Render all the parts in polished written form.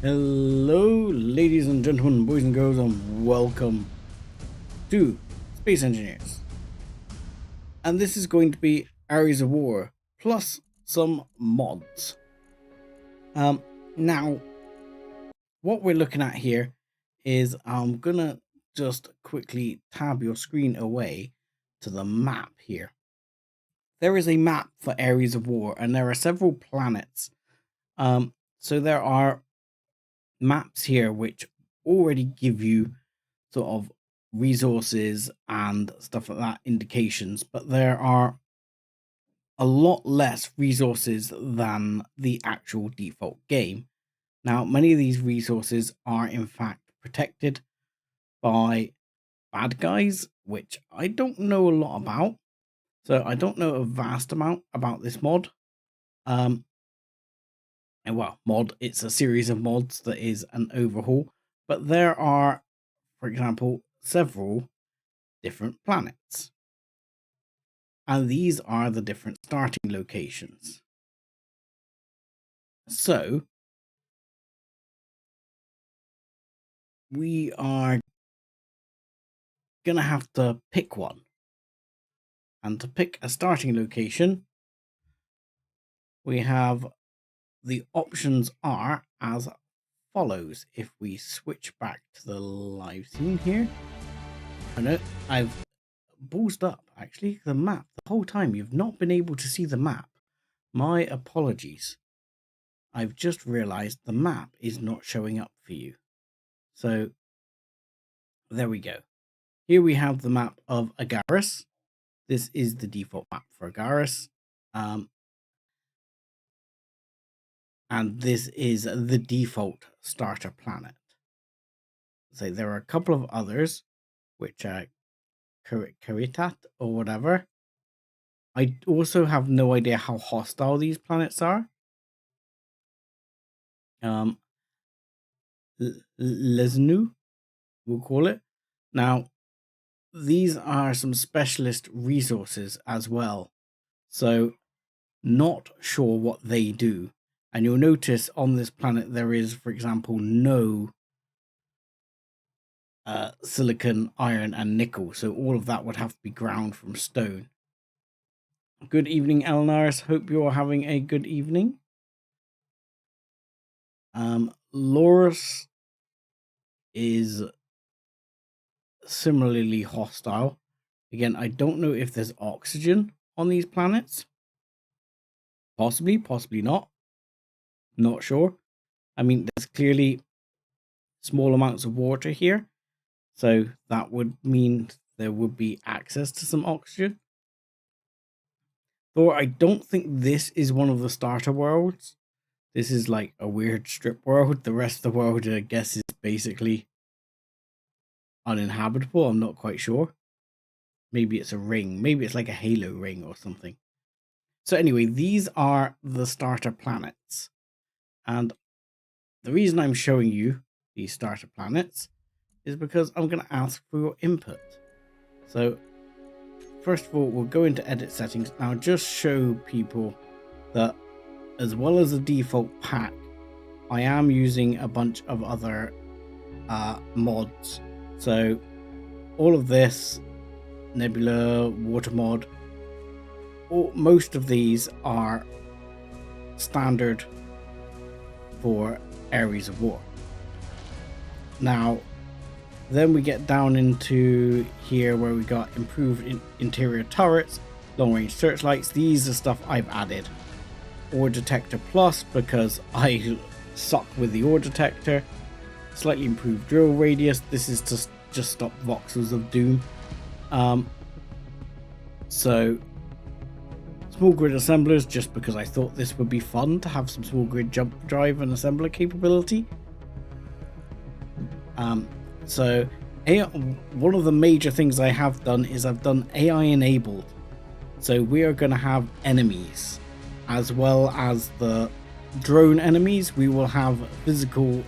Hello, ladies and gentlemen, boys and girls, and welcome to Space Engineers. And this is going to be Areas of War plus some mods. Now, what we're looking at here is I'm gonna just quickly tab your screen away to the map here. There is a map for Areas of War, and there are several planets. So there are maps here which already give you sort of resources and stuff like that, indications, but there are a lot less resources than the actual default game. Now, many of these resources are in fact protected by bad guys, which I don't know a lot about. So I don't know a vast amount about this mod. And well, it's a series of mods that is an overhaul, but there are, for example, several different planets. And these are the different starting locations. So we are going to have to pick one. And to pick a starting location, we have the options are as follows. If we switch back to the live scene here, I know I've ballsed up actually the map the whole time. You've not been able to see the map. My apologies. I've just realized the map is not showing up for you. So there we go. Here we have the map of Agaris. This is the default map for Agaris. And this is the default starter planet. So there are a couple of others, which are Karitat or whatever. I also have no idea how hostile these planets are. Lesnu, we'll call it. Now, these are some specialist resources as well. So, not sure what they do. And you'll notice on this planet there is, for example, no silicon, iron, and nickel. So all of that would have to be ground from stone. Good evening, Elnaris. Hope you're having a good evening. Loris is similarly hostile. Again, I don't know if there's oxygen on these planets. Possibly, possibly not. Not sure. I mean, there's clearly small amounts of water here, so that would mean there would be access to some oxygen. Though I don't think this is one of the starter worlds. This is like a weird strip world. The rest of the world, I guess, is basically uninhabitable. I'm not quite sure. Maybe it's a ring. Maybe it's like a halo ring or something. So anyway, these are the starter planets. And the reason I'm showing you these starter planets is because I'm going to ask for your input. So first of all, we'll go into edit settings. Now just show people that as well as the default pack, I am using a bunch of other mods. So all of this, Nebula, Water Mod, most of these are standard for Areas of War. Now, then we get down into here where we got improved interior turrets, long range searchlights. These are stuff I've added. Ore detector plus because I suck with the ore detector. Slightly improved drill radius. This is to just stop voxels of doom. So small grid assemblers, just because I thought this would be fun to have some small grid jump drive and assembler capability. So one of the major things I have done is I've done AI enabled. So we are going to have enemies as well as the drone enemies. We will have physical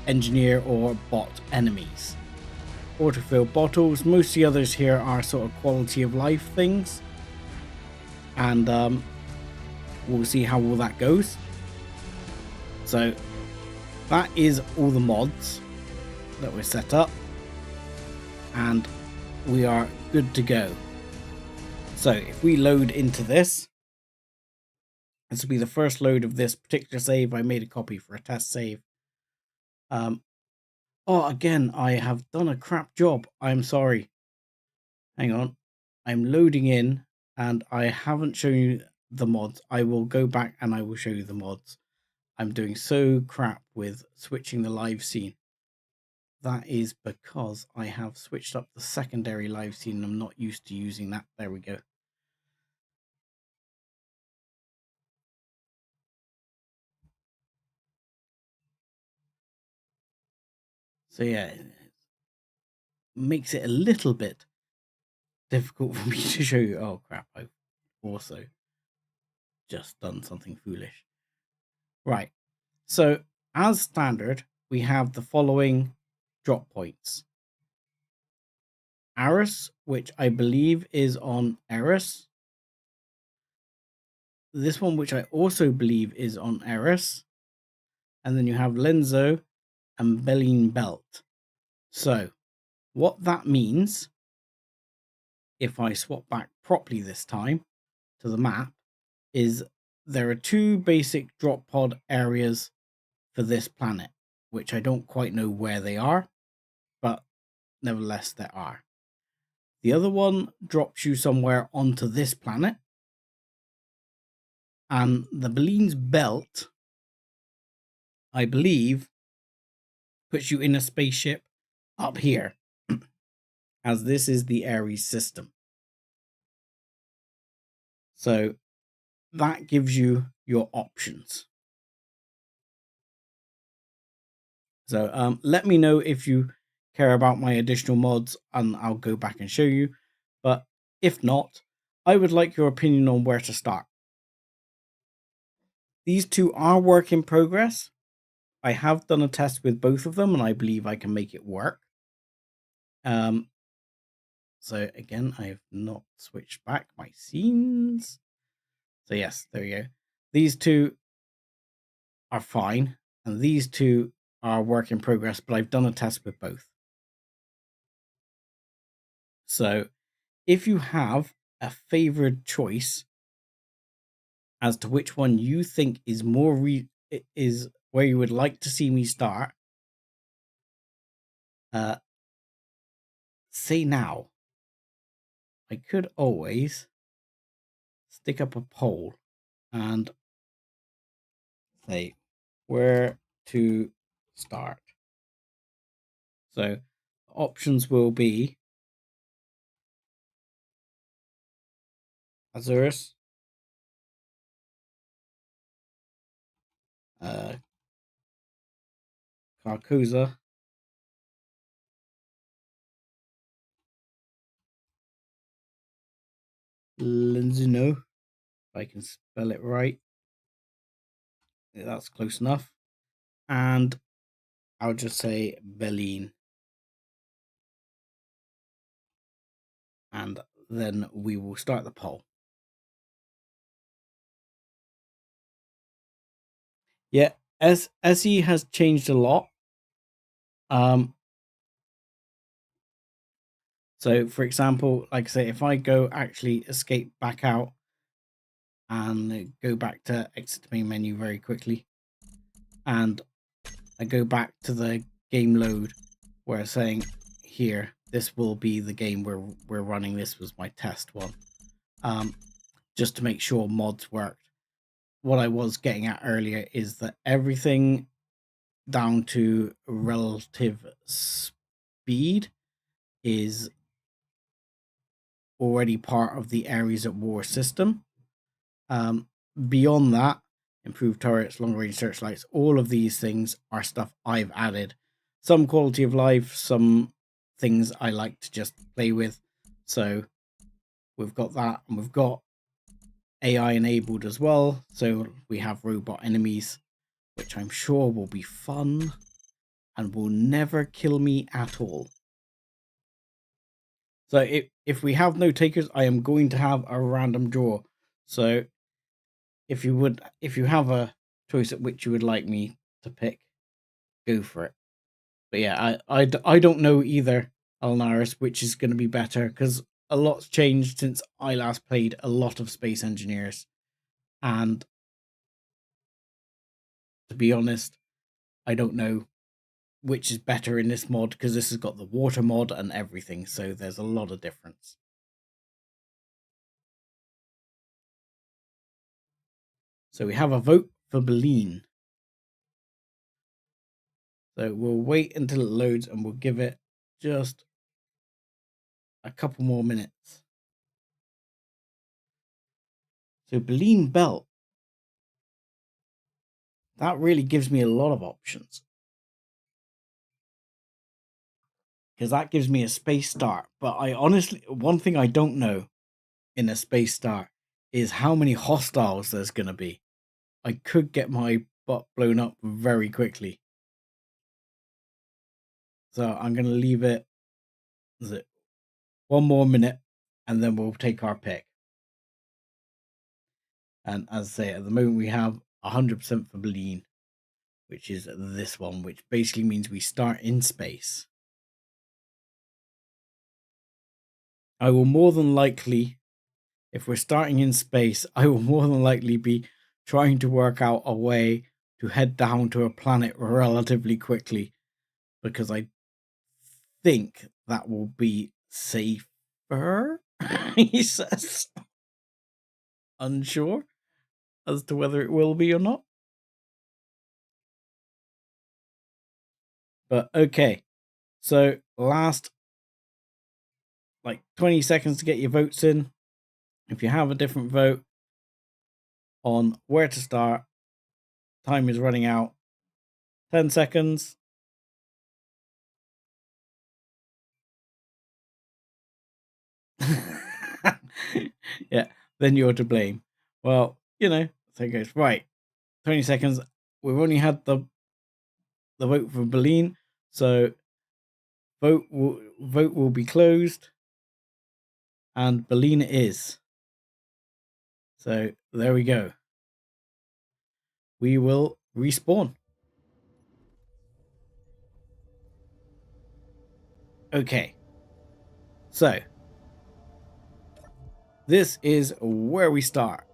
engineer or bot enemies. Autofill bottles. Most of the others here are sort of quality of life things. And we'll see how all that goes. So that is all the mods that were set up, and we are good to go. So if we load into this will be the first load of this particular save. I made a copy for a test save. Oh, again, I have done a crap job. I'm sorry. Hang on. I'm loading in and I haven't shown you the mods. I will go back and I will show you the mods. I'm doing so crap with switching the live scene. That is because I have switched up the secondary live scene and I'm not used to using that. There we go. So yeah, it makes it a little bit difficult for me to show you. Oh crap, I've also just done something foolish. Right, so as standard, we have the following drop points. Aris, which I believe is on Eris. This one, which I also believe is on Eris. And then you have Lenzo and Belline Belt. So what that means, if I swap back properly this time to the map, is there are two basic drop pod areas for this planet, which I don't quite know where they are, but nevertheless there are. The other one drops you somewhere onto this planet, and the Belline's Belt, I believe, puts you in a spaceship up here, as this is the Ares system. So that gives you your options. So let me know if you care about my additional mods and I'll go back and show you. But if not, I would like your opinion on where to start. These two are work in progress. I have done a test with both of them and I believe I can make it work. So again, I've not switched back my scenes. So yes, there you go. These two are fine and these two are work in progress, but I've done a test with both. So if you have a favored choice as to which one you think is is where you would like to see me start, say now. I could always stick up a poll and say where to start. So options will be Azurus, Carcosa, Lenzino, if I can spell it right. That's close enough. And I'll just say Belline. And then we will start the poll. Yeah, SE has changed a lot. So for example, like I say, if I go actually escape back out and go back to exit the main menu very quickly, and I go back to the game load where it's saying here, this will be the game we're running. This was my test one. Just to make sure mods worked. What I was getting at earlier is that everything down to relative speed is already part of the Ares at War system. Beyond that, improved turrets, long range searchlights, all of these things are stuff I've added. Some quality of life, some things I like to just play with. So we've got that, and we've got AI enabled as well. So we have robot enemies, which I'm sure will be fun and will never kill me at all. So if we have no takers, I am going to have a random draw. So if you have a choice at which you would like me to pick, go for it. But yeah, I don't know either, Alnaris, which is going to be better, because a lot's changed since I last played a lot of Space Engineers. And to be honest, I don't know which is better in this mod, because this has got the water mod and everything, so there's a lot of difference. So we have a vote for Beline. So we'll wait until it loads and we'll give it just a couple more minutes. So Beline Belt. That really gives me a lot of options. Because that gives me a space start. But I honestly, one thing I don't know in a space start is how many hostiles there's going to be. I could get my butt blown up very quickly. So I'm going to leave it, one more minute, and then we'll take our pick. And as I say, at the moment we have 100% for Beline, which is this one, which basically means we start in space. I will more than likely, if we're starting in space, I will more than likely be trying to work out a way to head down to a planet relatively quickly, because I think that will be safer, he says. Unsure as to whether it will be or not. But okay, so last 20 seconds to get your votes in. If you have a different vote on where to start, time is running out. 10 seconds. Yeah, then you're to blame. Well, so it goes. Right, 20 seconds. We've only had the vote for Beline, so vote will be closed, and Beline it is. So there we go. We will respawn. Okay. So this is where we start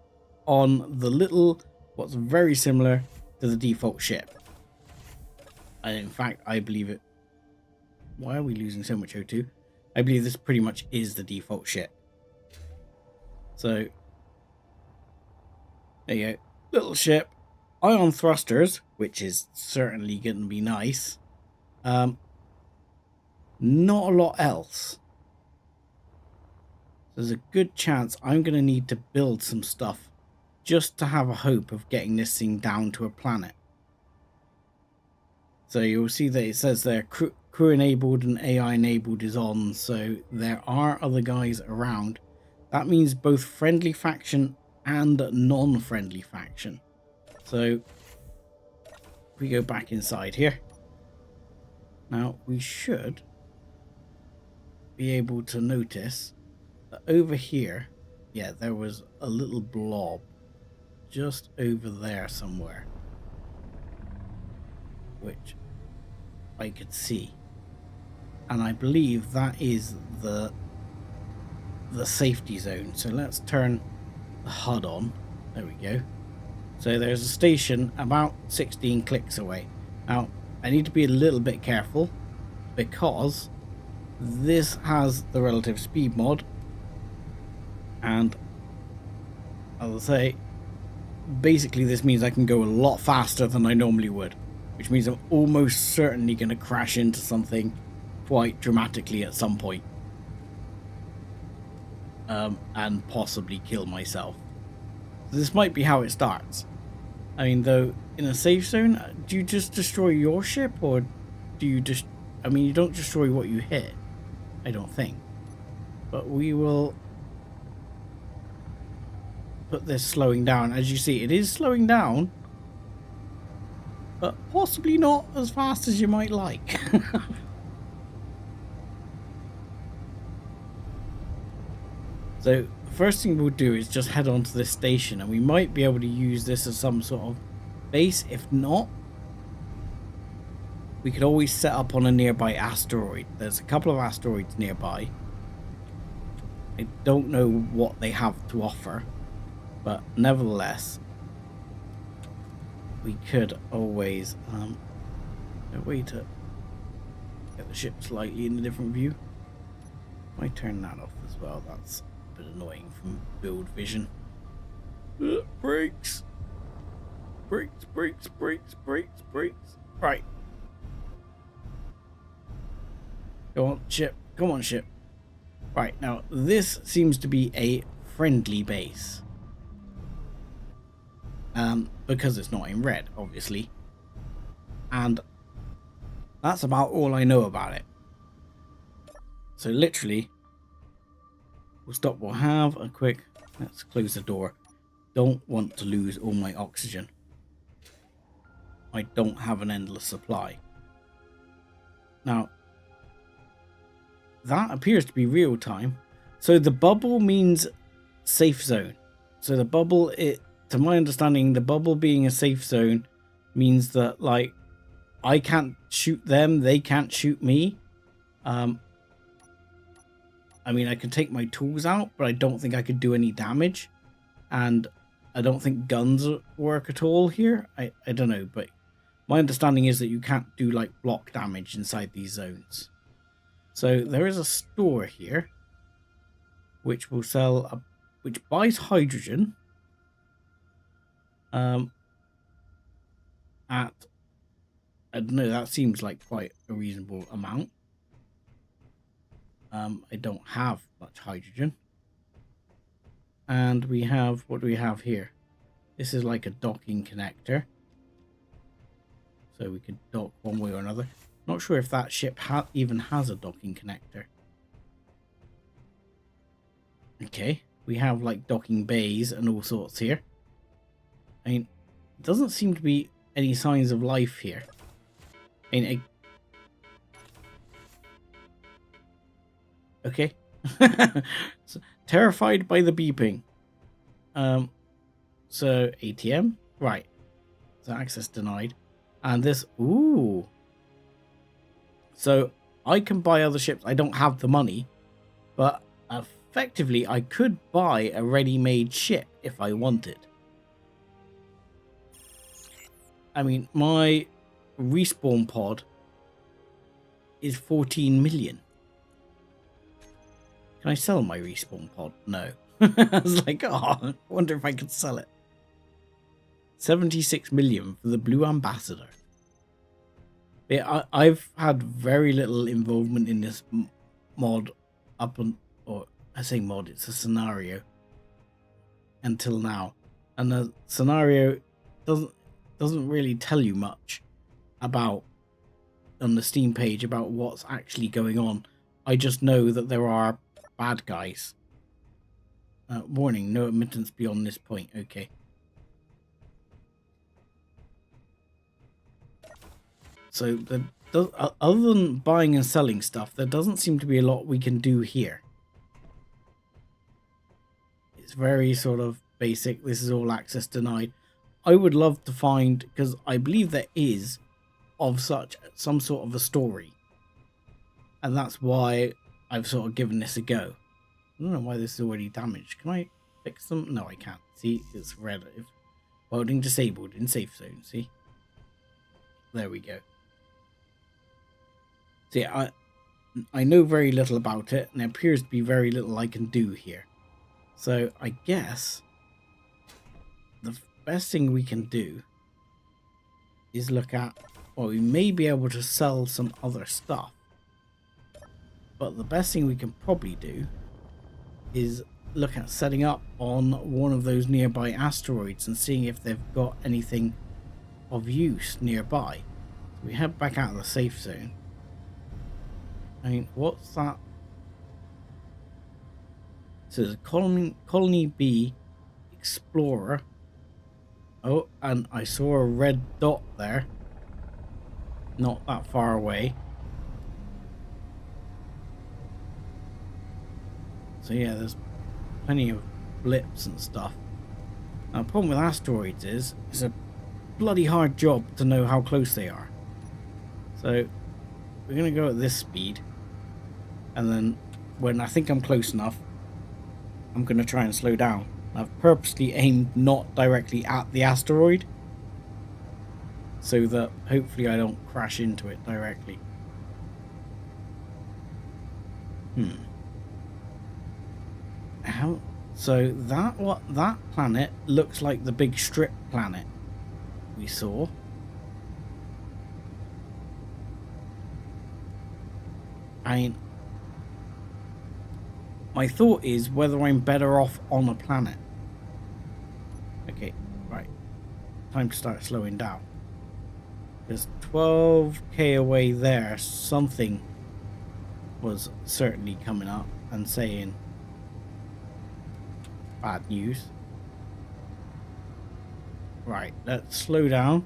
on the little, what's very similar to the default ship. And in fact, I believe it. Why are we losing so much O2? I believe this pretty much is the default ship. So there you go. Little ship. Ion thrusters, which is certainly going to be nice. Not a lot else. There's a good chance I'm going to need to build some stuff just to have a hope of getting this thing down to a planet. So you'll see that it says there crew enabled and AI enabled is on, so there are other guys around. That means both friendly faction and non-friendly faction. So if we go back inside here, now we should be able to notice that over here, yeah, there was a little blob just over there somewhere, which I could see, and I believe that is the safety zone. So let's turn the HUD on. There we go. So there's a station about 16 clicks away. Now I need to be a little bit careful because this has the relative speed mod, and as I say, basically this means I can go a lot faster than I normally would, which means I'm almost certainly going to crash into something quite dramatically at some point, and possibly kill myself. So this might be how it starts. I mean, though, in a safe zone, do you just destroy your ship, or do you just... I mean, you don't destroy what you hit, I don't think. But we will put this slowing down. As you see, it is slowing down, but possibly not as fast as you might like. So the first thing we'll do is just head on to this station, and we might be able to use this as some sort of base. If not, we could always set up on a nearby asteroid. There's a couple of asteroids nearby. I don't know what they have to offer, but nevertheless, we could always a way to get the ship slightly in a different view. If I turn that off as well, that's a bit annoying from build vision. Brakes! Brakes, brakes, brakes, brakes, brakes. Right. Go on, ship. Come on, ship. Right, now this seems to be a friendly base. Because it's not in red, obviously. And that's about all I know about it. So literally, we'll stop. We'll have a quick... Let's close the door. Don't want to lose all my oxygen. I don't have an endless supply. Now, that appears to be real time. So the bubble means safe zone. So the bubble, to my understanding, the bubble being a safe zone means that, like, I can't shoot them, they can't shoot me. I mean, I can take my tools out, but I don't think I could do any damage. And I don't think guns work at all here. I don't know, but my understanding is that you can't do, like, block damage inside these zones. So there is a store here, which will sell, which buys hydrogen at, I don't know, that seems like quite a reasonable amount. I don't have much hydrogen. And we have, what do we have here? This is like a docking connector. So we could dock one way or another. Not sure if that ship even has a docking connector. Okay, we have like docking bays and all sorts here. I mean, it doesn't seem to be any signs of life here. I mean, okay. So, terrified by the beeping. So ATM, right? So access denied, and this. Ooh. So I can buy other ships. I don't have the money, but effectively I could buy a ready-made ship if I wanted. I mean, my respawn pod is 14 million. Can I sell my respawn pod? No. I was like, oh, I wonder if I could sell it. 76 million for the Blue Ambassador. Yeah, I've had very little involvement in this mod or I say mod, it's a scenario until now. And the scenario doesn't really tell you much about, on the Steam page, about what's actually going on. I just know that there are bad guys. Warning, no admittance beyond this point. Okay. So, other than buying and selling stuff, there doesn't seem to be a lot we can do here. It's very sort of basic. This is all access denied. I would love to find, because I believe there is, of some sort of a story. And that's why I've sort of given this a go. I don't know why this is already damaged. Can I fix them? No, I can't. See, it's red. Welding disabled in safe zone. See? There we go. See, I know very little about it, and there appears to be very little I can do here. So I guess the best thing we can do is look at, well, we may be able to sell some other stuff. But the best thing we can probably do is look at setting up on one of those nearby asteroids and seeing if they've got anything of use nearby. So we head back out of the safe zone. I mean, what's that? So there's a Colony B Explorer. Oh, and I saw a red dot there. Not that far away. So yeah, there's plenty of blips and stuff. Now, the problem with asteroids is it's a bloody hard job to know how close they are. So we're going to go at this speed. And then when I think I'm close enough, I'm going to try and slow down. I've purposely aimed not directly at the asteroid, so that hopefully I don't crash into it directly. So that planet looks like the big strip planet we saw. I mean, my thought is whether I'm better off on a planet. Okay, right. Time to start slowing down. Because 12k away there, something was certainly coming up and saying bad news. Right, let's slow down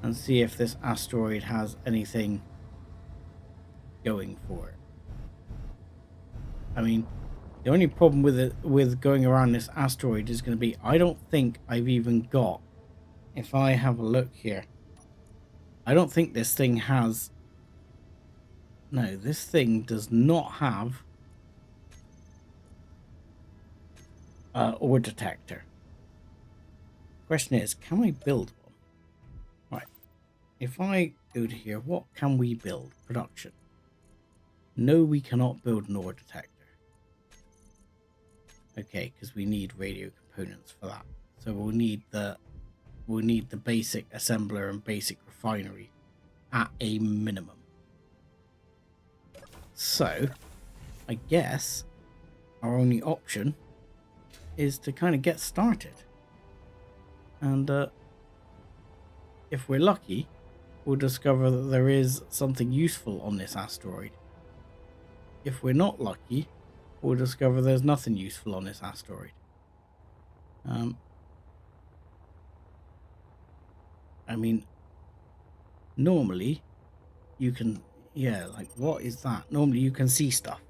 and see if this asteroid has anything going for it. I mean, the only problem with going around this asteroid is going to be, I don't think I've even got, if I have a look here, I don't think this thing has, no, this thing does not have ore detector. Question is, can I build one? Right, if I go to here, what can we build? Production. No, we cannot build an ore detector. Okay, because we need radio components for that. So we'll need the basic assembler and basic refinery at a minimum. So I guess our only option is to kind of get started. And if we're lucky, we'll discover that there is something useful on this asteroid. If we're not lucky, we'll discover there's nothing useful on this asteroid. I mean, normally you can, yeah, like what is that? Normally you can see stuff.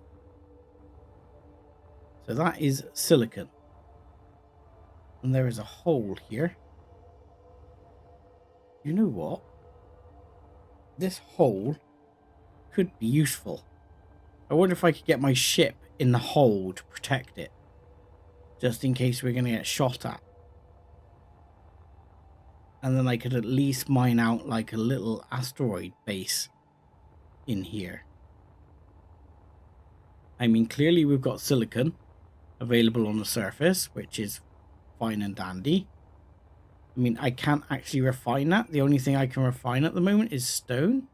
So that is silicon. And there is a hole here. You know what? This hole could be useful. I wonder if I could get my ship in the hole to protect it, just in case we're going to get shot at. And then I could at least mine out like a little asteroid base in here. I mean, clearly we've got silicon available on the surface, which is fine and dandy. I mean, I can't actually refine that. The only thing I can refine at the moment is stone.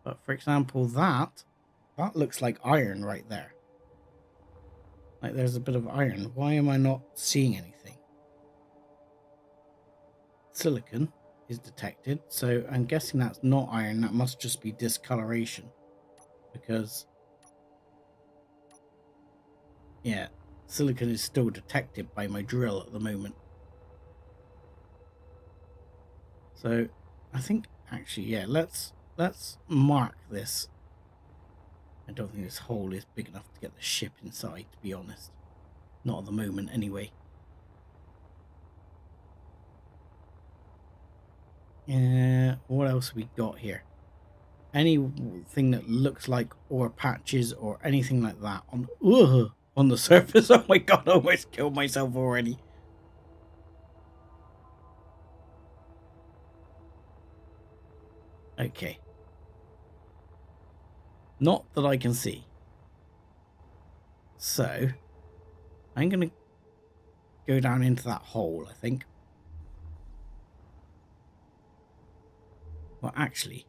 But for example, that looks like iron right there. Like there's a bit of iron. Why am I not seeing anything? Silicon is detected, so I'm guessing that's not iron. That must just be discoloration, because yeah, silicon is still detected by my drill at the moment. So I think actually, yeah, let's mark this. I don't think this hole is big enough to get the ship inside, to be honest. Not at the moment anyway. What else we got here? Anything that looks like ore patches or anything like that on the surface. Oh my god, I almost killed myself already. Okay. Not that I can see. So I'm going to go down into that hole, I think. Well, actually,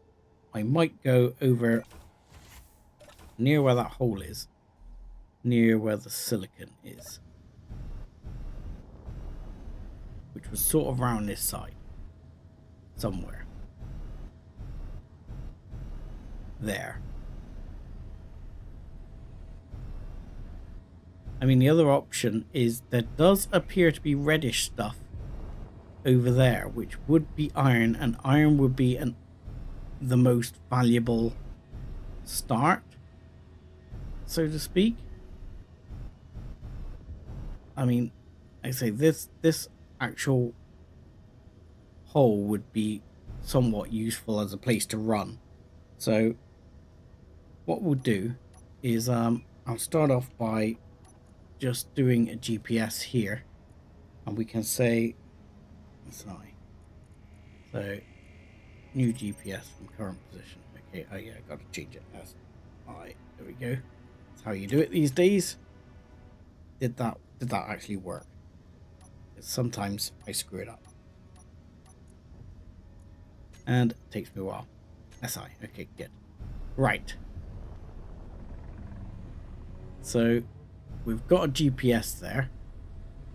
I might go over near where that hole is, near where the silicon is, which was sort of around this side, somewhere. There. I mean, the other option is there does appear to be reddish stuff over there, which would be iron, and iron would be the most valuable start, so to speak. I mean, I say this actual hole would be somewhat useful as a place to run, So what we'll do is I'll start off by just doing a GPS here, and we can say SI. So new GPS from current position. Okay, oh yeah, I got to change it as I. There we go. That's how you do it these days. Did that actually work? Sometimes I screw it up, and it takes me a while. SI. Okay, good. Right. So we've got a GPS there,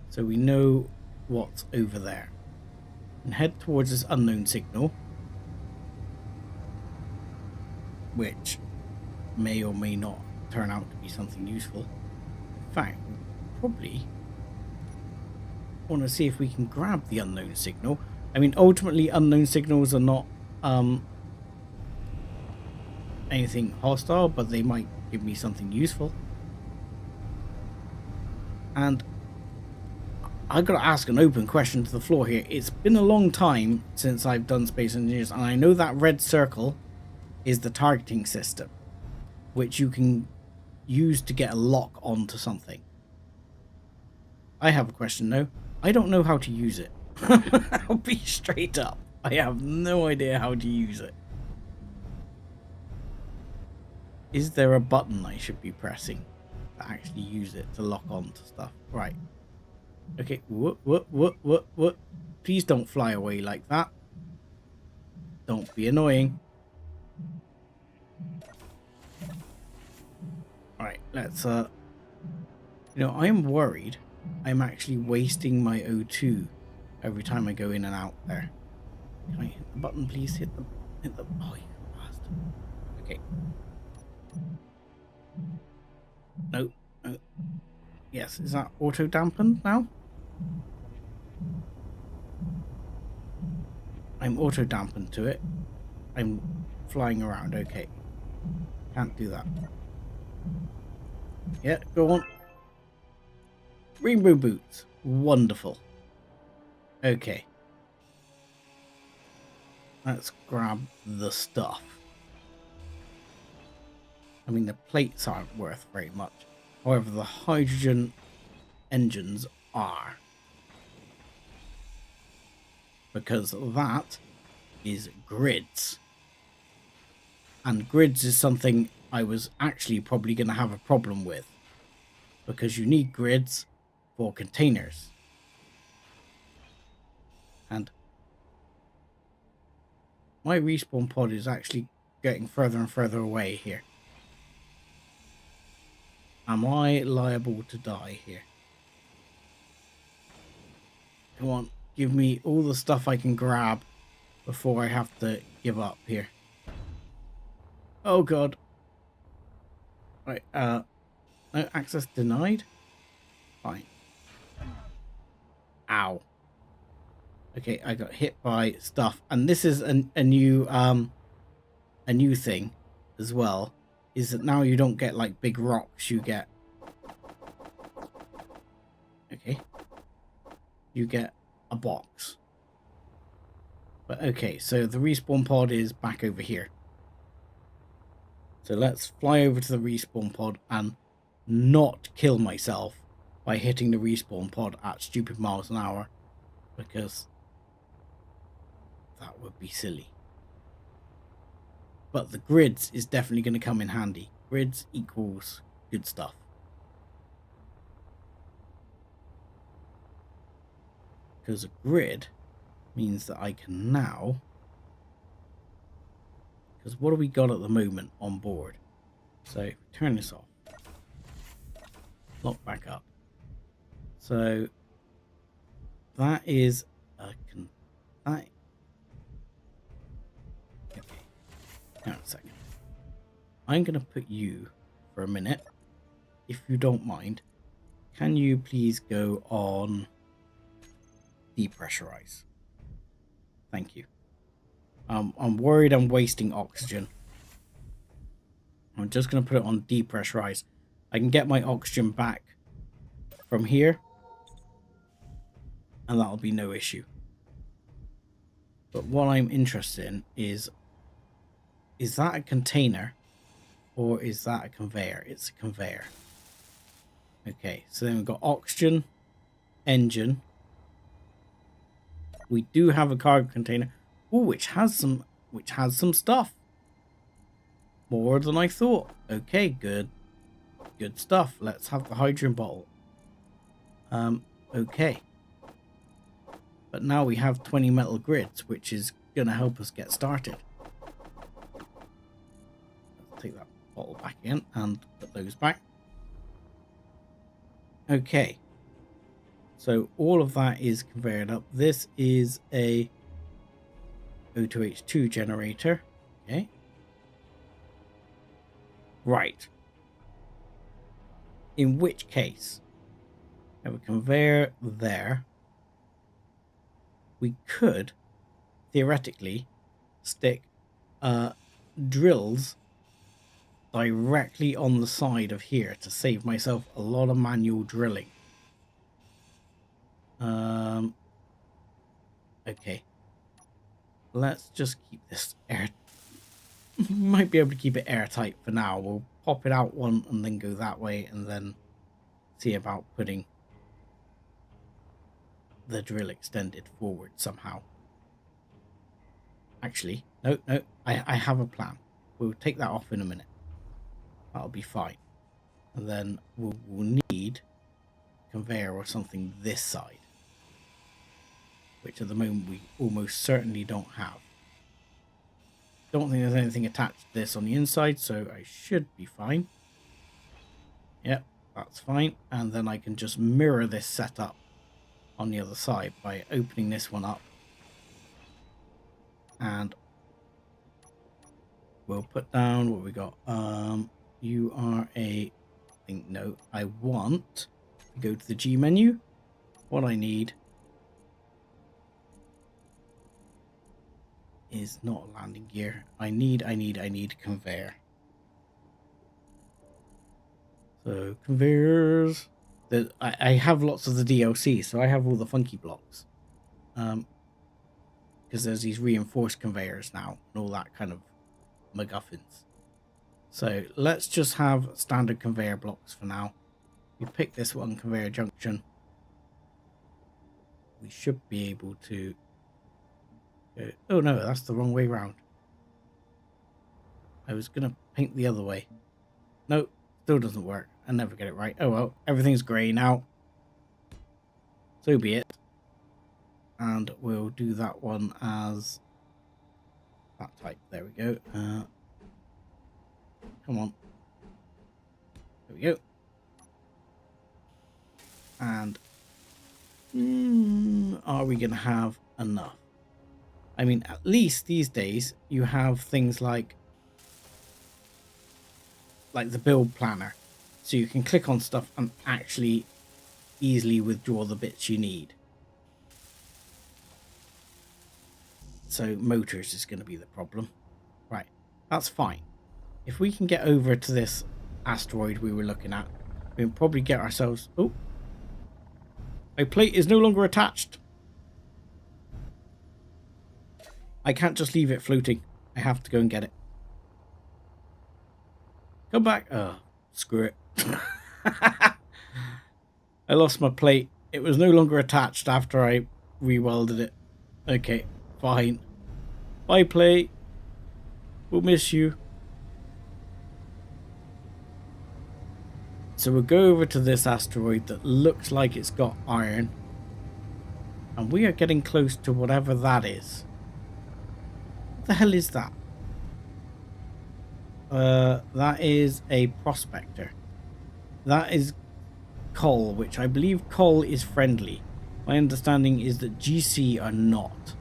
so we know what's over there. And head towards this unknown signal, which may or may not turn out to be something useful. In fact, we probably want to see if we can grab the unknown signal. I mean, ultimately, unknown signals are not anything hostile, but they might give me something useful. And I gotta ask an open question to the floor here. It's been a long time since I've done Space Engineers, and I know that red circle is the targeting system, which you can use to get a lock onto something. I have a question though. I don't know how to use it. I'll be straight up. I have no idea how to use it. Is there a button I should be pressing to actually use it to lock onto stuff? Right. Okay. What? Please don't fly away like that. Don't be annoying. Alright, let's you know, I'm worried I'm actually wasting my O2 every time I go in and out there. Can I hit the button, please? Hit the oh, you bastard. Okay. No. Yes, is that auto dampened now? I'm auto dampened to it. I'm flying around, okay. Can't do that. Yeah, go on. Rainbow boots. Wonderful. Okay. Let's grab the stuff. I mean, the plates aren't worth very much. However, the hydrogen engines are. Because that is grids. And grids is something I was actually probably going to have a problem with. Because you need grids for containers. And my respawn pod is actually getting further and further away here. Am I liable to die here? Come on, give me all the stuff I can grab before I have to give up here. Oh god. Right, no access denied? Fine. Ow. Okay, I got hit by stuff. And this is a new thing as well. Is that now you don't get like big rocks, you get... Okay. You get a box. But okay, so the respawn pod is back over here. So let's fly over to the respawn pod and not kill myself by hitting the respawn pod at stupid miles an hour. Because that would be silly. But the grids is definitely going to come in handy. Grids equals good stuff. Because a grid means that I can now... Because what do we got at the moment on board? So turn this off. Lock back up. So that is a... Okay. Hang on a second. I'm going to put you for a minute, if you don't mind. Can you please go on depressurize? Thank you. I'm worried I'm wasting oxygen. I'm just going to put it on depressurize. I can get my oxygen back from here, and that'll be no issue. But what I'm interested in is is that a container or is that a conveyor? It's a conveyor. Okay, so then we've got oxygen, engine. We do have a cargo container. Oh, which has some stuff. More than I thought. Okay, good. Good stuff. Let's have the hydrogen bottle. Okay. But now we have 20 metal grids, which is going to help us get started. Let's take that bottle back in and put those back. Okay. So all of that is conveyed up. This is a O2H2 generator. Okay. Right. In which case, we have a conveyor there. We could theoretically stick drills directly on the side of here to save myself a lot of manual drilling. Okay. Let's just keep this air. Might be able to keep it airtight for now. We'll pop it out one and then go that way and then see about putting the drill extended forward somehow. Actually, no, I have a plan. We'll take that off in a minute. That'll be fine. And then we'll need a conveyor or something this side, which at the moment we almost certainly don't have. Don't think there's anything attached to this on the inside, so I should be fine. Yep, that's fine. And then I can just mirror this setup on the other side by opening this one up. And we'll put down what we got. You are a... I think, no, I want to go to the G menu. What I need is not a landing gear. I need conveyor. So conveyors. I have lots of the DLC, so I have all the funky blocks. Because there's these reinforced conveyors now and all that kind of MacGuffins. So let's just have standard conveyor blocks for now. We pick this one, conveyor junction. We should be able to... Oh no, that's the wrong way round. I was going to paint the other way. No, still doesn't work. I never get it right. Oh well, everything's grey now. So be it. And we'll do that one as that type. There we go. Come on. There we go. And are we going to have enough? I mean, at least these days you have things like the build planner, so you can click on stuff and actually easily withdraw the bits you need. So motors is going to be the problem. Right, that's fine. If we can get over to this asteroid we were looking at, we can probably get ourselves... Oh, my plate is no longer attached. I can't just leave it floating. I have to go and get it. Come back. Oh, screw it. I lost my plate. It was no longer attached after I re-welded it. Okay, fine. Bye, plate. We'll miss you. So we'll go over to this asteroid that looks like it's got iron. And we are getting close to whatever that is. What the hell is that? That is a prospector. That is coal, which I believe coal is friendly. My understanding is that GC are not.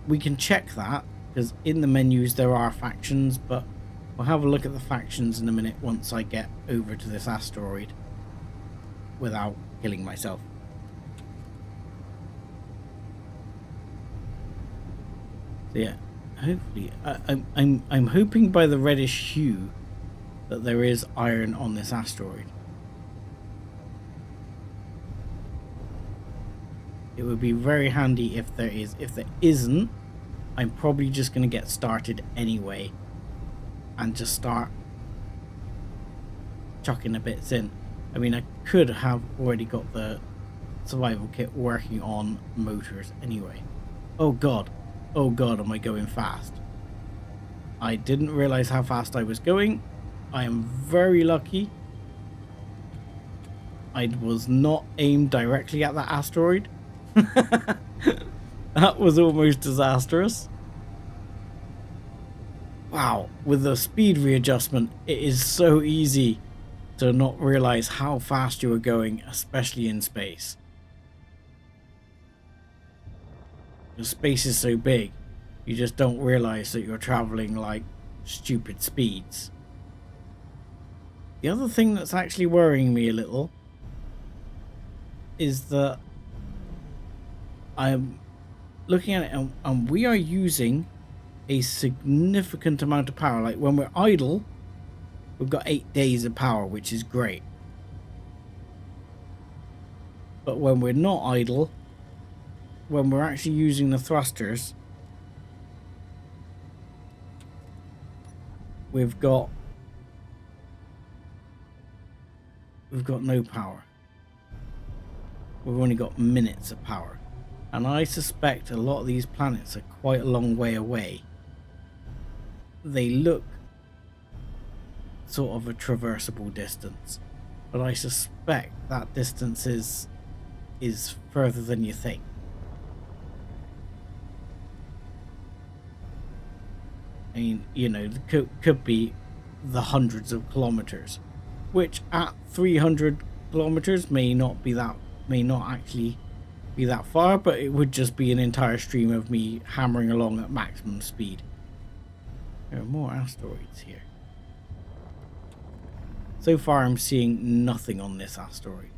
We can check that, because in the menus there are factions, but we'll have a look at the factions in a minute once I get over to this asteroid without killing myself. So yeah, hopefully, I'm hoping by the reddish hue that there is iron on this asteroid. It would be very handy if there is. If there isn't, I'm probably just going to get started anyway and just start chucking the bits in. I mean, I could have already got the survival kit working on motors anyway. Oh god, am I going fast? I didn't realize how fast I was going. I am very lucky I was not aimed directly at that asteroid. That was almost disastrous. Wow, with the speed readjustment, it is so easy to not realize how fast you are going, especially in space. The space is so big, you just don't realize that you're traveling like stupid speeds. The other thing that's actually worrying me a little is that I'm looking at it and we are using a significant amount of power. Like when we're idle, we've got 8 days of power, which is great. But when we're not idle, when we're actually using the thrusters, we've got no power. We've only got minutes of power. And I suspect a lot of these planets are quite a long way away. They look sort of a traversable distance, but I suspect that distance is further than you think. I mean, you know, it could be the hundreds of kilometers, which at 300 kilometers may not actually be that far, but it would just be an entire stream of me hammering along at maximum speed. There are more asteroids here. So far I'm seeing nothing on this asteroid,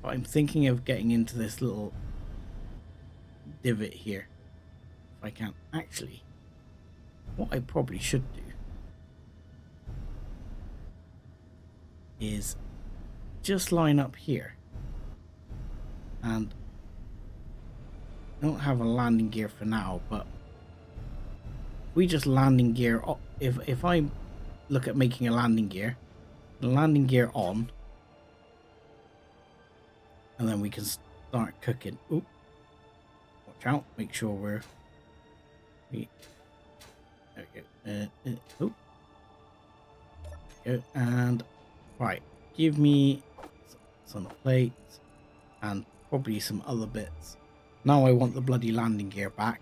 but I'm thinking of getting into this little divot here if I can. Actually, what I probably should do is just line up here, and I don't have a landing gear for now, but we just landing gear. If I look at making a landing gear on, and then we can start cooking. Oop, watch out! Make sure there we go. Oop. Go, and right, give me some plates and probably some other bits. Now I want the bloody landing gear back,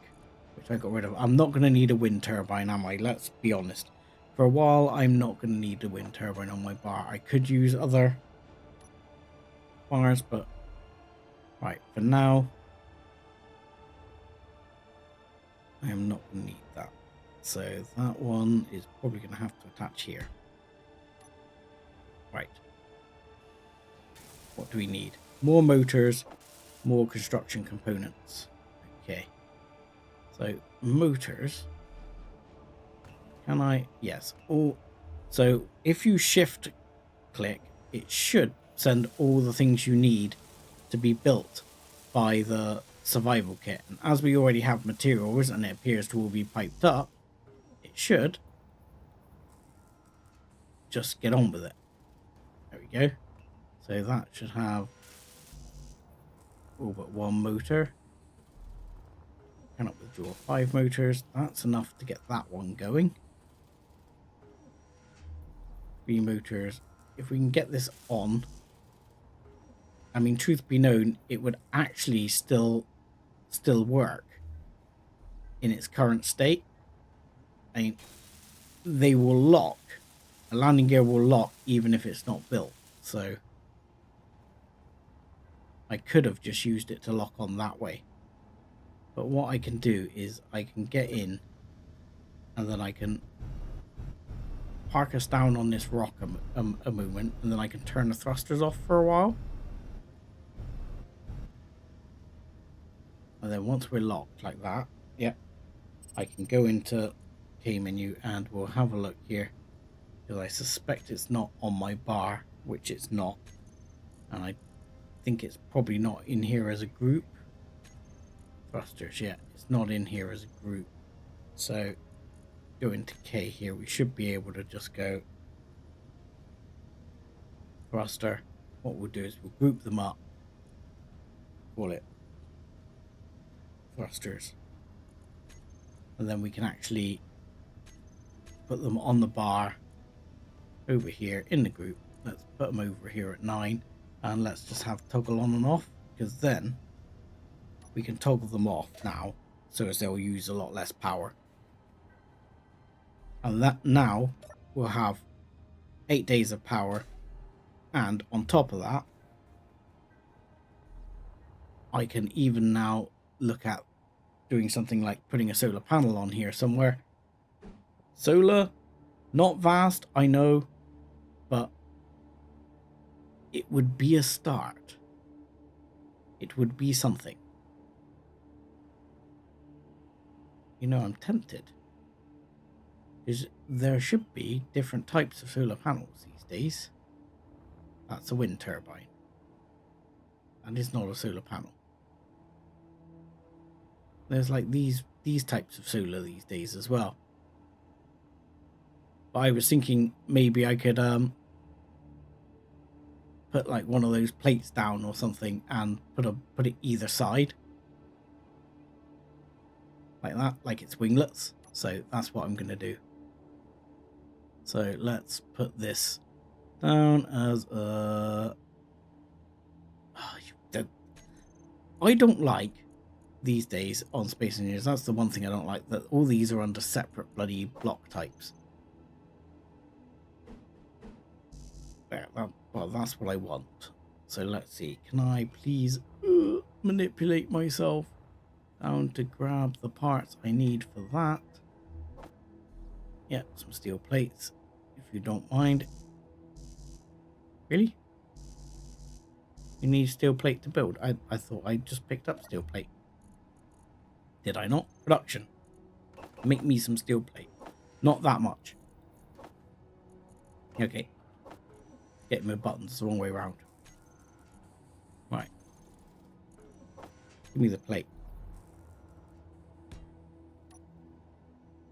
which I got rid of. I'm not going to need a wind turbine, am I? Let's be honest. For a while, I'm not going to need a wind turbine on my bar. I could use other bars, but right, for now, I am not going to need that. So that one is probably going to have to attach here. Right. What do we need? More motors, more construction components. Okay. So motors. Can I? Yes. Oh, so if you shift click, it should send all the things you need to be built by the survival kit. And as we already have materials and it appears to all be piped up, it should just get on with it. There we go. So that should have all but one motor. Cannot withdraw 5 motors. That's enough to get that one going. 3 motors. If we can get this on, I mean, truth be known, it would actually still work in its current state. I mean, they will lock. A landing gear will lock even if it's not built. So I could have just used it to lock on that way. But what I can do is I can get in and then I can park us down on this rock a moment, and then I can turn the thrusters off for a while. And then once we're locked like that, yep, I can go into K menu and we'll have a look here. Because I suspect it's not on my bar, which it's not. And I think it's probably not in here as a group. Thrusters, yeah, it's not in here as a group. So go into K here. We should be able to just go thruster. What we'll do is we'll group them up, call it thrusters, and then we can actually put them on the bar over here in the group. Let's put them over here at 9, and let's just have toggle on and off, because then we can toggle them off now so as they'll use a lot less power. And that now we'll have 8 days of power, and on top of that I can even now look at doing something like putting a solar panel on here somewhere. Solar, not vast, I know, but it would be a start. It would be something. You know, I'm tempted. There should be different types of solar panels these days. That's a wind turbine. And it's not a solar panel. There's like these types of solar these days as well. But I was thinking maybe I could put like one of those plates down or something and put it either side. Like that, like it's winglets. So that's what I'm gonna do. So let's put this down as a... I don't like these days on Space Engineers. That's the one thing I don't like, that all these are under separate bloody block types. There, well, that's what I want. So let's see. Can I please manipulate myself down to grab the parts I need for that? Yeah, some steel plates, if you don't mind. Really? You need steel plate to build? I thought I just picked up steel plate. Did I not? Production. Make me some steel plate. Not that much. Okay. Getting my buttons the wrong way around. Right. Give me the plate.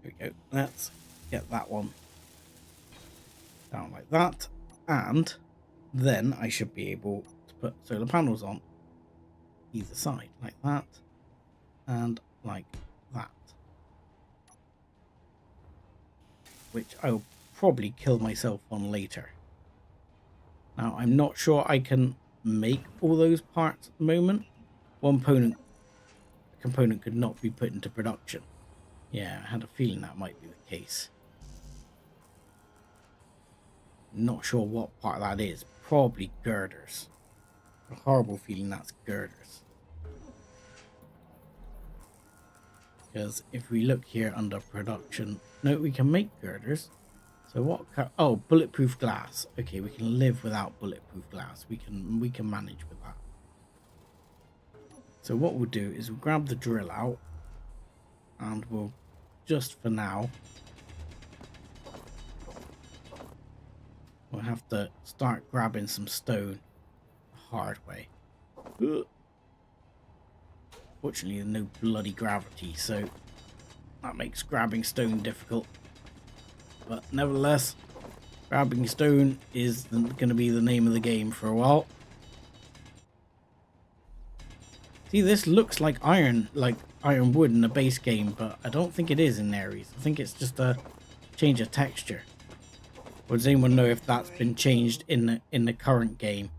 There we go. Let's get that one down like that. And then I should be able to put solar panels on either side like that and like that, which I'll probably kill myself on later. Now I'm not sure I can make all those parts at the moment. One component could not be put into production. Yeah, I had a feeling that might be the case. Not sure what part that is. Probably girders. A horrible feeling that's girders. Because if we look here under production, no, we can make girders. So what? Oh, bulletproof glass. Okay, we can live without bulletproof glass. We can manage with that. So what we'll do is we'll grab the drill out, and we'll just for now. We'll have to start grabbing some stone the hard way. Fortunately, there's no bloody gravity, so that makes grabbing stone difficult. But nevertheless, grabbing stone is going to be the name of the game for a while. See, this looks like iron wood in the base game, but I don't think it is in Ares. I think it's just a change of texture. Or does anyone know if that's been changed in the current game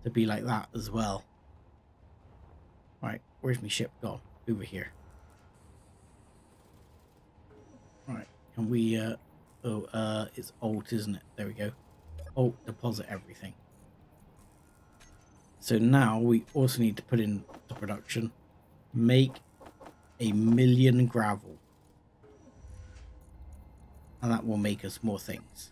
to be like that as well? Right, where's my ship gone? Over here. Right, can we it's alt, isn't it? There we go. Alt, deposit everything. So now we also need to put into production, make 1,000,000 gravel. And that will make us more things.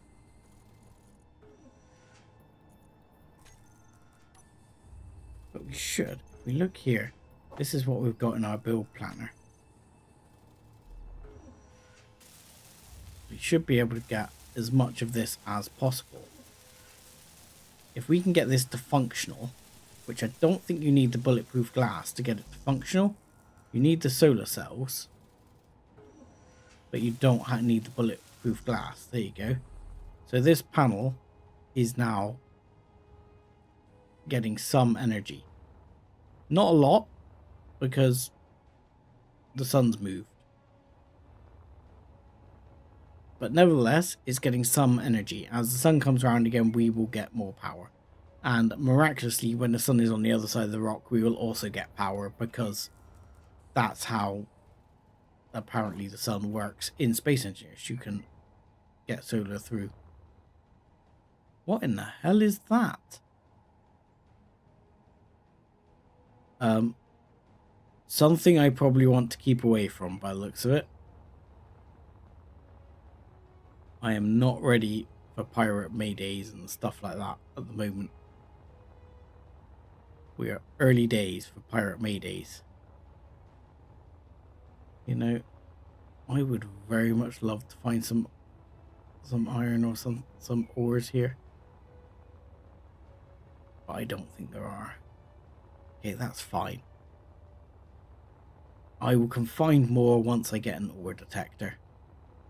But we should, if we look here, this is what we've got in our build planner. We should be able to get as much of this as possible. If we can get this to functional, which I don't think you need the bulletproof glass to get it to functional. You need the solar cells. but you don't need the bulletproof glass. There you go. So this panel is now getting some energy. Not a lot, because the sun's moved. But nevertheless, it's getting some energy. As the sun comes around again, we will get more power. And miraculously, when the sun is on the other side of the rock, we will also get power, because that's how apparently the sun works in Space Engineers. You can get solar through. What in the hell is that? Something I probably want to keep away from by the looks of it. I am not ready for pirate maydays and stuff like that at the moment. We are early days for pirate maydays. You know, I would very much love to find some iron or some ores here. But I don't think there are. Okay, that's fine. I can find more once I get an ore detector.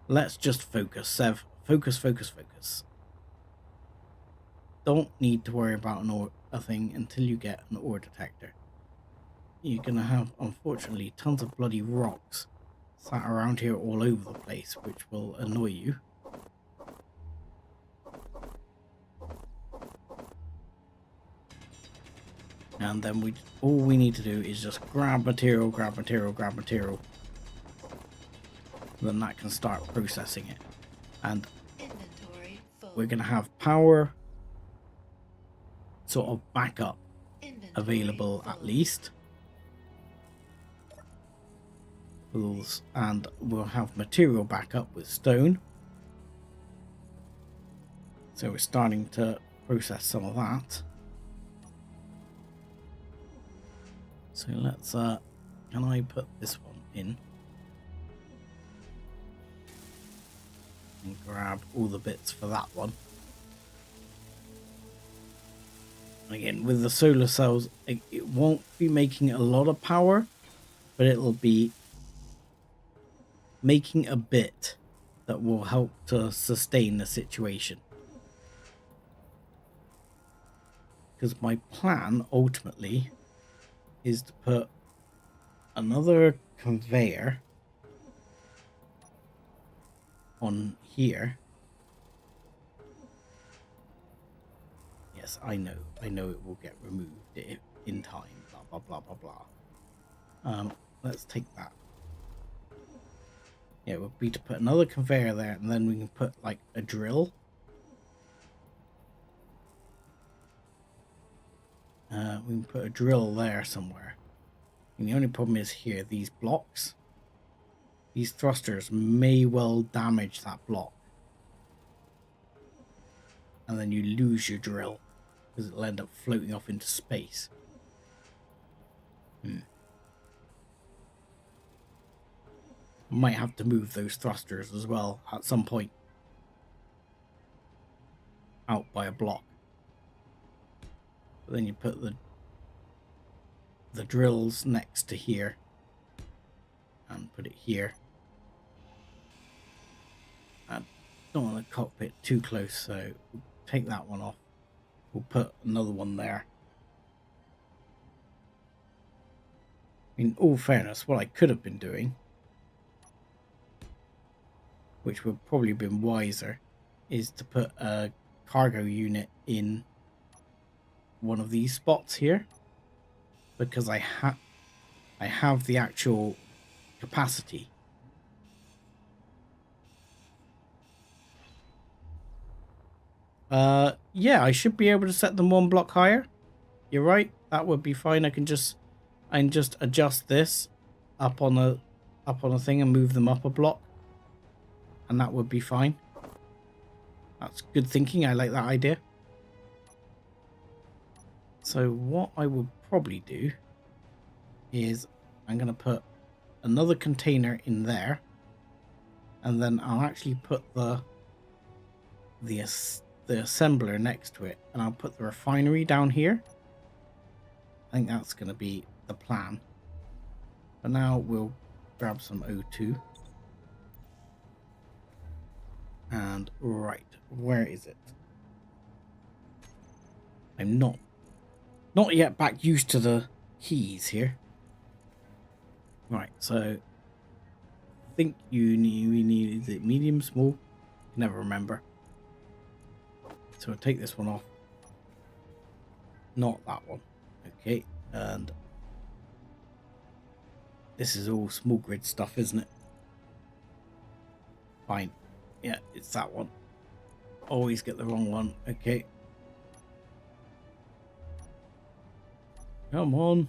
Let's just focus, Sev. Focus, focus, focus. Don't need to worry about a thing until you get an ore detector. You're going to have, unfortunately, tons of bloody rocks sat around here all over the place, which will annoy you. And then all we need to do is just grab material, grab material, grab material. Then that can start processing it. And we're going to have power sort of backup available at least. And we'll have material backup with stone. So we're starting to process some of that. So let's, can I put this one in? And grab all the bits for that one. Again, with the solar cells, it won't be making a lot of power, but it'll be making a bit that will help to sustain the situation. Because my plan, ultimately, is to put another conveyor on here. Yes, I know it will get removed in time, blah blah blah blah blah. Let's take that. Yeah, it would be to put another conveyor there, and then we can put like a drill. We can put a drill there somewhere. And the only problem is here, these blocks. These thrusters may well damage that block. And then you lose your drill, because it'll end up floating off into space. Might have to move those thrusters as well at some point. Out by a block. But then you put the drills next to here. And put it here. I don't want the cockpit too close, so we'll take that one off. We'll put another one there. In all fairness, what I could have been doing, which would probably have been wiser, is to put a cargo unit in one of these spots here, because I have the actual capacity. Yeah, I should be able to set them one block higher. You're right, that would be fine. I can just adjust this up on a thing and move them up a block, and that would be fine. That's good thinking. I like that idea. So what I would probably do is I'm going to put another container in there, and then I'll actually put the assembler next to it, and I'll put the refinery down here. I think that's going to be the plan. But now we'll grab some O2. And right, where is it? I'm not yet back used to the keys here. Right, so I think we need, is it medium, small? I never remember. So I'll take this one off. Not that one. Okay, and this is all small grid stuff, isn't it? Fine. Yeah, it's that one. Always get the wrong one. Okay. Come on.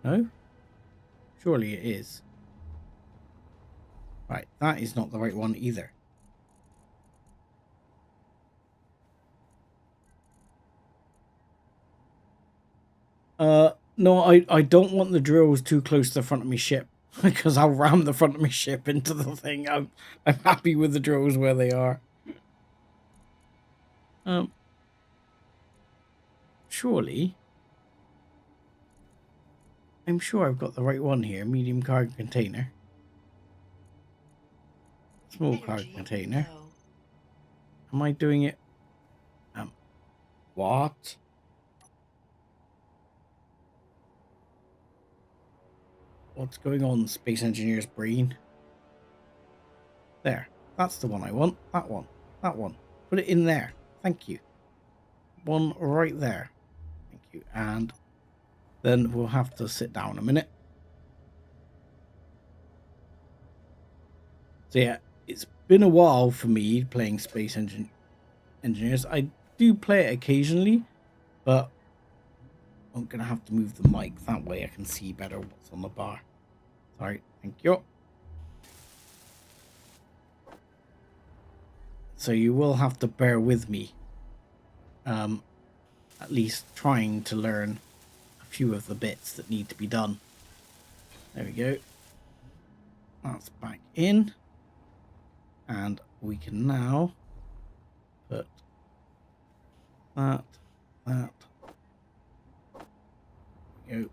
No? Surely it is. Right, that is not the right one either. No, I don't want the drills too close to the front of my ship because I'll ram the front of my ship into the thing. I'm happy with the drills where they are. Surely. I'm sure I've got the right one here. Medium cargo container. Small cargo container. Am I doing it? What? What's going on, Space Engineer's brain? There. That's the one I want. That one. That one. Put it in there. Thank you. One right there. Thank you. And then we'll have to sit down a minute. So yeah, it's been a while for me playing Space Engineers. I do play it occasionally, but I'm going to have to move the mic. That way I can see better what's on the bar. Sorry. Thank you. So you will have to bear with me. At least trying to learn a few of the bits that need to be done. There we go. That's back in. And we can now put that. There we go.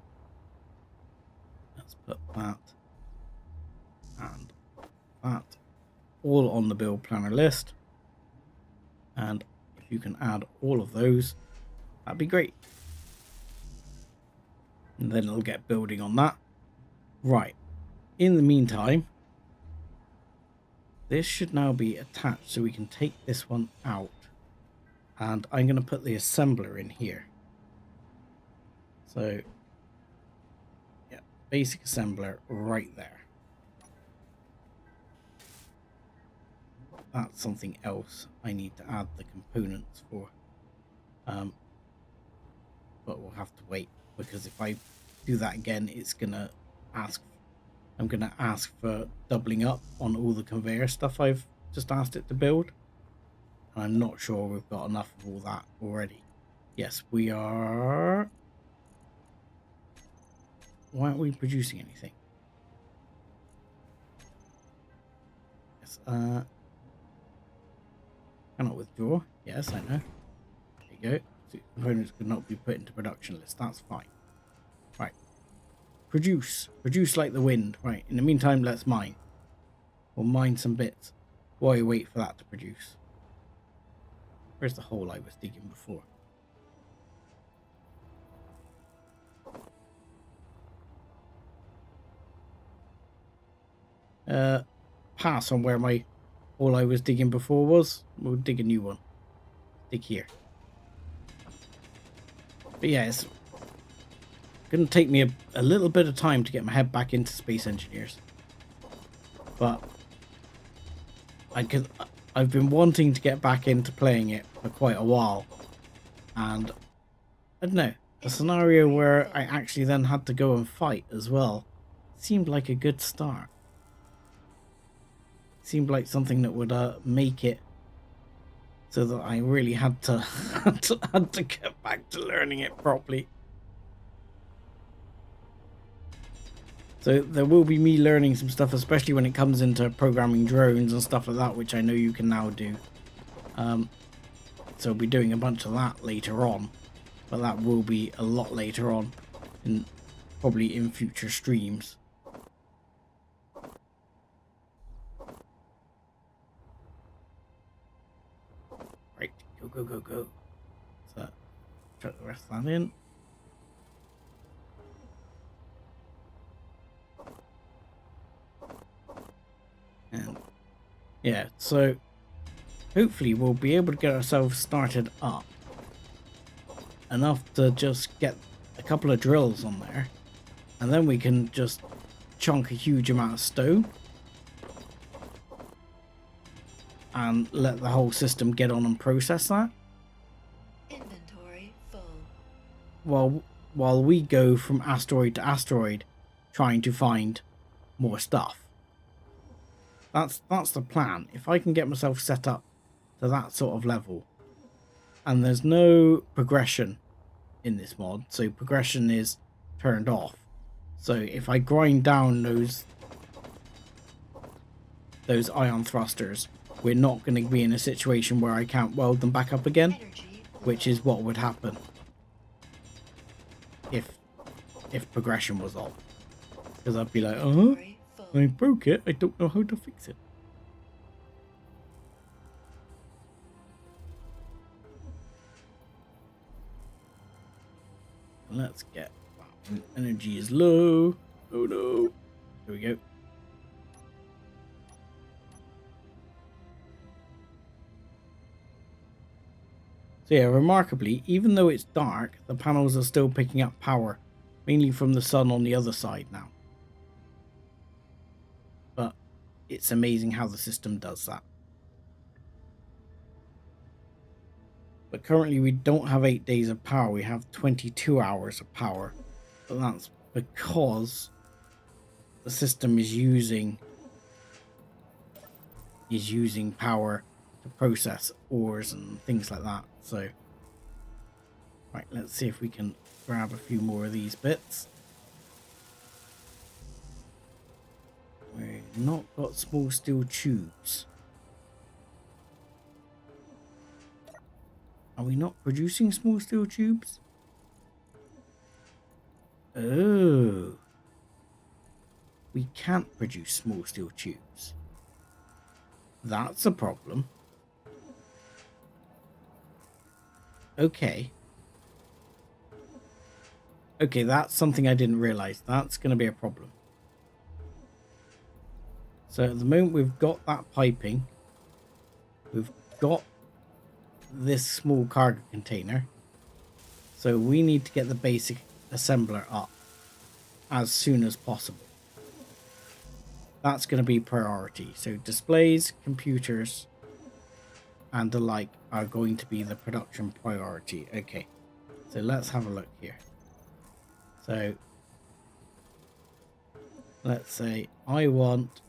Let's put that and that all on the build planner list. And if you can add all of those, that'd be great. And then it'll get building on that. Right. In the meantime, this should now be attached so we can take this one out. And I'm going to put the assembler in here. So, yeah, basic assembler right there. That's something else I need to add the components for. But we'll have to wait, because if I do that again, it's gonna ask. I'm gonna ask for doubling up on all the conveyor stuff I've just asked it to build. And I'm not sure we've got enough of all that already. Yes, we are. Why aren't we producing anything? Yes, cannot withdraw. Yes, I know. There you go. Components could not be put into production list. That's fine. Right. Produce. Produce like the wind. Right. In the meantime, let's mine. We'll mine some bits while we wait for that to produce. Where's the hole I was digging before? Pass on where my hole I was digging before was. We'll dig a new one. Dig here. But yeah, it's going to take me a little bit of time to get my head back into Space Engineers. But I've been wanting to get back into playing it for quite a while. And I don't know, a scenario where I actually then had to go and fight as well seemed like a good start. Seemed like something that would make it so that I really had to had to get back to learning it properly. So there will be me learning some stuff, especially when it comes into programming drones and stuff like that, which I know you can now do. So I'll be doing a bunch of that later on, but that will be a lot later on, probably in future streams. Go, go, go. So, chuck the rest of that in. And yeah, so hopefully we'll be able to get ourselves started up enough to just get a couple of drills on there, and then we can just chunk a huge amount of stone and let the whole system get on and process that. Inventory full. While we go from asteroid to asteroid trying to find more stuff. That's the plan. If I can get myself set up to that sort of level, and there's no progression in this mod, so progression is turned off. So if I grind down those ion thrusters, we're not going to be in a situation where I can't weld them back up again, which is what would happen if progression was off. Because I'd be like, I broke it, I don't know how to fix it. Let's get, energy is low. Oh no. There we go. So yeah, remarkably, even though it's dark, the panels are still picking up power, mainly from the sun on the other side now. But it's amazing how the system does that. But currently we don't have 8 days of power, we have 22 hours of power. But that's because the system is using power to process ores and things like that. So, right, let's see if we can grab a few more of these bits. We've not got small steel tubes. Are we not producing small steel tubes? Oh. We can't produce small steel tubes. That's a problem. Okay. Okay, that's something I didn't realize. That's going to be a problem. So at the moment we've got that piping. We've got this small cargo container. So we need to get the basic assembler up as soon as possible. That's going to be priority. So displays, computers, and the like are going to be the production priority. Okay, so let's have a look here. So let's say I want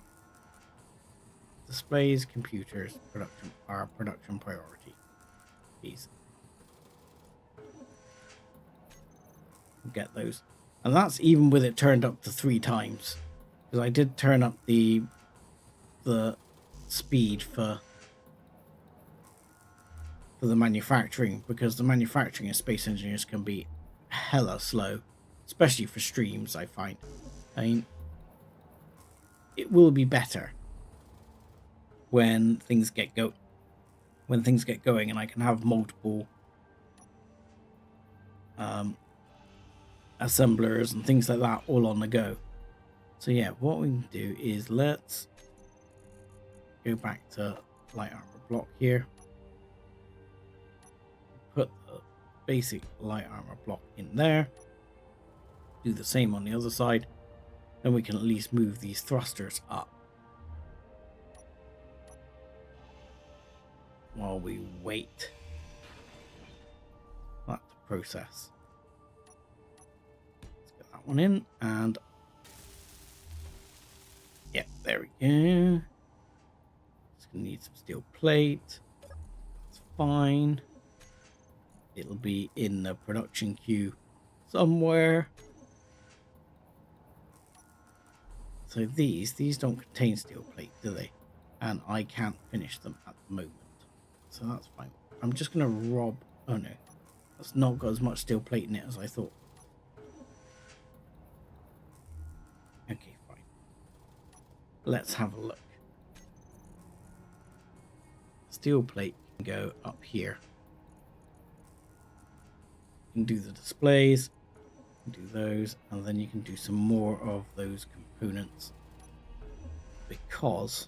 displays, computers, production are production priority. These. Get those. And that's even with it turned up to 3 times. Because I did turn up the speed for the manufacturing, because the manufacturing of space engineers can be hella slow, especially for streams. I find, I mean, it will be better when things get going, and I can have multiple assemblers and things like that all on the go. So yeah, what we can do is let's go back to light armor block here. Put the basic light armor block in there. Do the same on the other side. Then we can at least move these thrusters up while we wait for that to process. Let's get that one in, and yeah, there we go. Just gonna need some steel plate. That's fine. It'll be in the production queue somewhere. So these don't contain steel plate, do they? And I can't finish them at the moment. So that's fine. I'm just gonna rob. Oh no, that's not got as much steel plate in it as I thought. Okay, fine. Let's have a look. Steel plate can go up here. can do the displays, do those, and then you can do some more of those components, because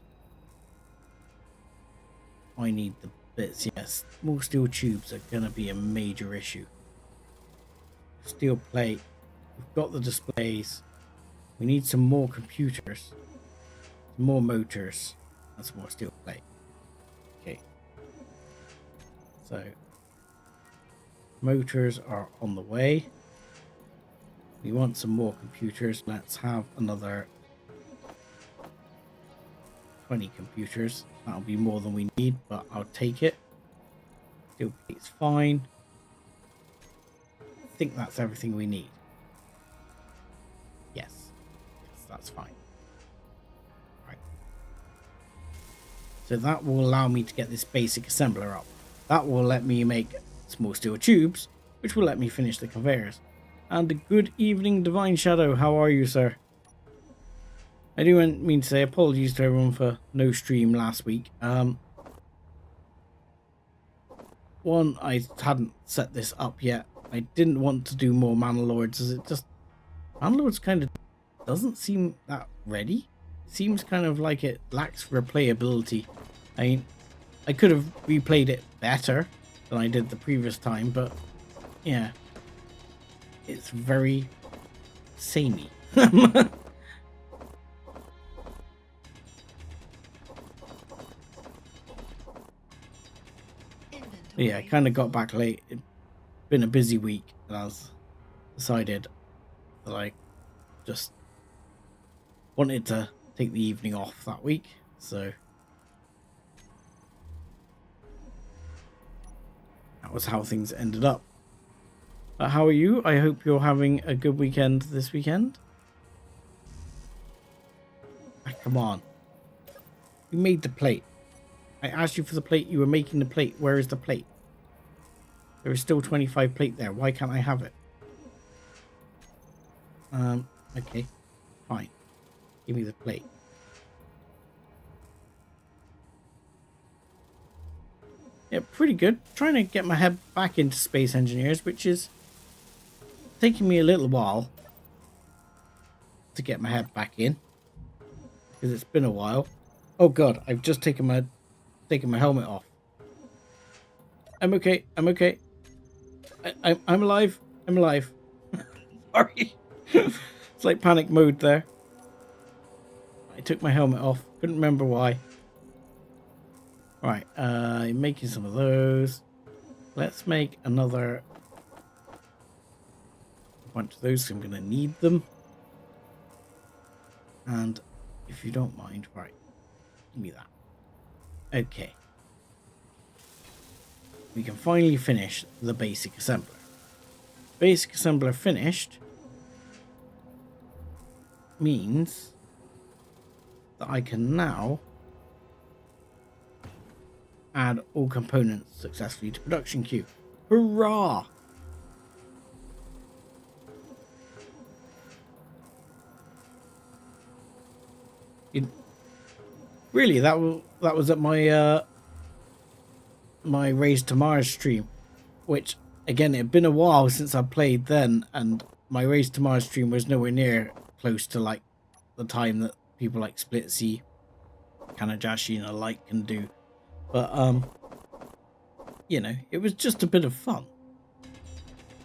I need the bits. Yes, more steel tubes are going to be a major issue. Steel plate, we've got the displays, we need some more computers, some more motors, and some more steel plate. Okay, so motors are on the way. We want some more computers. Let's have another 20 computers. That'll be more than we need, but I'll take it. Steel plate's fine. I think that's everything we need. Yes, that's fine. Right. So that will allow me to get this basic assembler up. That will let me make small steel tubes, which will let me finish the conveyors. And good evening, Divine Shadow. How are you, sir? I do mean to say apologies to everyone for no stream last week. One, I hadn't set this up yet. I didn't want to do more Mana Lords, as it just... Mana Lords kind of doesn't seem that ready. It seems kind of like it lacks replayability. I mean, I could have replayed it better than I did the previous time, but yeah. It's very samey. Yeah, I kind of got back late. It's been a busy week, and I decided that I just wanted to take the evening off that week, so that was how things ended up. But how are you? I hope you're having a good weekend this weekend. Ah, come on. You made the plate. I asked you for the plate. You were making the plate. Where is the plate? There is still 25 plate there. Why can't I have it? Okay. Fine. Give me the plate. Yeah, pretty good. Trying to get my head back into Space Engineers, which is taking me a little while to get my head back in, because it's been a while. Oh god, I've just taken my helmet off. I'm okay. I'm okay. I'm alive. I'm alive. Sorry. It's like panic mode there. I took my helmet off. Couldn't remember why. Right, making some of those. Let's make another bunch of those. I'm going to need them. And if you don't mind, right, give me that. Okay. We can finally finish the basic assembler. Basic assembler finished means that I can now add all components successfully to production queue. Hurrah! Really, that was at my my Race to Mars stream, which again, it had been a while since I played then, and my Race to Mars stream was nowhere near close to like the time that people like Splitsy, Kanajashi and the like can do. But you know, it was just a bit of fun,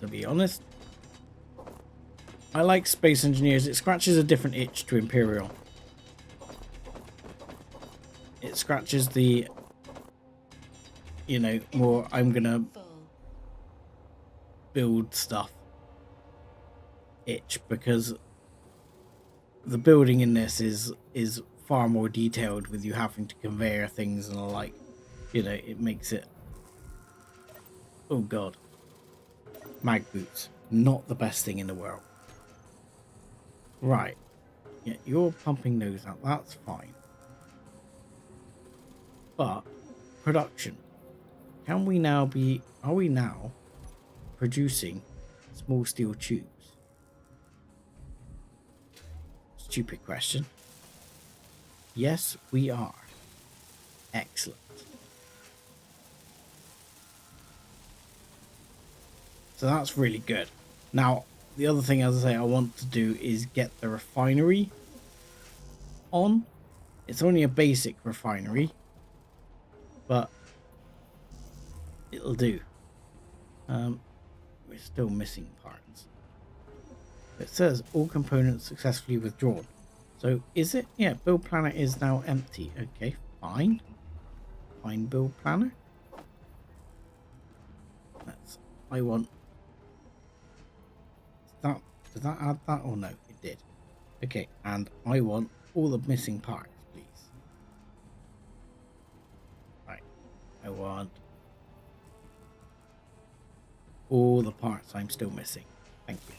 to be honest. I like Space Engineers. It scratches a different itch to Imperial. It scratches the, you know, more I'm gonna build stuff itch, because the building in this is far more detailed, with you having to conveyor things and the like. You know, it makes it... Oh god. Mag boots. Not the best thing in the world. Right. Yeah, you're pumping those out. That's fine. But production. Can we now be... Are we now producing small steel tubes? Stupid question. Yes, we are. Excellent. So that's really good. Now, the other thing, as I say, I want to do is get the refinery on. It's only a basic refinery, but it'll do. We're still missing parts. It says all components successfully withdrawn. So is it? Yeah, build planner is now empty. Okay, fine. Fine, build planner. I want that. Did that add that or no? It did. Okay, and I want all the missing parts, please. Right. I want all the parts I'm still missing. Thank you.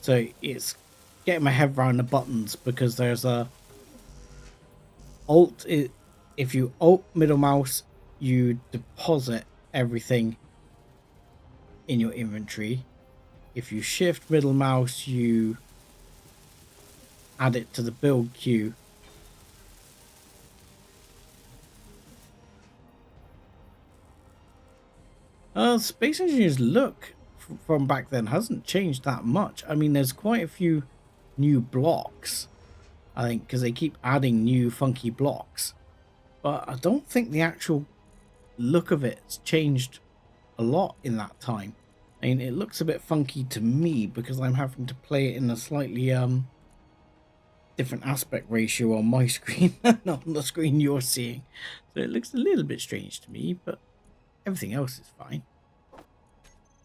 So it's getting my head around the buttons because there's a alt. If you alt middle mouse, you deposit everything in your inventory. If you shift middle mouse, you add it to the build queue. Space Engineer's look from back then hasn't changed that much. I mean, there's quite a few new blocks, I think, because they keep adding new funky blocks. But I don't think the actual look of it's changed a lot in that time. I mean, it looks a bit funky to me because I'm having to play it in a slightly different aspect ratio on my screen than on the screen you're seeing. So it looks a little bit strange to me, but everything else is fine.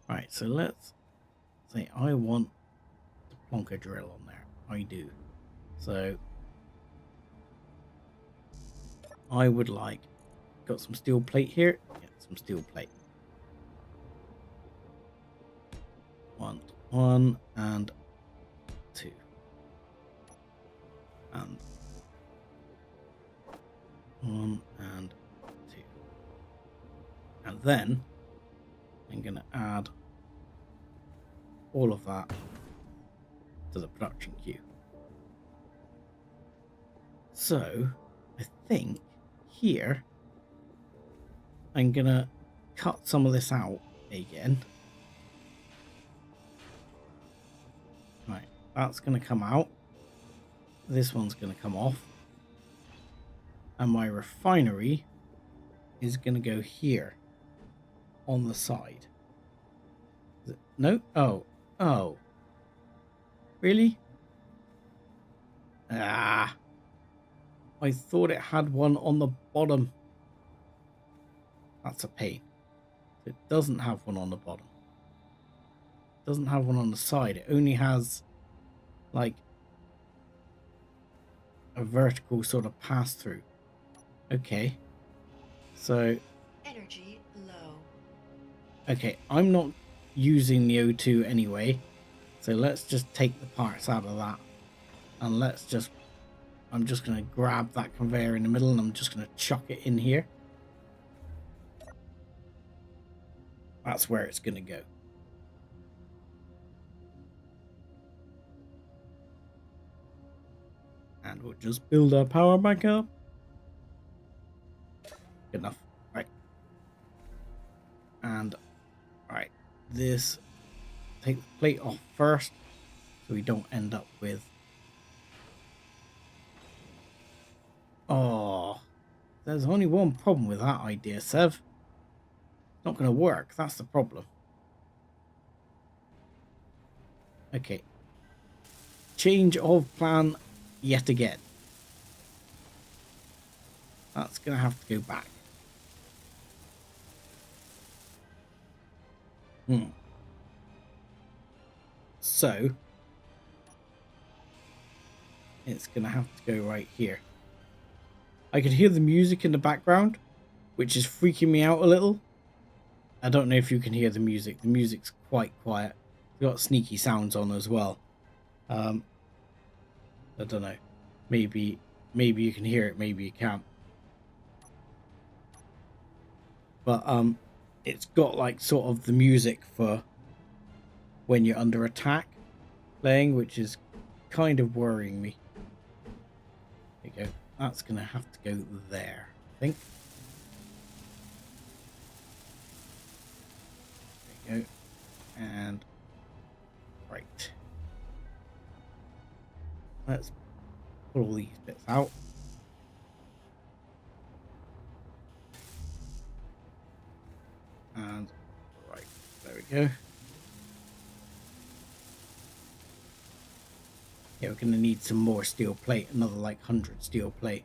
Right, so let's say I want the plonker drill on there. I do. So I would like, got some steel plate here. Yeah, some steel plate. Want 1 and 2. And 1 and 2. And then I'm going to add all of that to the production queue. So I think here I'm going to cut some of this out again. Right, that's going to come out. This one's going to come off. And my refinery is going to go here on the side. No? Oh. Really? I thought it had one on the bottom. That's a pain. It doesn't have one on the bottom. It doesn't have one on the side. It only has like a vertical sort of pass through. Okay. So energy low. Okay, I'm not using the O2 anyway. So let's just take the parts out of that. And let's just, I'm just going to grab that conveyor in the middle and I'm just going to chuck it in here. That's where it's going to go. And we'll just build our power back up. Good enough. Right. And, right, this, take the plate off first so we don't end up with, oh, there's only one problem with that idea, Sev. It's not going to work. That's the problem. Okay. Change of plan yet again. That's going to have to go back. So it's going to have to go right here. I can hear the music in the background, which is freaking me out a little. I don't know if you can hear the music. The music's quite quiet. It's got sneaky sounds on as well. I don't know. Maybe you can hear it, maybe you can't. But it's got like sort of the music for when you're under attack playing, which is kind of worrying me. There you go. that's going to have to go there, I think. There you go. And right. Let's pull all these bits out. And right, there we go. Yeah, we're going to need some more steel plate, another like 100 steel plate.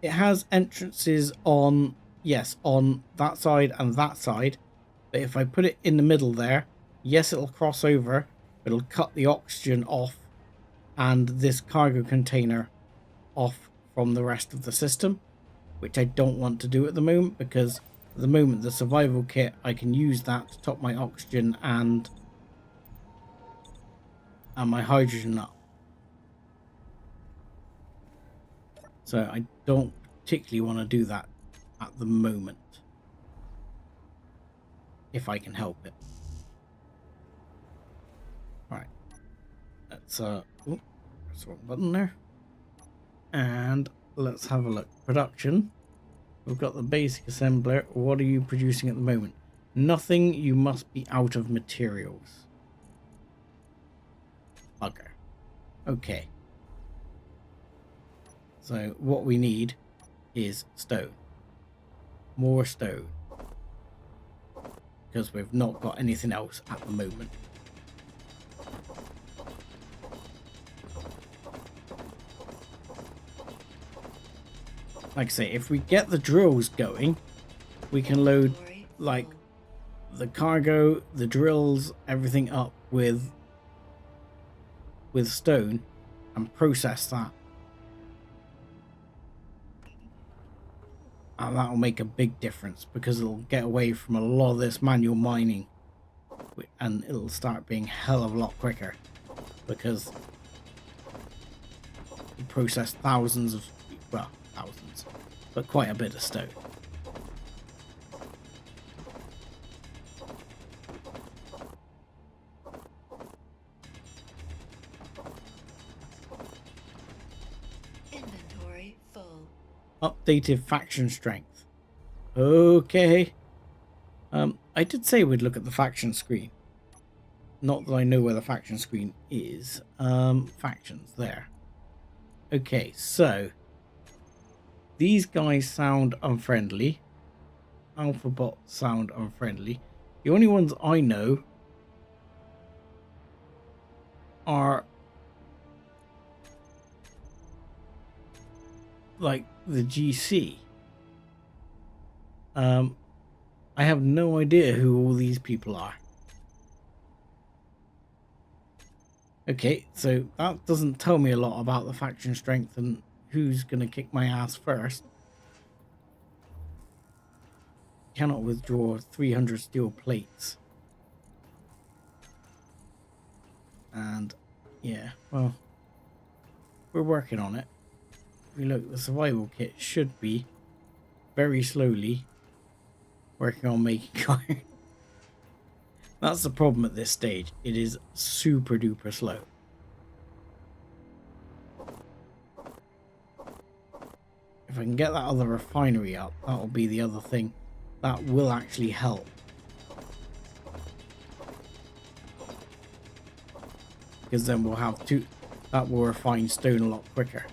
It has entrances on, yes, on that side and that side. But if I put it in the middle there, yes, it'll cross over. It'll cut the oxygen off and this cargo container off from the rest of the system, which I don't want to do at the moment, because at the moment the survival kit, I can use that to top my oxygen and my hydrogen up. So I don't particularly want to do that at the moment, if I can help it. Right, let's ooh, there's the wrong button there, and let's have a look. Production. We've got the basic assembler. What are you producing at the moment? Nothing. You must be out of materials. Bugger. Okay. So what we need is stone. More stone. Because we've not got anything else at the moment. Like I say, if we get the drills going, we can load like the cargo, the drills, everything up with stone and process that. And that'll make a big difference, because it'll get away from a lot of this manual mining and it'll start being a hell of a lot quicker, because you process thousands of, well, thousands, but quite a bit of stone. Inventory full. Updated faction strength. Okay. I did say we'd look at the faction screen. Not that I know where the faction screen is. Factions, there. Okay, so these guys sound unfriendly. Alphabot sound unfriendly. The only ones I know are like the GC. I have no idea who all these people are. Okay, so that doesn't tell me a lot about the faction strength and who's gonna kick my ass first. Cannot withdraw 300 steel plates. And yeah, well, we're working on it. If we look, the survival kit should be very slowly working on making iron. That's the problem at this stage. It is super duper slow. If I can get that other refinery up, that'll be the other thing. That will actually help. Because then we'll have two, that will refine stone a lot quicker.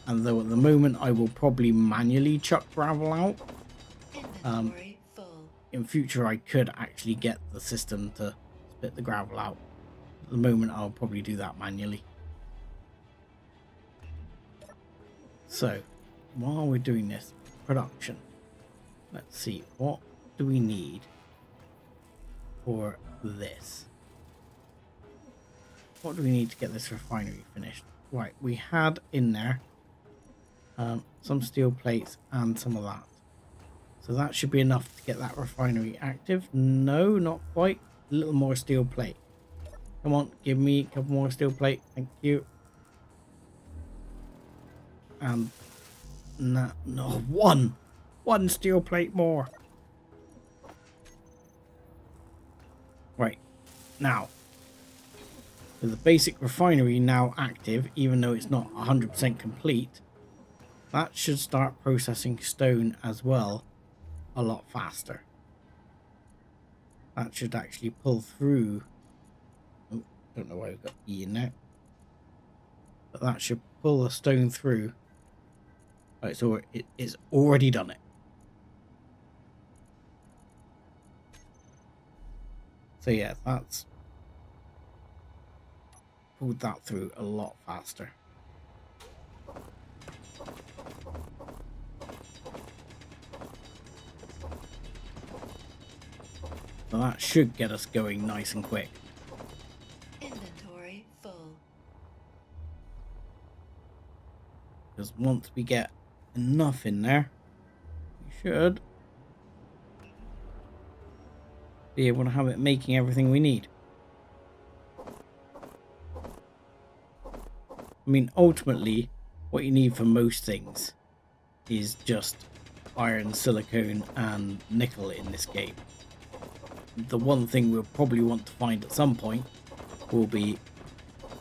And though at the moment I will probably manually chuck gravel out. Inventory full. In future I could actually get the system to spit the gravel out. At the moment I'll probably do that manually. So while we're doing this, production, let's see, what do we need for this? What do we need to get this refinery finished? Right, we had in there some steel plates and some of that. So that should be enough to get that refinery active. No, not quite. A little more steel plate. Come on, give me a couple more steel plate. Thank you. And no, one steel plate more. Right, now With the basic refinery now active, even though it's not 100% complete, that should start processing stone as well a lot faster. That should actually pull through. Oh, don't know why we've got E in there. But that should pull the stone through. Right, so it's already done it. So yeah, that's pulled that through a lot faster. So that should get us going nice and quick. Inventory full. Because once we get enough in there, we should be able to have it making everything we need. I mean, ultimately, what you need for most things is just iron, silicone, and nickel in this game. The one thing we'll probably want to find at some point will be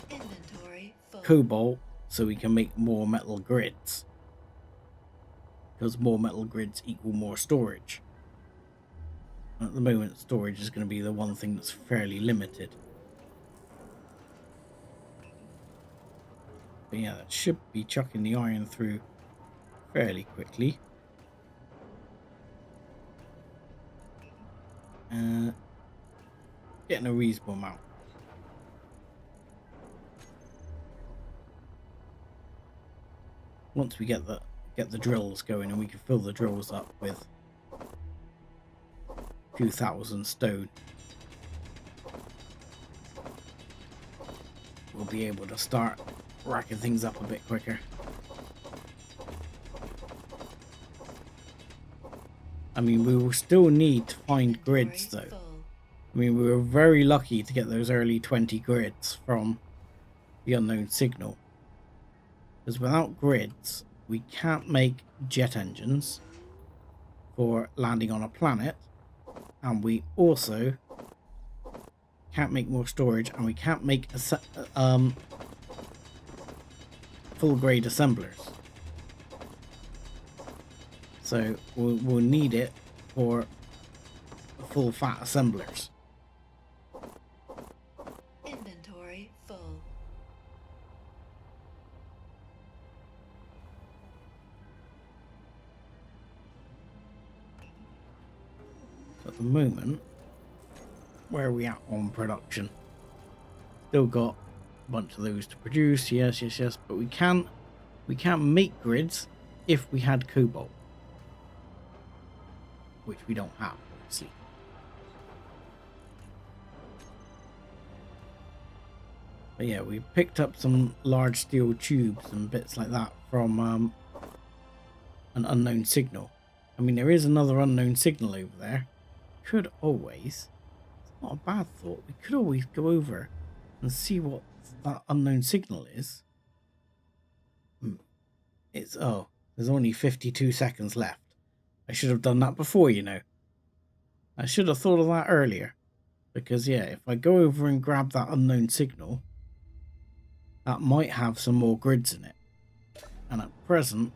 Inventory full. cobalt, so we can make more metal grids. Because more metal grids equal more storage. At the moment, storage is going to be the one thing that's fairly limited. But yeah, that should be chucking the iron through fairly quickly. Getting a reasonable amount. Once we get the drills going, and we can fill the drills up with a few thousand stone, we'll be able to start racking things up a bit quicker. I mean, we will still need to find grids though. Full. I mean, we were very lucky to get those early 20 grids from the unknown signal. Because without grids, we can't make jet engines for landing on a planet. And we also can't make more storage, and we can't make full grade assemblers. So we'll need it for full fat assemblers. Inventory full. So at the moment, where are we at on production? Still got a bunch of those to produce. Yes, but we can't make grids if we had cobalt, which we don't have, obviously. But yeah, we picked up some large steel tubes and bits like that from an unknown signal. I mean, there is another unknown signal over there. Could always, it's not a bad thought, we could always go over and see what that unknown signal is. It's, oh, there's only 52 seconds left. I should have done that before, you know. I should have thought of that earlier. Because, yeah, if I go over and grab that unknown signal, that might have some more grids in it. And at present,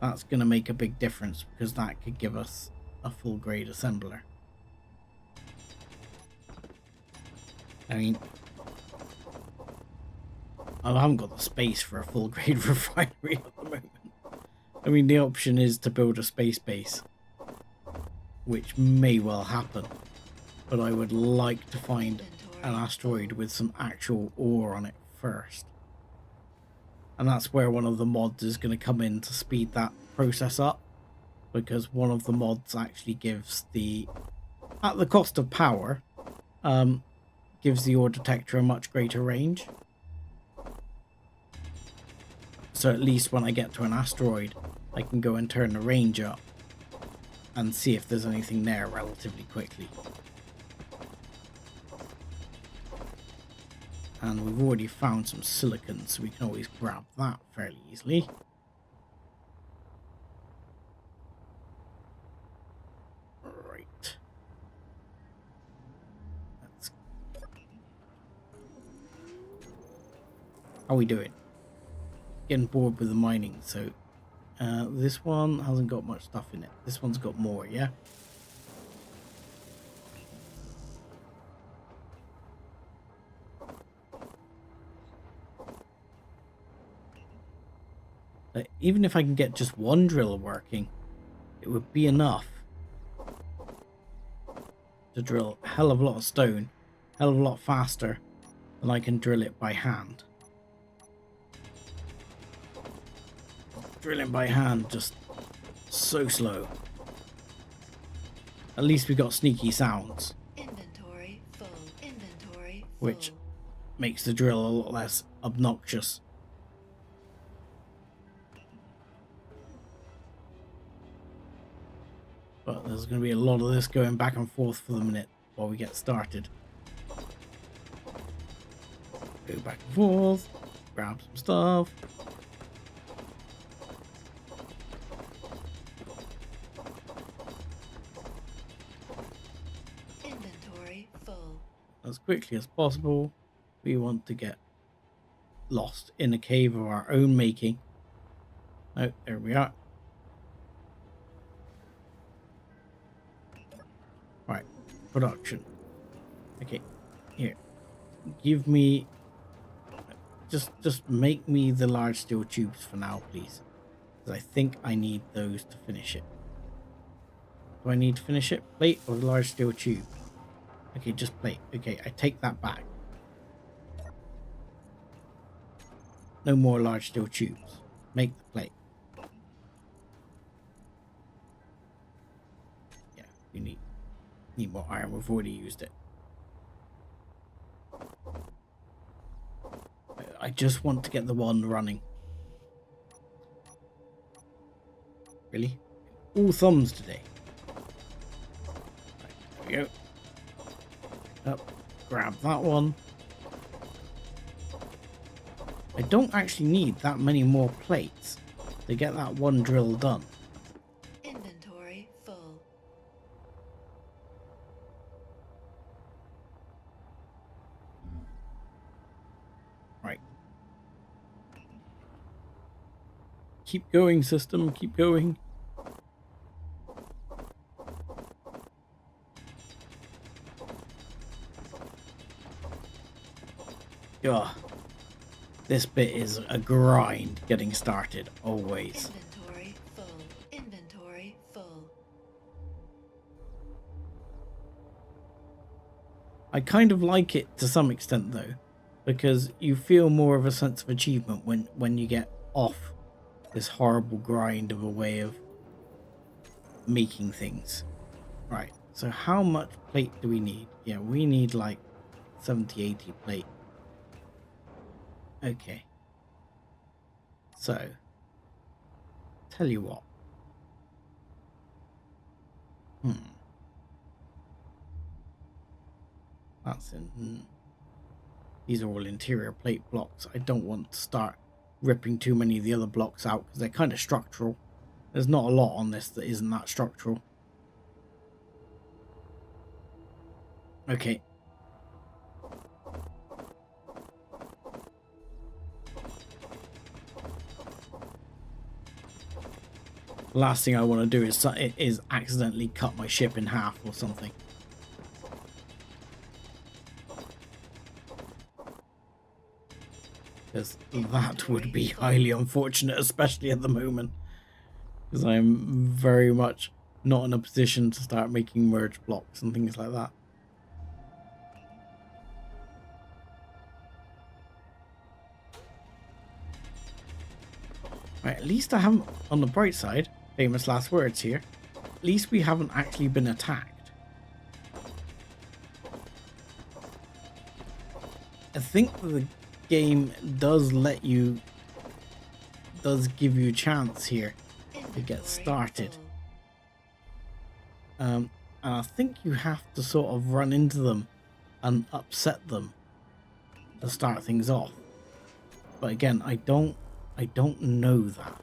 that's going to make a big difference, because that could give us a full grade assembler. I mean, I haven't got the space for a full grade refinery at the moment. I mean, the option is to build a space base, which may well happen, but I would like to find an asteroid with some actual ore on it first. And that's where one of the mods is going to come in to speed that process up, because one of the mods actually gives the, at the cost of power, gives the ore detector a much greater range. So at least when I get to an asteroid, I can go and turn the range up and see if there's anything there relatively quickly. And we've already found some silicon, so we can always grab that fairly easily. Right. How are we doing? Getting bored with the mining, so this one hasn't got much stuff in it. This one's got more, yeah? Even if I can get just one drill working, it would be enough to drill a hell of a lot of stone, a hell of a lot faster than I can drill it by hand. Drilling by hand, just so slow. At least we got sneaky sounds, Inventory full. Inventory full. which makes the drill a lot less obnoxious. But there's going to be a lot of this going back and forth for the minute while we get started. Go back and forth, grab some stuff. Inventory full. As quickly as possible. We want to get lost in a cave of our own making. Oh, there we are. Right, production. Okay, here. Give me... Just make me the large steel tubes for now, please. Because I think I need those to finish it. Do I need to finish it? Plate or the large steel tube? Okay, just plate. Okay, I take that back. No more large steel tubes. Make the plate. Yeah, we need more iron. We've already used it. I just want to get the one running. Really? All thumbs today. Right, there we go. Up, grab that one. I don't actually need that many more plates to get that one drill done. Inventory full. Right. Keep going, system. Keep going. Ugh. This bit is a grind getting started, always. Inventory full. Inventory full. I kind of like it to some extent though, because you feel more of a sense of achievement when you get off this horrible grind of a way of making things. Right, so how much plate do we need? Yeah, we need like 70-80 plate. Okay. So, tell you what. That's in... These are all interior plate blocks. I don't want to start ripping too many of the other blocks out because they're kind of structural. There's not a lot on this that isn't that structural. Okay. Last thing I want to do is accidentally cut my ship in half or something. Because that would be highly unfortunate, especially at the moment. Because I'm very much not in a position to start making merge blocks and things like that. Right, at least I haven't, on the bright side, famous last words here, at least we haven't actually been attacked. I think the game does give you a chance here to get started. And I think you have to sort of run into them and upset them to start things off. But again, I don't know that.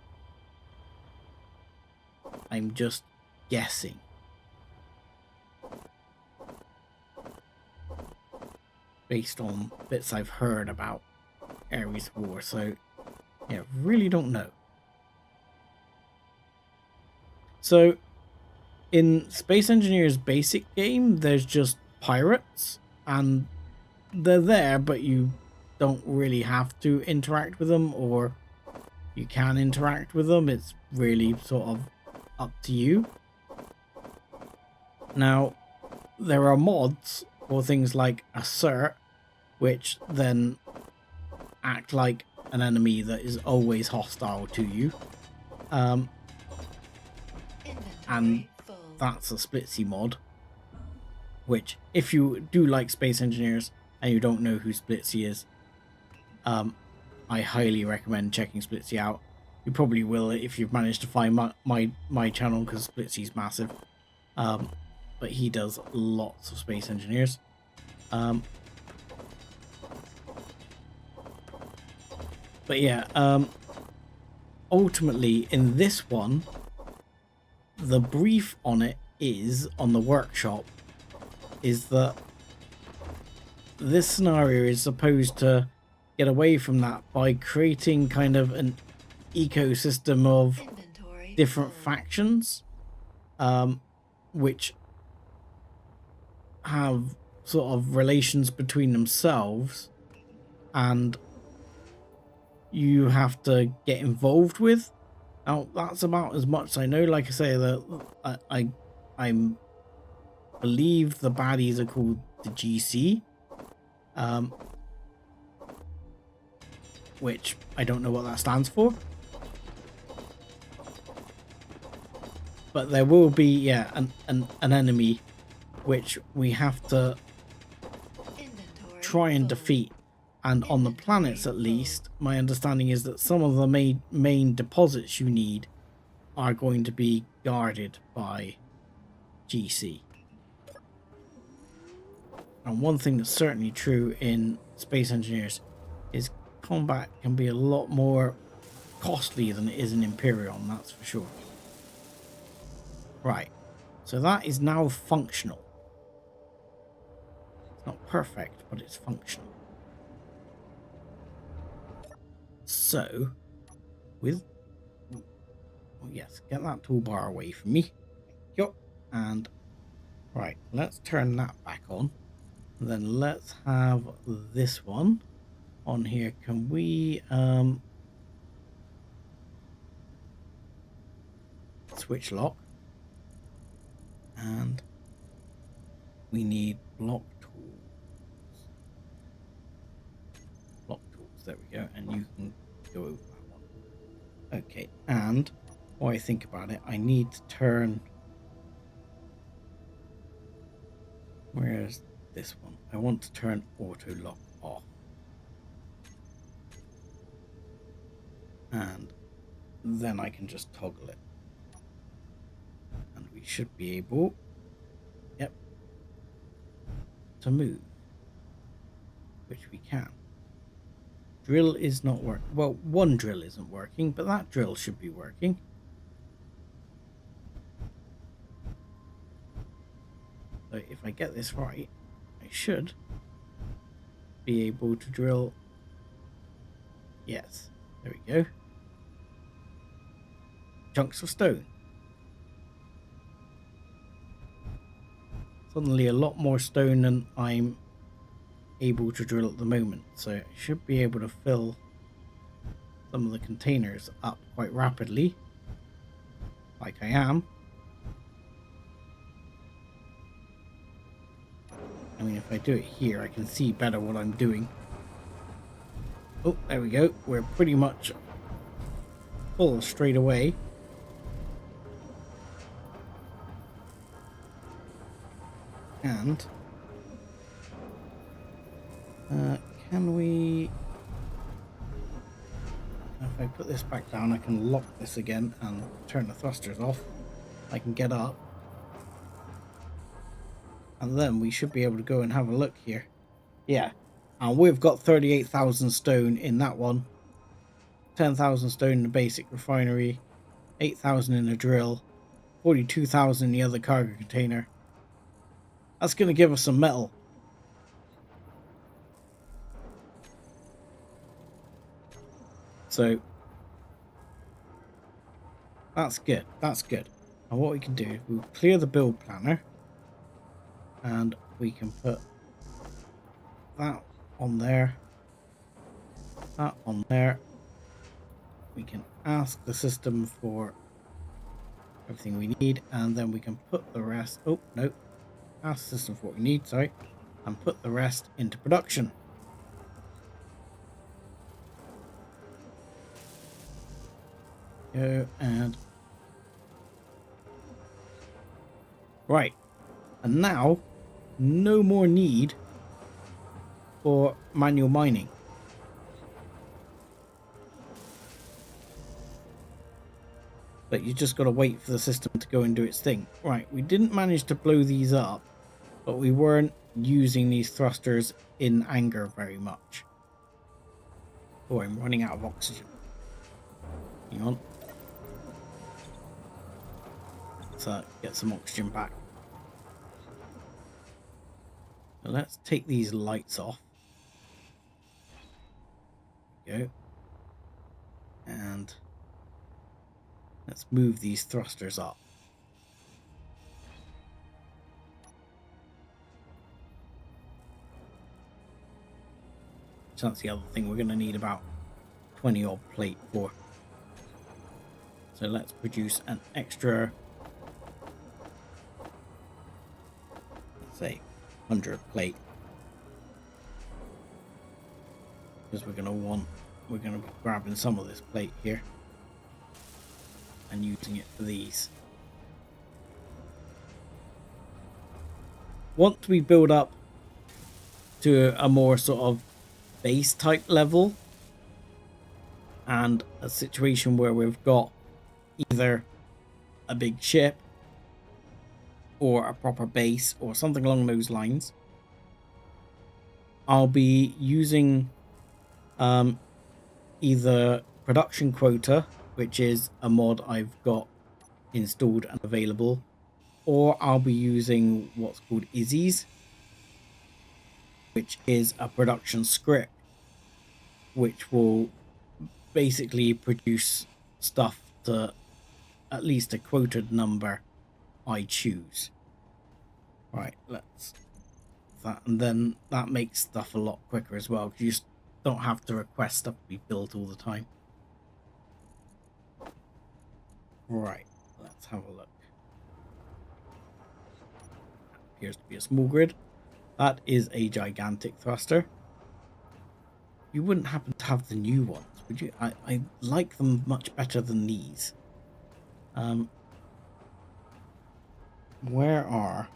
I'm just guessing. Based on bits I've heard about Ares War, so yeah, really don't know. So in Space Engineer's basic game, there's just pirates, and they're there, but you don't really have to interact with them, or you can interact with them. It's really sort of up to you. Now, there are mods for things like Assert, which then act like an enemy that is always hostile to you. And Inventory full. that's a Splitsy mod, which if you do like Space Engineers and you don't know who Splitsy is, I highly recommend checking Splitsy out. You probably will if you've managed to find my channel, because Splitsy's massive. But he does lots of Space Engineers. But yeah, ultimately in this one, the brief on it is, on the workshop, is that this scenario is supposed to get away from that by creating kind of an ecosystem of Inventory different full. factions, which have sort of relations between themselves, and you have to get involved with. Now, that's about as much as I know. Like I say, I believe the baddies are called the GC, which I don't know what that stands for. But there will be, yeah, an enemy which we have to Inventory try and full. defeat. And on the planets, at least, my understanding is that some of the main deposits you need are going to be guarded by GC. And one thing that's certainly true in Space Engineers is combat can be a lot more costly than it is in Imperial, that's for sure. Right, so that is now functional. It's not perfect, but it's functional. So, with... Oh yes, get that toolbar away from me. Yup. And, right, let's turn that back on. And then let's have this one on here. Can we switch lock? And we need block tools. Block tools, there we go. And you can go over that one. Okay, and while I think about it, I need to turn... Where's this one? I want to turn auto lock off. And then I can just toggle it. And we should be able, yep, to move, which we can. Drill is not working. Well, one drill isn't working, but that drill should be working. So if I get this right, I should be able to drill. Yes, there we go. Chunks of stone. Suddenly a lot more stone than I'm able to drill at the moment, so I should be able to fill some of the containers up quite rapidly, like I am. I mean, if I do it here, I can see better what I'm doing. Oh, there we go. We're pretty much full straight away. And can we... If I put this back down, I can lock this again and turn the thrusters off. I can get up. And then we should be able to go and have a look here. Yeah. And we've got 38,000 stone in that one. 10,000 stone in the basic refinery. 8,000 in the drill. 42,000 in the other cargo container. That's going to give us some metal. So that's good. That's good. And what we can do, we'll clear the build planner and we can put that on there, that on there. We can ask the system for everything we need, and then we can put the rest. Oh, no. Ask the system for what we need, sorry. And put the rest into production. Go and. Right. And now, no more need for manual mining. But you just got to wait for the system to go and do its thing. Right, we didn't manage to blow these up, but we weren't using these thrusters in anger very much. Oh, I'm running out of oxygen. Hang on. Let's get some oxygen back. So let's take these lights off. There we go. And let's move these thrusters up. So that's the other thing we're going to need about 20 odd plate for. So let's produce an extra, let's say 100 plate. Because we're going to be grabbing some of this plate here and using it for these. Once we build up to a more sort of base type level and a situation where we've got either a big ship or a proper base or something along those lines, I'll be using either production quota, which is a mod I've got installed and available, or I'll be using what's called ISIs, which is a production script which will basically produce stuff to at least a quoted number I choose. Right, let's that, and then that makes stuff a lot quicker as well, because you just don't have to request stuff to be built all the time. Right, let's have a look. Appears to be a small grid. That is a gigantic thruster. You wouldn't happen to have the new ones, would you? I like them much better than these. Where are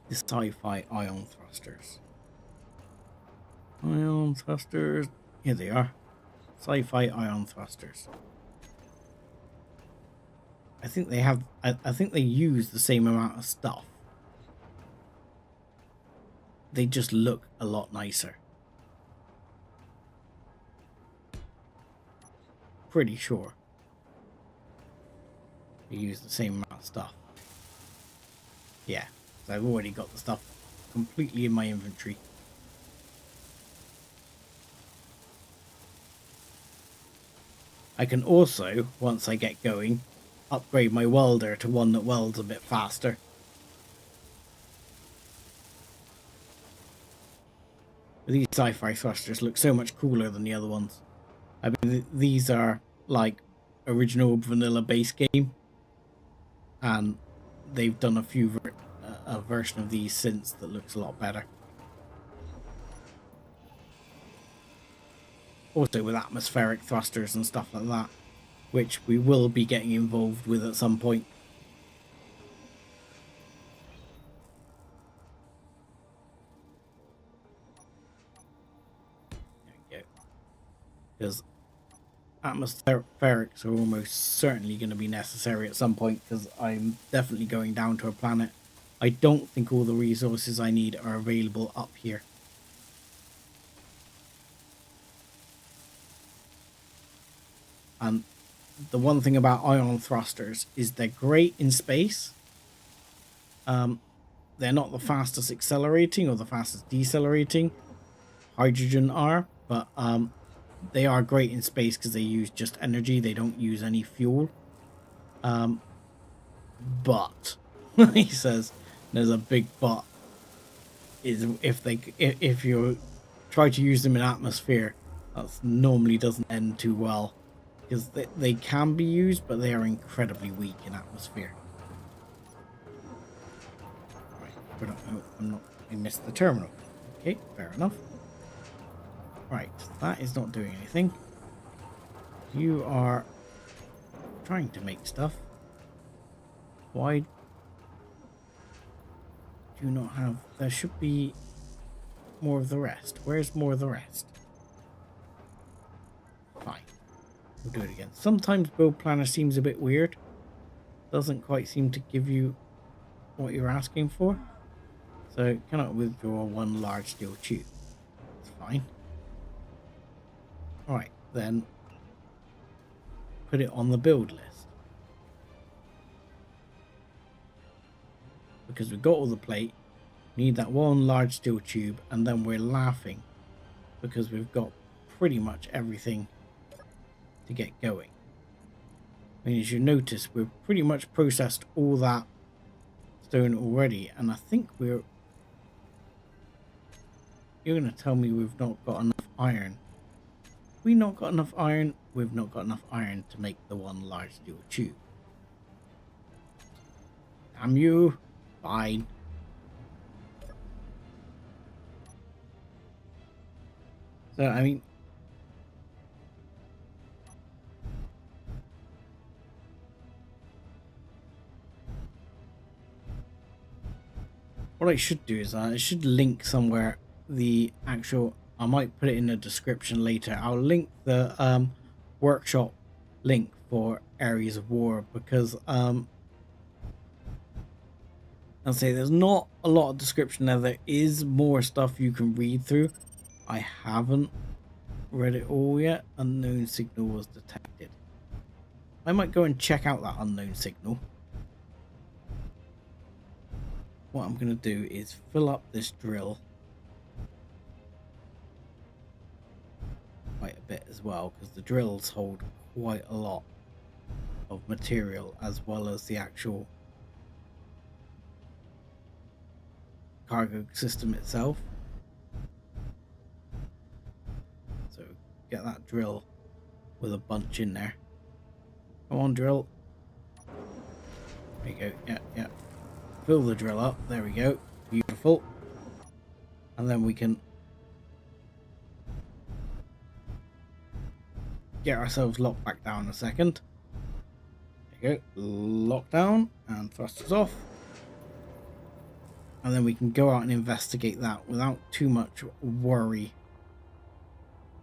the sci-fi ion thrusters? Ion thrusters. Here they are. Sci-fi ion thrusters. I think they have. I think they use the same amount of stuff. They just look a lot nicer. Pretty sure they use the same amount of stuff. Yeah, so I've already got the stuff completely in my inventory. I can also, once I get going, upgrade my welder to one that welds a bit faster. These sci-fi thrusters look so much cooler than the other ones. I mean, these are like original vanilla base game, and they've done a version of these since that looks a lot better. Also with atmospheric thrusters and stuff like that, which we will be getting involved with at some point. There we go. Because atmospherics are almost certainly going to be necessary at some point, because I'm definitely going down to a planet. I don't think all the resources I need are available up here. And the one thing about ion thrusters is they're great in space. They're not the fastest accelerating or the fastest decelerating. Hydrogen are, but they are great in space because they use just energy. They don't use any fuel. But he says there's a big but, is if you try to use them in atmosphere, that normally doesn't end too well, because they can be used, but they are incredibly weak in atmosphere. Right, but I missed the terminal. Okay, fair enough. Right, that is not doing anything. You are trying to make stuff. Why do you not have... There should be more of the rest. Where's more of the rest? Fine. We'll do it again. Sometimes build planner seems a bit weird. Doesn't quite seem to give you what you're asking for. So cannot withdraw one large steel tube. It's fine. Alright, then put it on the build list. Because we've got all the plate, need that one large steel tube, and then we're laughing because we've got pretty much everything to get going. I mean, as you notice, we've pretty much processed all that stone already, and I think you're going to tell me we've not got enough iron. We not got enough iron? We've not got enough iron to make the one large steel tube. Damn you. Fine. So, I mean, what I should do is I should link somewhere the actual... I might put it in the description later. I'll link the workshop link for Areas of War, because I'll say there's not a lot of description there. There is more stuff you can read through. I haven't read it all yet. Unknown signal was detected. I might go and check out that unknown signal. What I'm going to do is fill up this drill quite a bit as well, because the drills hold quite a lot of material, as well as the actual cargo system itself. So get that drill with a bunch in there. Come on, drill. There you go. Yeah. Fill the drill up. There we go. Beautiful. And then we can get ourselves locked back down a second. There you go. Lock down and thrusters off. And then we can go out and investigate that without too much worry.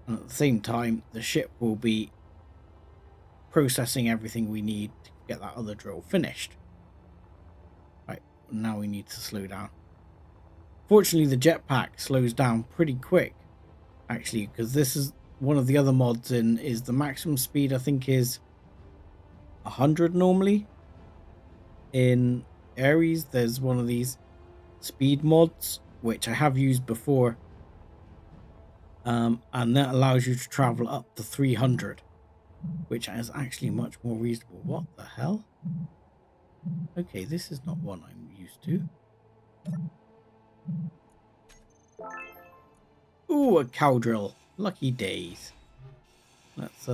And at the same time, the ship will be processing everything we need to get that other drill finished. Right, now we need to slow down. Fortunately, the jetpack slows down pretty quick, actually, because this is one of the other mods in, is the maximum speed, I think, is 100 normally. In Ares, there's one of these speed mods, which I have used before, and that allows you to travel up to 300, which is actually much more reasonable. What the hell? Okay, this is not one I'm used to. Ooh, a cow drill. Lucky days. Let's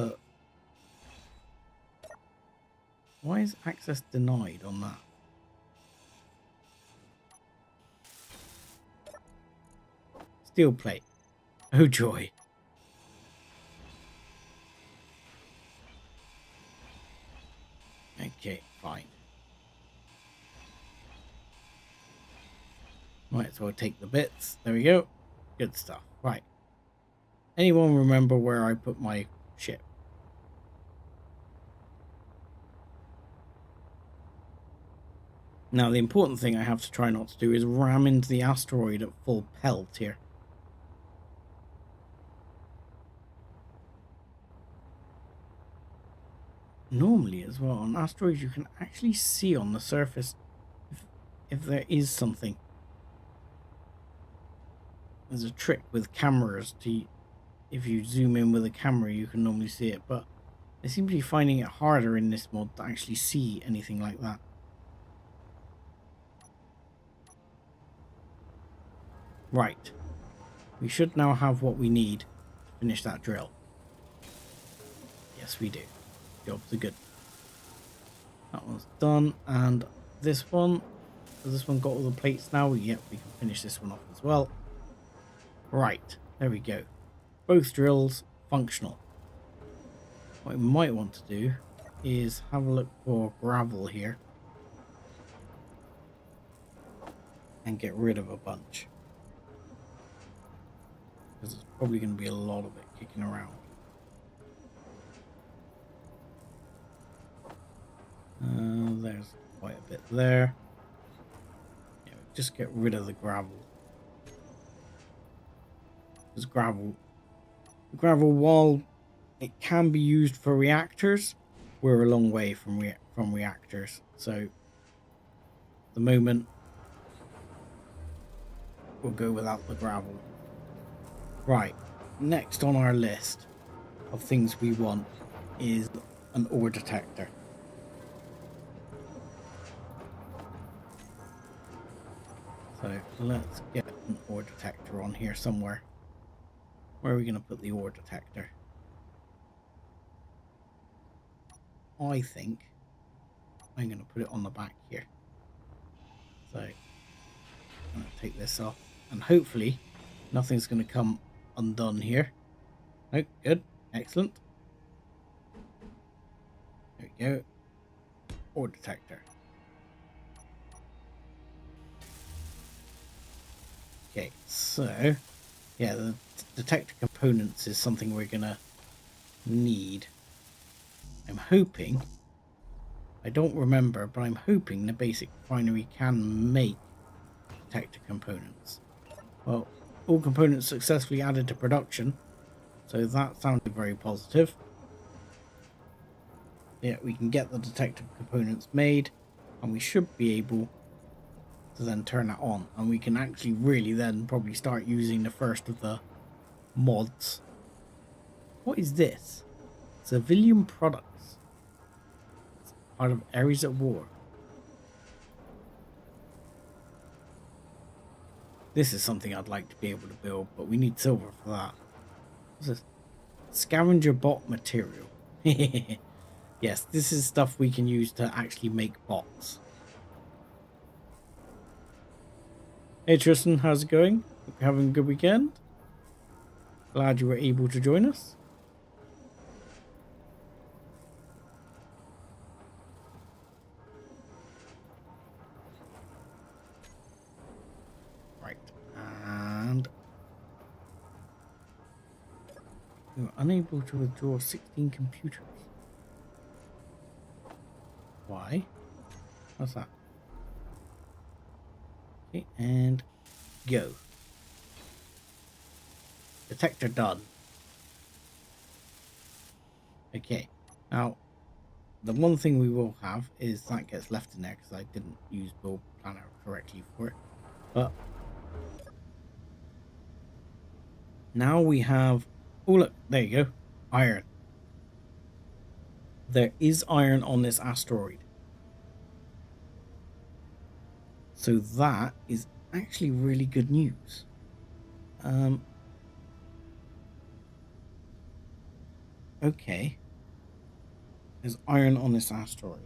why is access denied on that? Steel plate. Oh joy. Okay, fine. Might as well take the bits. There we go. Good stuff. Right. Anyone remember where I put my ship? Now, the important thing I have to try not to do is ram into the asteroid at full pelt here. Normally as well, on asteroids you can actually see on the surface if there is something. There's a trick with cameras to if you zoom in with a camera, you can normally see it, but I seem to be finding it harder in this mod to actually see anything like that. Right. We should now have what we need to finish that drill. Yes, we do. Jobs are good. That one's done, and this one, has this one got all the plates now? Yep, we can finish this one off as well. Right, there we go. Both drills functional. What we might want to do is have a look for gravel here and get rid of a bunch, because there's probably going to be a lot of it kicking around. There's quite a bit there. Yeah, just get rid of the gravel. Because gravel, while it can be used for reactors, we're a long way from reactors. So, at the moment, we'll go without the gravel. Right, next on our list of things we want is an ore detector. So let's get an ore detector on here somewhere. Where are we going to put the ore detector? I think I'm going to put it on the back here. So I'm going to take this off, and hopefully nothing's going to come undone here. Oh, good. Excellent. There we go. Ore detector. Okay, so yeah, the detector components is something we're gonna need. I'm hoping, I don't remember, but I'm hoping the basic refinery can make detector components. Well, all components successfully added to production, so that sounded very positive. Yeah, we can get the detector components made, and we should be able to then turn that on, and we can actually really then probably start using the first of the mods. What is this? Civilian products. It's part of areas at war. This is something I'd like to be able to build, but we need silver for that. What's this? Scavenger bot material. Yes, this is stuff we can use to actually make bots. Hey Tristan, how's it going? Hope you're having a good weekend. Glad you were able to join us. Right, and we were unable to withdraw 16 computers. Why? What's that? Okay, and go. Detector done. Okay, now the one thing we will have is that gets left in there because I didn't use build planner correctly for it. But now we have, oh look, there you go, iron. There is iron on this asteroid. So that is actually really good news. Okay. There's iron on this asteroid.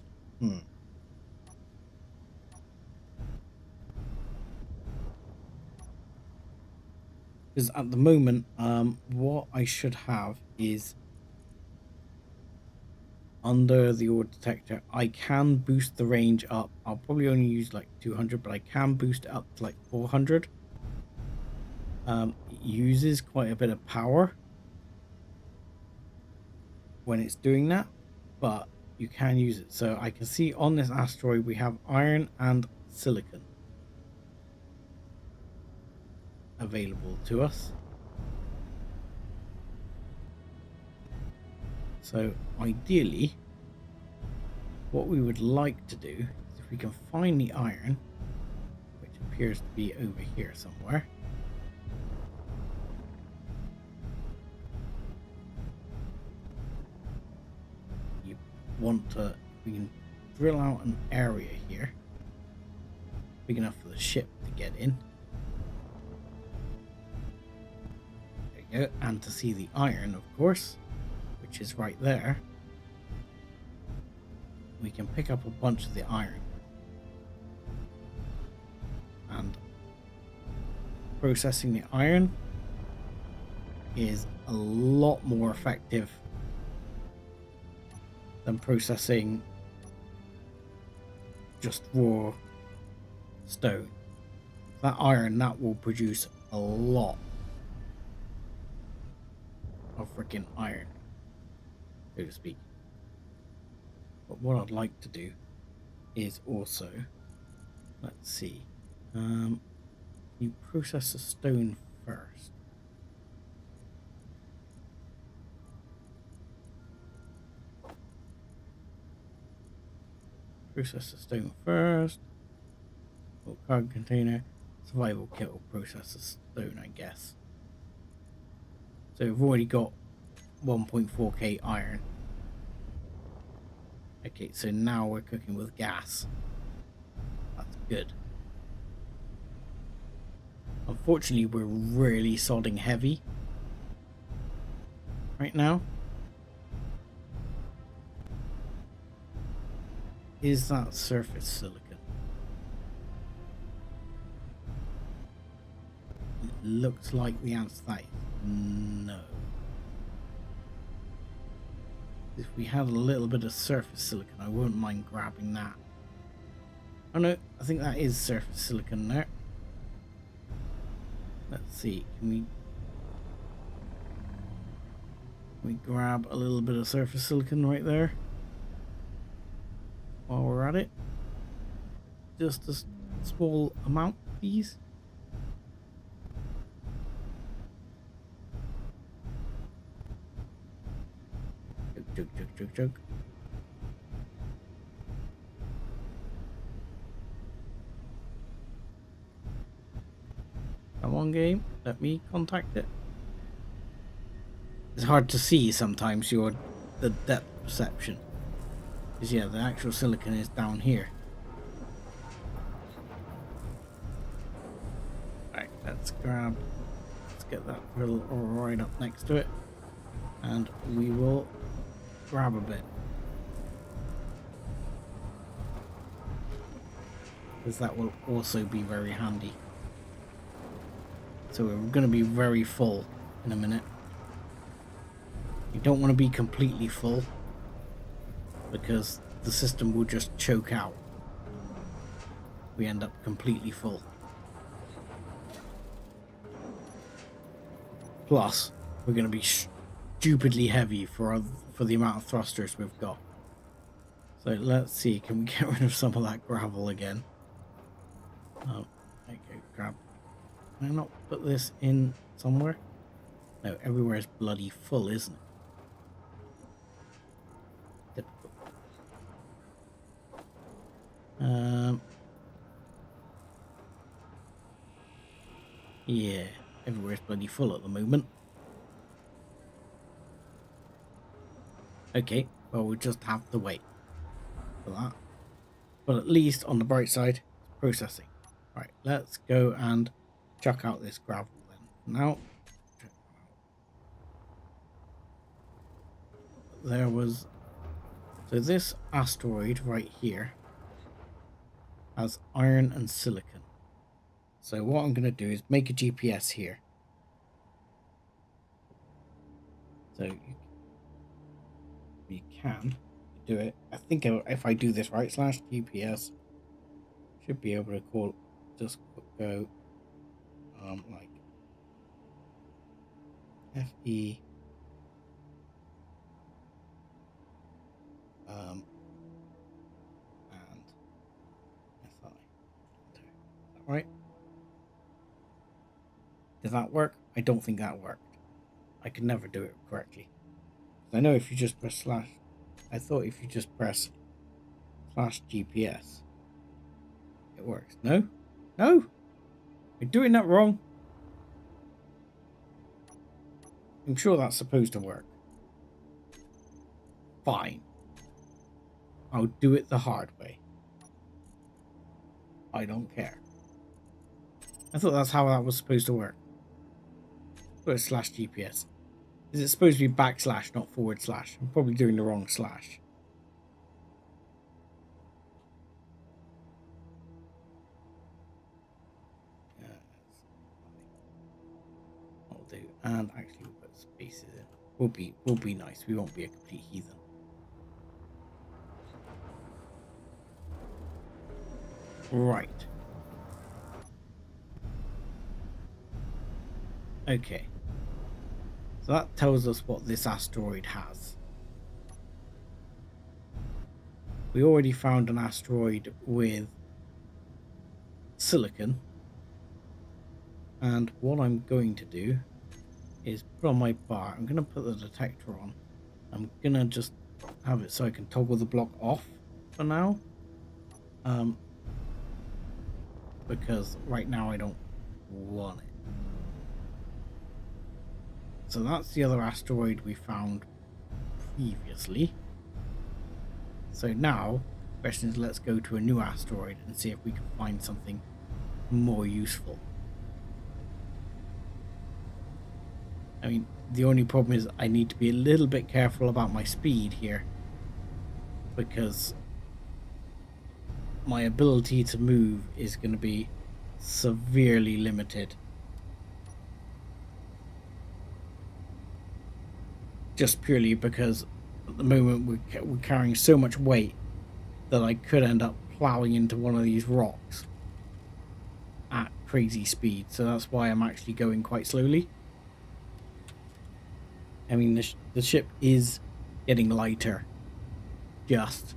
Because at the moment, what I should have is under the ore detector, I can boost the range up. I'll probably only use like 200, but I can boost it up to like 400. It uses quite a bit of power when it's doing that, but you can use it. So I can see on this asteroid we have iron and silicon available to us. So ideally, what we would like to do is if we can find the iron, which appears to be over here somewhere. want to, we can drill out an area here big enough for the ship to get in. There you go. And to see the iron, of course, which is right there. We can pick up a bunch of the iron. And processing the iron is a lot more effective than processing just raw stone. That iron, that will produce a lot of freaking iron, so to speak. But what I'd like to do is also, let's see, you process the stone first. Process the stone first. Oh, cargo container. Survival kit will process the stone, I guess. So we've already got 1.4k iron. Okay, so now we're cooking with gas. That's good. Unfortunately, we're really sodding heavy right now. Is that surface silicon? It looks like the answer to that is no. If we had a little bit of surface silicon, I wouldn't mind grabbing that. Oh no, I think that is surface silicon there. Let's see, can we grab a little bit of surface silicon right there while we're at it? Just a small amount, please. Chug. Come on, game, let me contact it. It's hard to see sometimes the depth perception. Because yeah, the actual silicon is down here. Right, let's get that drill right up next to it. And we will grab a bit. Because that will also be very handy. So we're going to be very full in a minute. You don't want to be completely full, because the system will just choke out. We end up completely full. Plus, we're going to be stupidly heavy for the amount of thrusters we've got. So let's see, can we get rid of some of that gravel again? Okay, grab. Can I not put this in somewhere? No, everywhere is bloody full, isn't it? Typical. Yeah, everywhere's bloody full at the moment. Okay, well, we'll just have to wait for that. But at least on the bright side, it's processing. Right, let's go and chuck out this gravel then. Now, there was... So this asteroid right here has iron and silicon. So what I'm going to do is make a GPS here. So you can do it. I think if I do this right, /GPS, should be able to call, just go like FE and SI. Is that right? Does that work? I don't think that worked. I could never do it correctly. I know if you just press /, I thought if you just press /GPS, it works. No? No? You're doing that wrong. I'm sure that's supposed to work. Fine. I'll do it the hard way. I don't care. I thought that's how that was supposed to work. But it's slash GPS. Is it supposed to be backslash, not forward slash? I'm probably doing the wrong slash. I'll do. And actually we'll put spaces in. We'll be nice. We won't be a complete heathen. Right. Okay. So that tells us what this asteroid has. We already found an asteroid with silicon. And what I'm going to do is put on my bar. I'm going to put the detector on. I'm going to just have it so I can toggle the block off for now. Because right now I don't want it. So that's the other asteroid we found previously. So now, the question is, let's go to a new asteroid and see if we can find something more useful. I mean, the only problem is I need to be a little bit careful about my speed here, because my ability to move is going to be severely limited. Just purely because at the moment we're carrying so much weight that I could end up plowing into one of these rocks at crazy speed. So that's why I'm actually going quite slowly. I mean, the ship is getting lighter. Just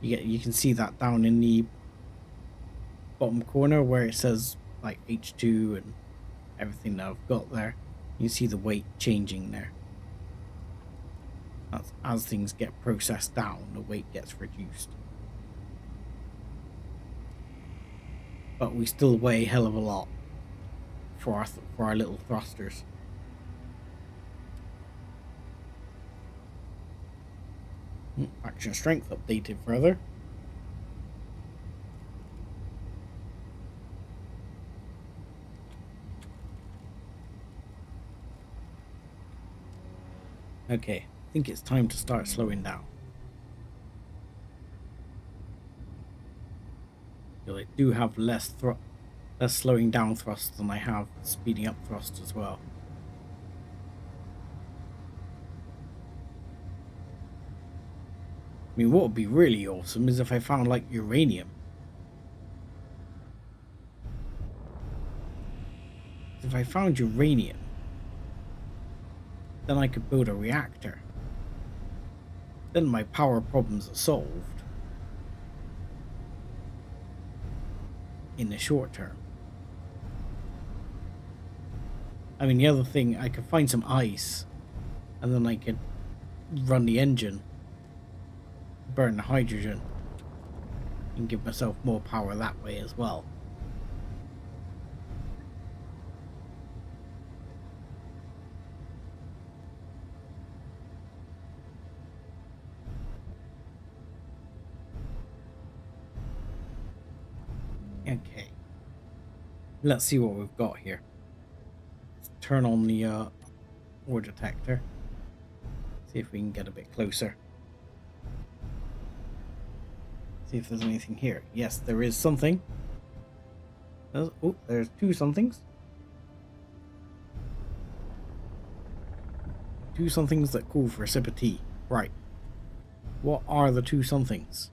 you can see that down in the bottom corner where it says like H2 and everything that I've got there. You can see the weight changing there. That's, as things get processed down, the weight gets reduced. But we still weigh a hell of a lot for our little thrusters. Action strength updated further. Okay, I think it's time to start slowing down. I do have less slowing down thrust than I have speeding up thrust as well. I mean, what would be really awesome is if I found like uranium. If I found uranium, then I could build a reactor. Then my power problems are solved. In the short term. I mean, the other thing, I could find some ice, and then I could run the engine, burn the hydrogen, and give myself more power that way as well. Okay, let's see what we've got here. Let's turn on the ore detector, see if we can get a bit closer. See if there's anything here. Yes, there is something. Oh, there's two somethings. Two somethings that call for a sip of tea. Right. What are the two somethings?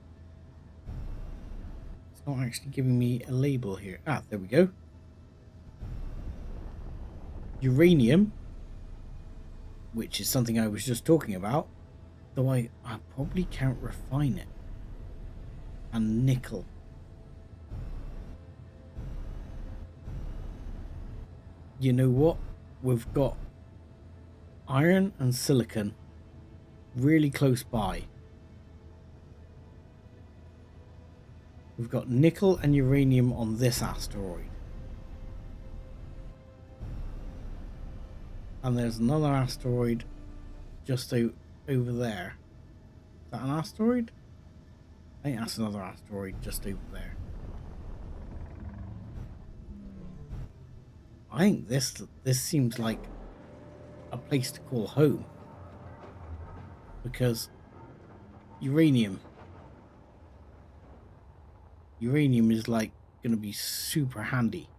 It's not actually giving me a label here. Ah, there we go. Uranium, which is something I was just talking about, though I probably can't refine it. And nickel. You know what? We've got iron and silicon really close by. We've got nickel and uranium on this asteroid. And there's another asteroid just over there. Is that an asteroid? I think that's another asteroid just over there. I think this seems like a place to call home, because uranium is like going to be super handy.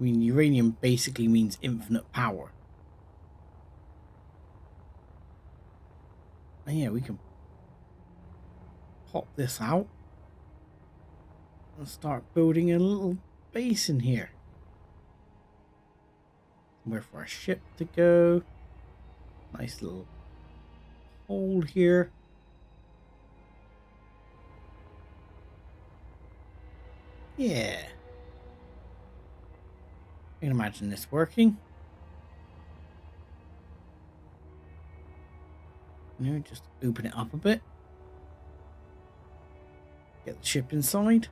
I mean, uranium basically means infinite power. And yeah, we can pop this out and start building a little base in here. Somewhere for our ship to go. Nice little hole here. Yeah. I can imagine this working. You know, just open it up a bit. Get the ship inside.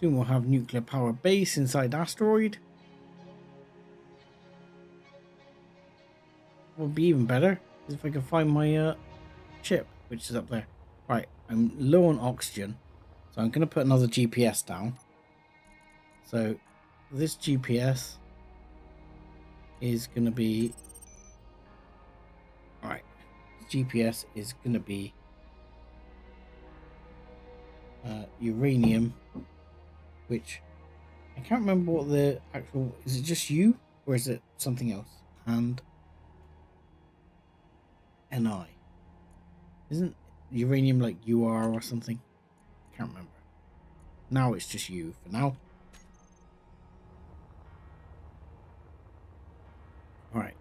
Soon we'll have nuclear power base inside asteroid. What would be even better is if I can find my ship, which is up there. Right, I'm low on oxygen, so I'm going to put another GPS down. So this GPS is going to be... Right, GPS is going to be uranium, which I can't remember what the actual... Is it just U or is it something else? And Ni. Isn't uranium like UR or something? Can't remember. Now it's just U for now. Alright.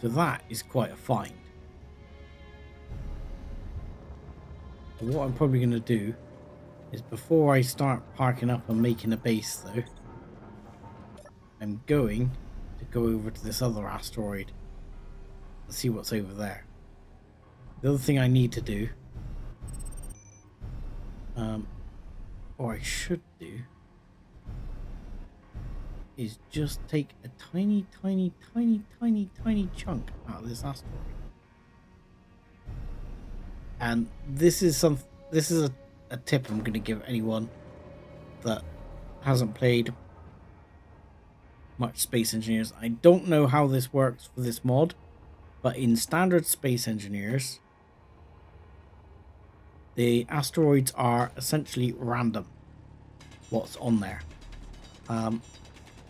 So that is quite a find. So what I'm probably going to do is, before I start parking up and making a base though, I'm going to go over to this other asteroid and see what's over there. The other thing I need to do, or I should do, is just take a tiny chunk out of this asteroid. And this is a tip I'm going to give anyone that hasn't played much Space Engineers. I don't know how this works for this mod, but in standard Space Engineers, the asteroids are essentially random what's on there.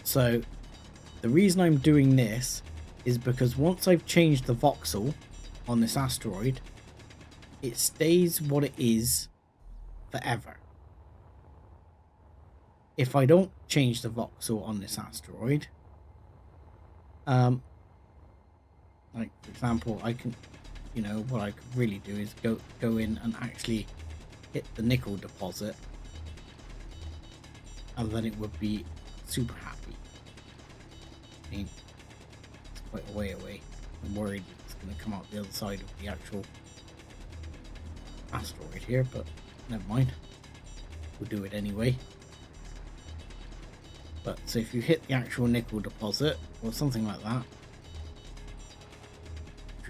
So the reason I'm doing this is because once I've changed the voxel on this asteroid, it stays what it is forever. If I don't change the voxel on this asteroid, like for example, I can, you know, what I could really do is go in and actually hit the nickel deposit, and then it would be super happy. I mean, it's quite a way away. I'm worried it's going to come out the other side of the actual asteroid here, but never mind. We'll do it anyway. But so if you hit the actual nickel deposit or something like that,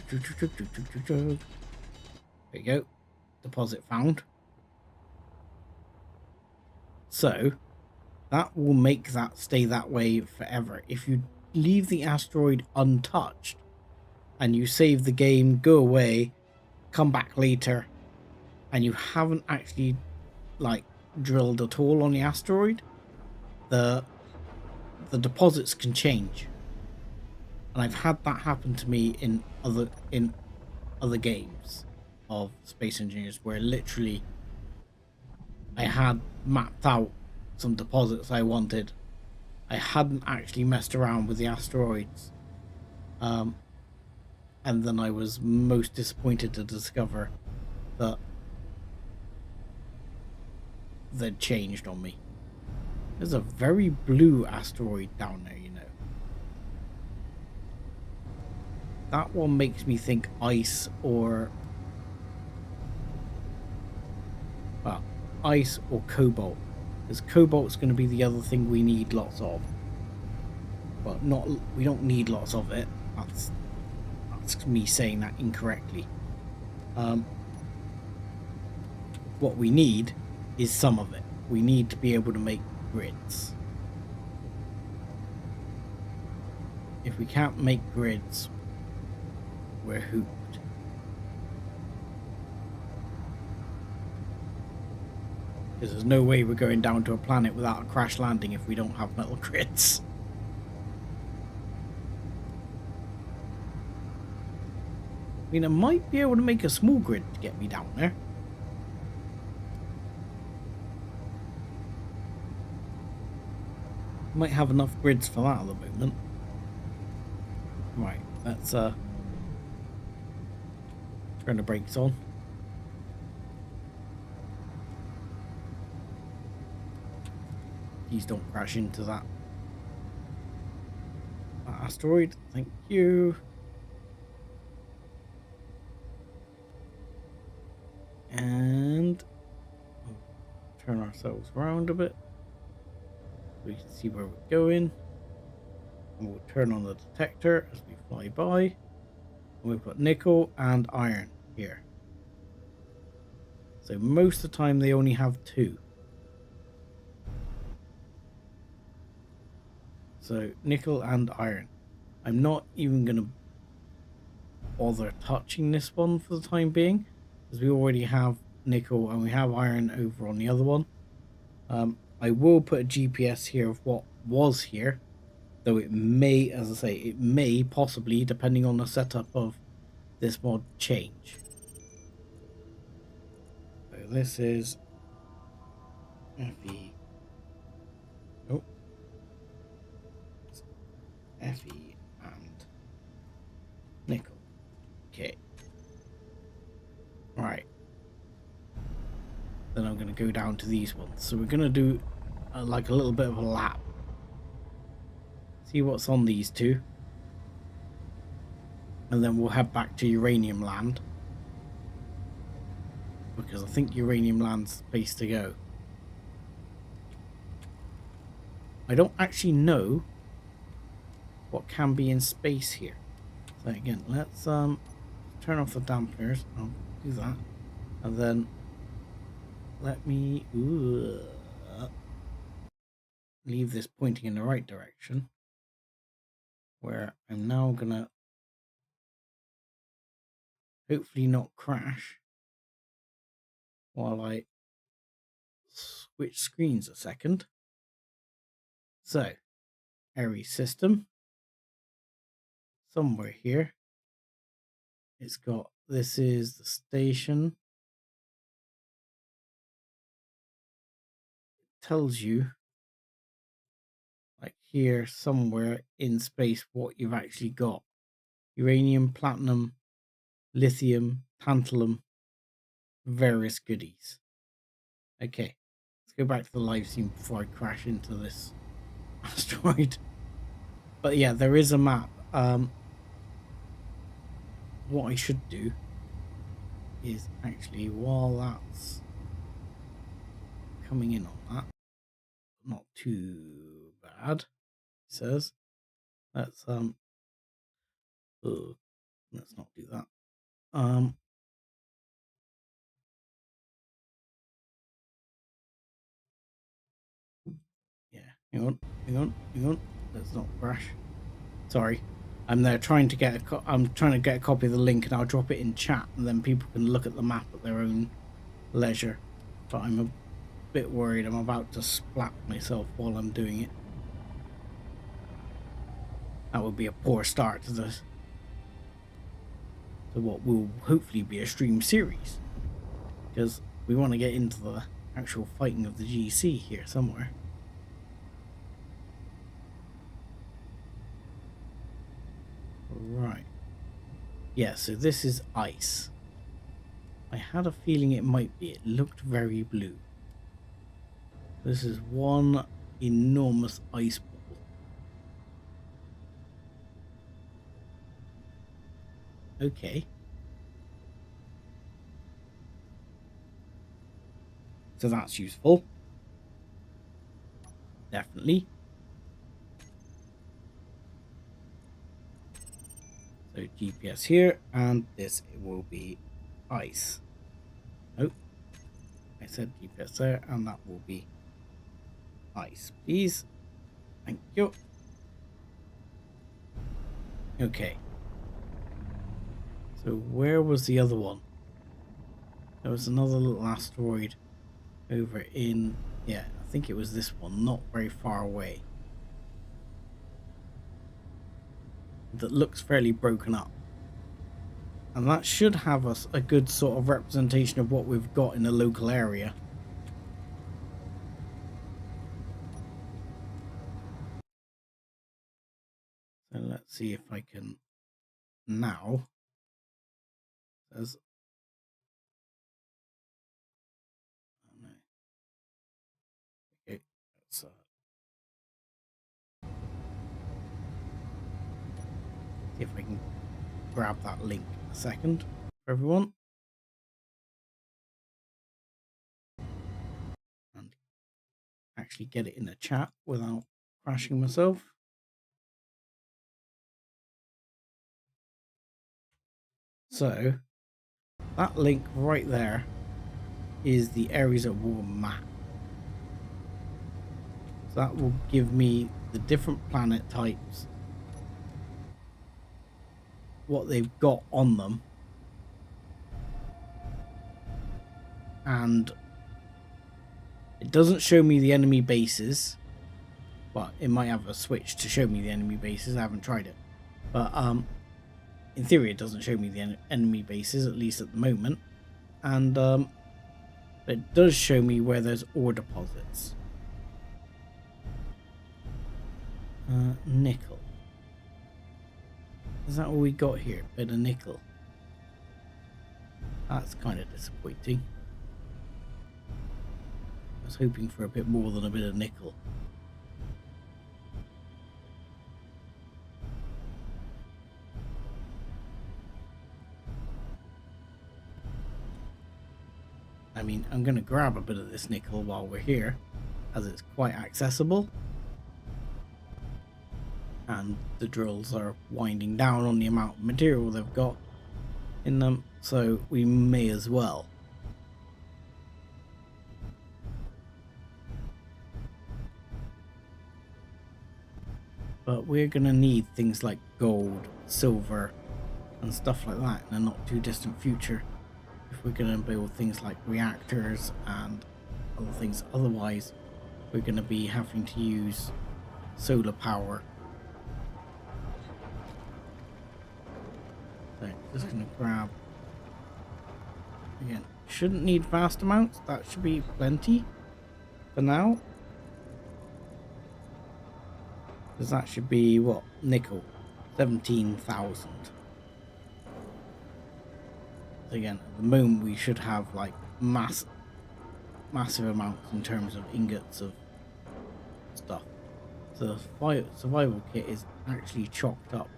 there you go, deposit found. So that will make that stay that way forever. If you leave the asteroid untouched and you save the game, go away, come back later, and you haven't actually like drilled at all on the asteroid, the deposits can change. And I've had that happen to me in other games of Space Engineers, where literally I had mapped out some deposits I wanted. I hadn't actually messed around with the asteroids, and then I was most disappointed to discover that they'd changed on me. There's a very blue asteroid down there, you know. That one makes me think ice, or... Well, ice or cobalt, because cobalt's going to be the other thing we need lots of. Well, we don't need lots of it. That's me saying that incorrectly. What we need is some of it. We need to be able to make grids. If we can't make grids, we're hooped. Because there's no way we're going down to a planet without a crash landing if we don't have metal grids. I mean, I might be able to make a small grid to get me down there. Might have enough grids for that at the moment. Right, let's turn the brakes on. Please don't crash into that asteroid. Thank you. And turn ourselves around a bit so we can see where we're going. And we'll turn on the detector as we fly by. And we've got nickel and iron here. So most of the time they only have 2. So nickel and iron. I'm not even going to bother touching this one for the time being, because we already have nickel and we have iron over on the other one. I will put a GPS here of what was here, though it may, as I say, it may possibly, depending on the setup of this mod, change. So this is Fe. Oh, Fe and nickel. Okay. Right. Then I'm going to go down to these ones. So we're going to do like a little bit of a lap. See what's on these 2. And then we'll head back to Uranium Land. Because I think Uranium Land's the place to go. I don't actually know what can be in space here. So again, let's turn off the dampeners. I'll do that. And then let me leave this pointing in the right direction. Where I'm now gonna hopefully not crash while I switch screens a second. So, Aries system. Somewhere here. It's got, this is the station. It tells you, like here, somewhere in space, what you've actually got. Uranium, platinum, lithium, tantalum, various goodies. Okay, let's go back to the live scene before I crash into this asteroid. But yeah, there is a map. What I should do is actually, while that's coming in on that, not too bad, it says, let's not do that. Yeah, hang on, let's not crash. Sorry, I'm there trying to get I'm trying to get a copy of the link, and I'll drop it in chat, and then people can look at the map at their own leisure. But I'm a bit worried I'm about to splat myself while I'm doing it. That would be a poor start to this, to what will hopefully be a stream series, because we want to get into the actual fighting of the GC here somewhere. Right. Yeah, so this is ice. I had a feeling it might be. It looked very blue. This is one enormous ice ball. Okay. So that's useful. Definitely. So GPS here, and this will be ice. Oh, I said GPS there, and that will be ice, please. Thank you. Okay. So where was the other one? There was another little asteroid over in, yeah, I think it was this one, not very far away. That looks fairly broken up. And that should have us a good sort of representation of what we've got in the local area. So let's see if I can now. Says, oh no. Okay, let's see if I can grab that link in a second for everyone. And actually get it in the chat without crashing myself. So that link right there is the Areas at War map. So that will give me the different planet types, what they've got on them, and it doesn't show me the enemy bases. Well, it might have a switch to show me the enemy bases. I haven't tried it, but in theory it doesn't show me the enemy bases, at least at the moment. And it does show me where there's ore deposits. Nickel. Is that what we got here? Bit of nickel. That's kind of disappointing. I was hoping for a bit more than a bit of nickel. I mean, I'm going to grab a bit of this nickel while we're here, as it's quite accessible. And the drills are winding down on the amount of material they've got in them, so we may as well. But we're going to need things like gold, silver, and stuff like that in a not too distant future if we're going to build things like reactors and other things. Otherwise, we're going to be having to use solar power. So just going to grab, again, shouldn't need vast amounts, that should be plenty for now. Because that should be, what, nickel, 17,000. Again, at the moment we should have like massive amounts in terms of ingots of stuff. So the survival kit is actually chocked up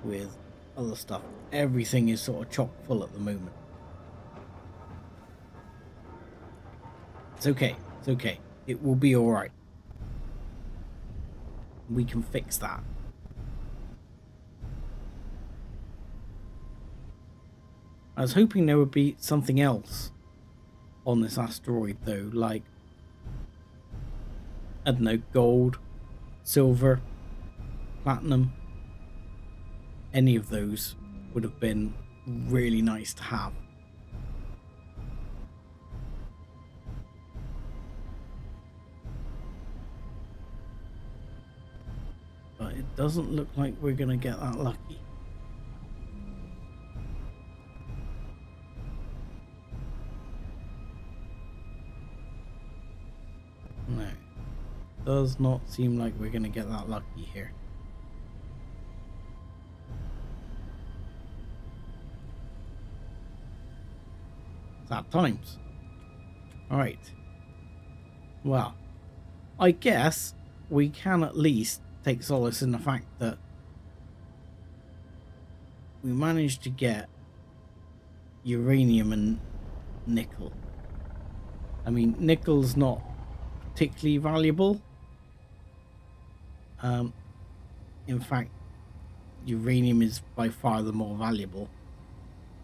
with other stuff. Everything is sort of chock full at the moment. It's okay. It's okay. It will be all right. We can fix that. I was hoping there would be something else on this asteroid though, like, I don't know, gold, silver, platinum. Any of those would have been really nice to have. But it doesn't look like we're going to get that lucky. No. Does not seem like we're going to get that lucky here. Sad times. Alright. Well, I guess we can at least take solace in the fact that we managed to get uranium and nickel. I mean, nickel's not particularly valuable. In fact, uranium is by far the more valuable.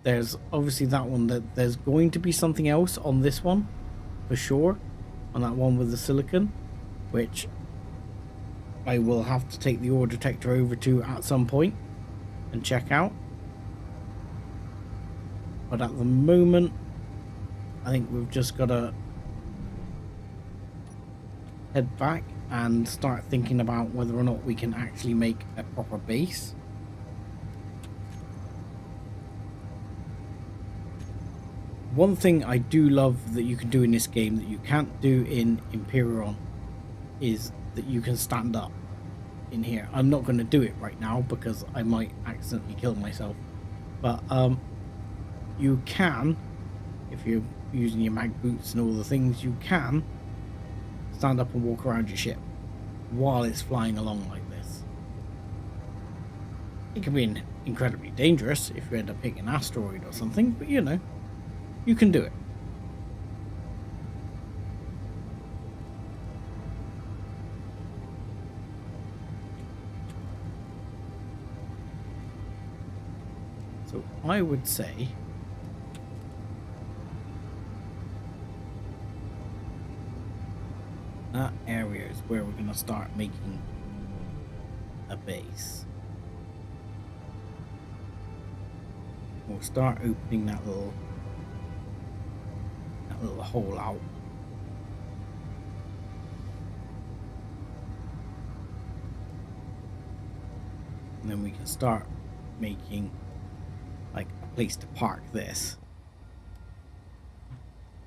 There's obviously that one, that there's going to be something else on this one for sure, on that one with the silicon, which I will have to take the ore detector over to at some point and check out. But at the moment, I think we've just got to head back and start thinking about whether or not we can actually make a proper base. One thing I do love that you can do in this game that you can't do in Imperion is that you can stand up in here. I'm not going to do it right now because I might accidentally kill myself, but you can, if you're using your mag boots and all the things, you can stand up and walk around your ship while it's flying along like this. It can be incredibly dangerous if you end up hitting an asteroid or something, but you know, you can do it. So I would say that area is where we're going to start making a base. We'll start opening that little hole out. And then we can start making like a place to park this.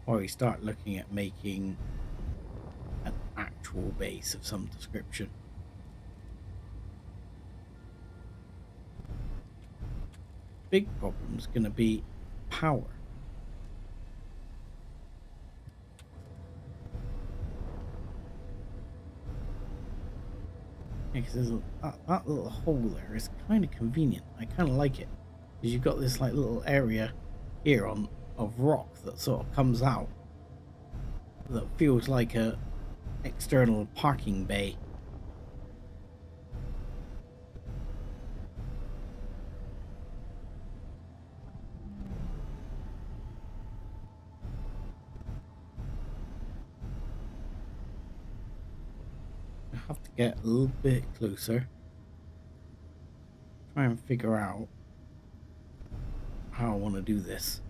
Or we start looking at making an actual base of some description. Big problem is going to be power. Yeah, because that little hole there is kind of convenient. I kind of like it because you've got this like little area here of rock that sort of comes out that feels like a external parking bay. I have to get a little bit closer, try and figure out how I want to do this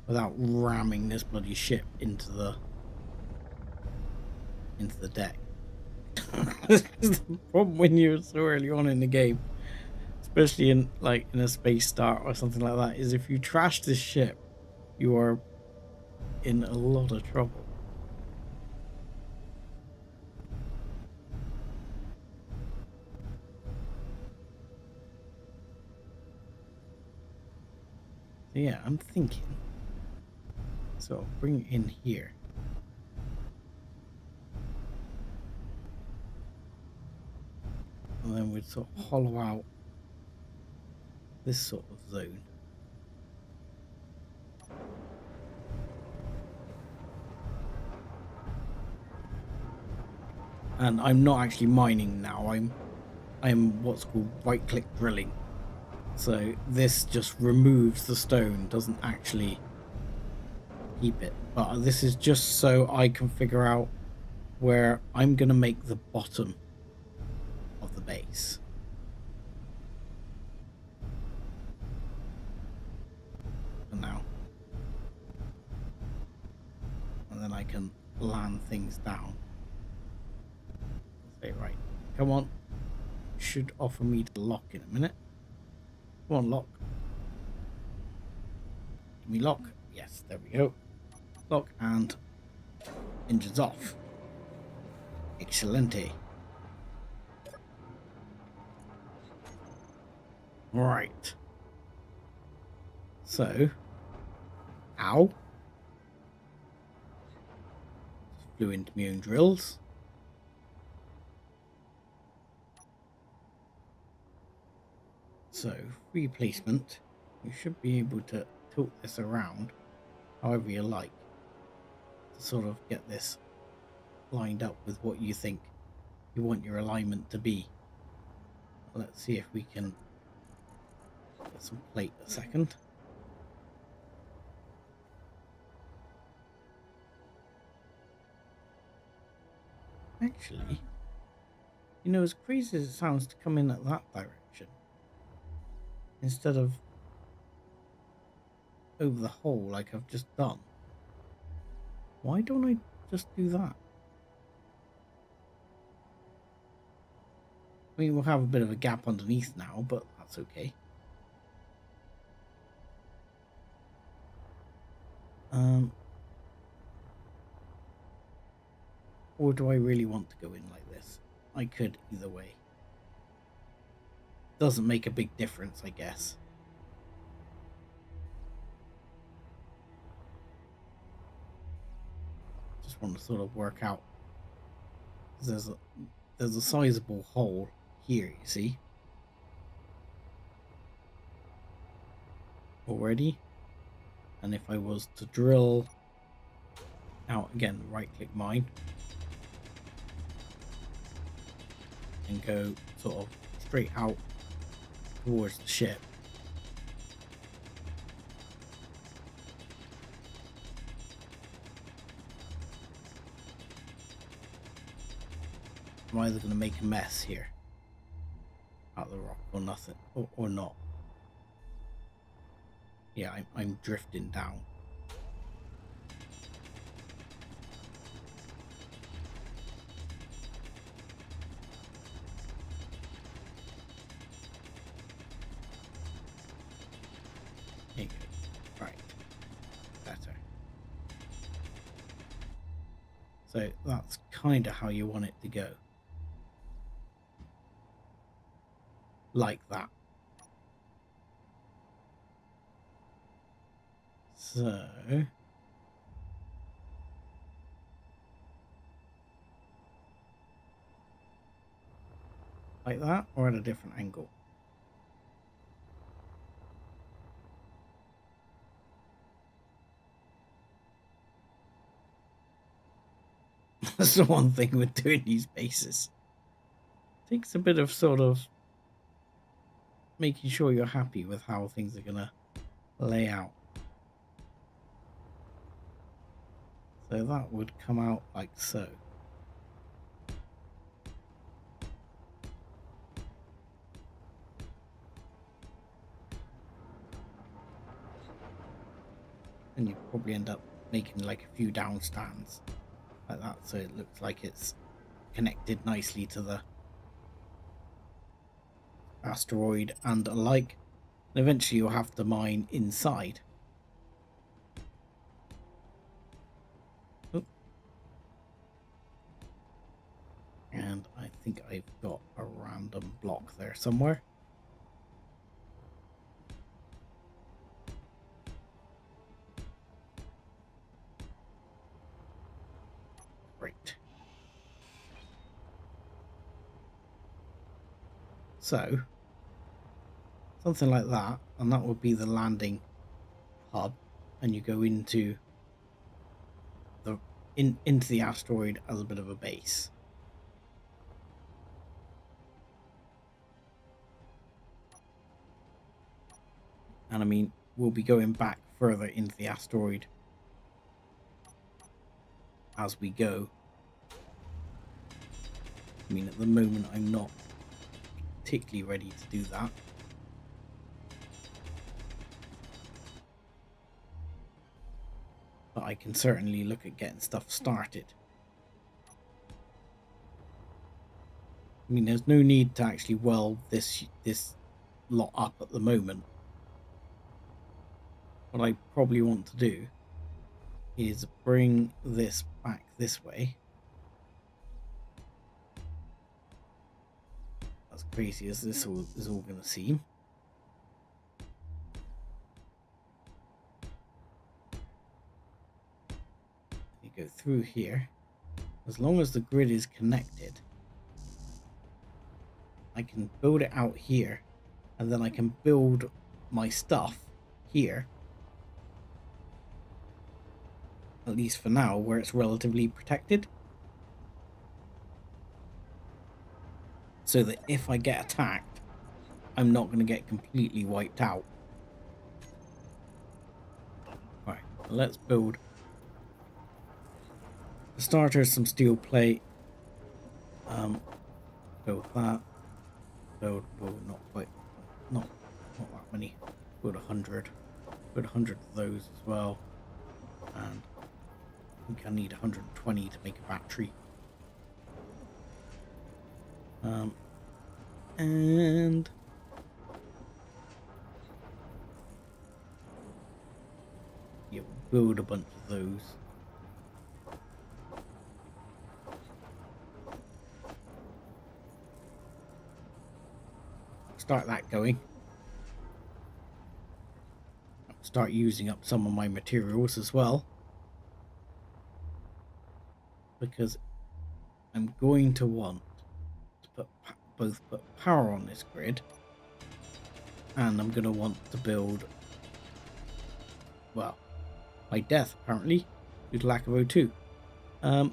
without ramming this bloody ship into the deck. This is the problem when you're so early on in the game, especially in a space start or something like that, is if you trash this ship, you are in a lot of trouble. So yeah, I'm thinking, so I'll bring it in here. And then we'd sort of hollow out this sort of zone. And I'm not actually mining now, I'm what's called right-click drilling. So this just removes the stone, doesn't actually keep it. But this is just so I can figure out where I'm going to make the bottom of the base. For now. And then I can land things down. Say, right, come on. Should offer me to lock in a minute. Come on, lock. Give me lock. Yes, there we go. Lock and engines off. Excelente. Right. So, ow. Flew into my own drills. So, free placement. You should be able to tilt this around however you like, to sort of get this lined up with what you think you want your alignment to be. Let's see if we can get some plate a second. Actually, you know, as crazy as it sounds to come in at that direction, instead of over the hole like I've just done, why don't I just do that? I mean, we'll have a bit of a gap underneath now, but that's okay. Or do I really want to go in like this? I could either way. Doesn't make a big difference, I guess. Just want to sort of work out. There's a sizable hole here, you see? Already. And if I was to drill out again, right click mine, and go sort of straight out towards the ship, I'm either going to make a mess here out of the rock or nothing, or not. Yeah, I'm drifting down. There you go. Right. Better. So that's kind of how you want it to go. Like that. So like that, or at a different angle. That's the one thing with doing these bases. Takes a bit of sort of making sure you're happy with how things are gonna lay out. So that would come out like so. And you probably end up making like a few down stands like that, so it looks like it's connected nicely to the asteroid and alike. And eventually you'll have to mine inside. Oh. And I think I've got a random block there somewhere. Great. So something like that, and that would be the landing hub, and you go into the asteroid as a bit of a base. And I mean, we'll be going back further into the asteroid as we go. I mean, at the moment I'm not particularly ready to do that. But I can certainly look at getting stuff started. I mean, there's no need to actually weld this lot up at the moment. What I probably want to do is bring this back this way. As crazy as this is all going to seem. You go through here. As long as the grid is connected, I can build it out here, and then I can build my stuff here. at least for now, where it's relatively protected. So that if I get attacked, I'm not going to get completely wiped out. Right, let's build. For starters, some steel plate. Build that. Build, well, not quite, not that many. Build 100. Build 100 of those as well. And I think I need 120 to make a battery. And yeah, we'll build a bunch of those. Start that going. I'll start using up some of my materials as well, because I'm going to want to both put power on this grid, and I'm going to want to build, well, by death apparently due to lack of O2. But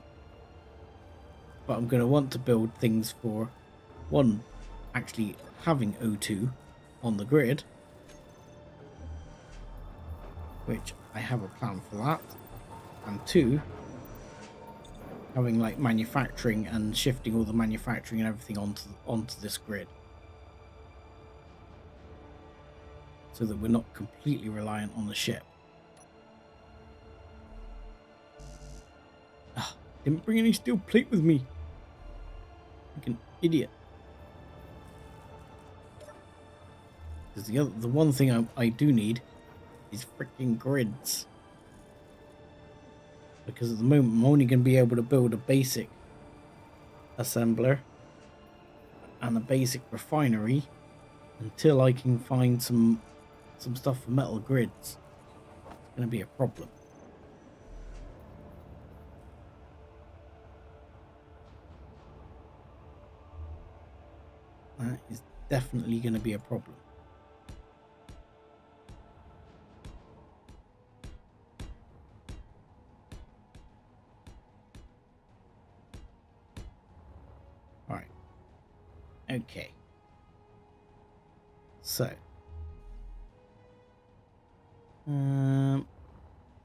I'm going to want to build things for one, actually having O2 on the grid, which I have a plan for that, and two, having like manufacturing and shifting all the manufacturing and everything onto this grid, so that we're not completely reliant on the ship. Didn't bring any steel plate with me. Like an idiot. Because the one thing I do need is freaking grids. Because at the moment I'm only going to be able to build a basic assembler and a basic refinery until I can find some stuff for metal grids. It's going to be a problem. That is definitely going to be a problem. All right. Okay. So,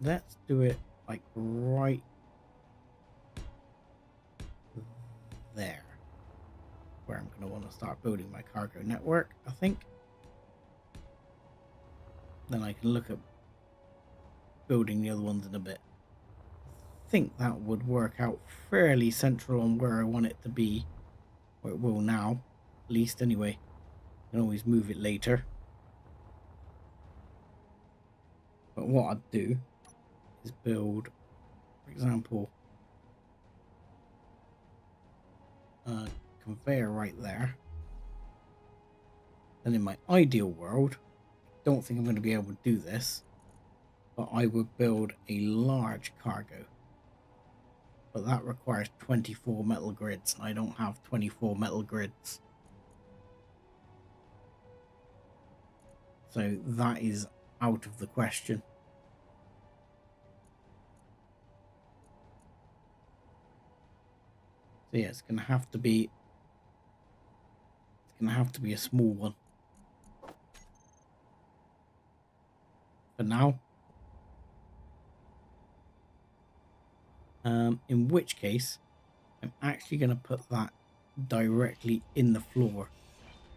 let's do it like right there, where I'm going to want to start building my cargo network, I think. Then I can look at building the other ones in a bit. I think that would work out fairly central on where I want it to be, or it will now, at least anyway. I can always move it later. But what I'd do is build, for example, a conveyor right there. And in my ideal world, don't think I'm going to be able to do this, but I would build a large cargo. But that requires 24 metal grids, and I don't have 24 metal grids. So that is out of the question. So yeah, it's gonna have to be a small one for now. In which case, I'm actually gonna put that directly in the floor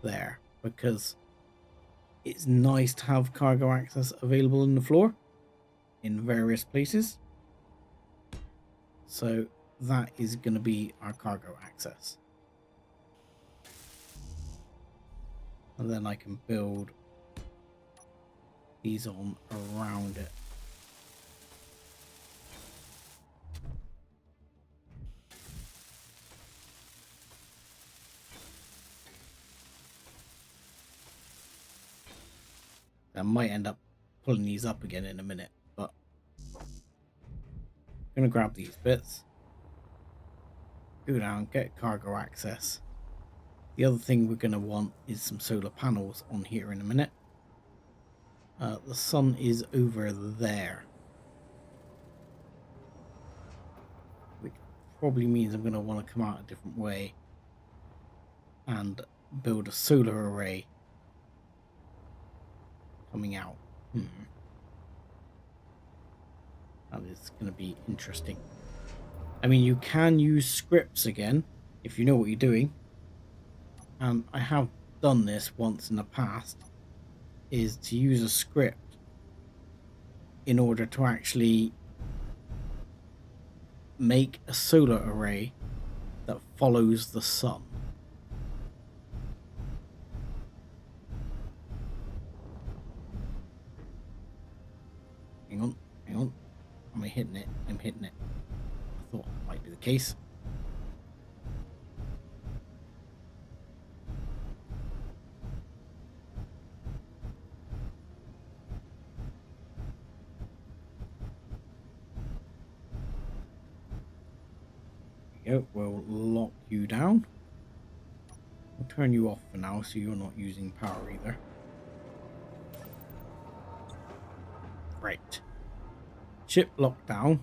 there, because it's nice to have cargo access available in the floor in various places. So that is going to be our cargo access. And then I can build these on around it. I might end up pulling these up again in a minute, but I'm going to grab these bits, go down, get cargo access. The other thing we're going to want is some solar panels on here in a minute. The sun is over there. probably means I'm going to want to come out a different way and build a solar array coming out. That is going to be interesting. I mean, you can use scripts again if you know what you're doing. And I have done this once in the past, is to use a script in order to actually make a solar array that follows the sun. Hang on. Am I hitting it? I'm hitting it. I thought that might be the case. There we go. We'll lock you down. I'll turn you off for now so you're not using power either. Right. Ship lockdown.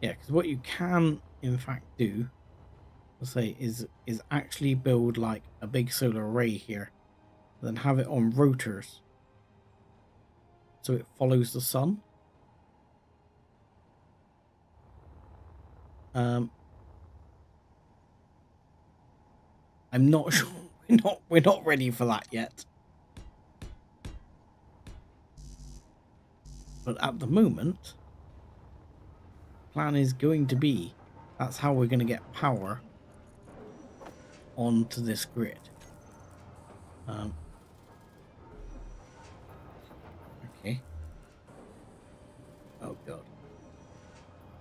Yeah, because what you can in fact do, let's say, is actually build like a big solar array here, then have it on rotors so it follows the sun. I'm not sure. We're not ready for that yet. But at the moment, plan is going to be that's how we're going to get power onto this grid. Okay. Oh god,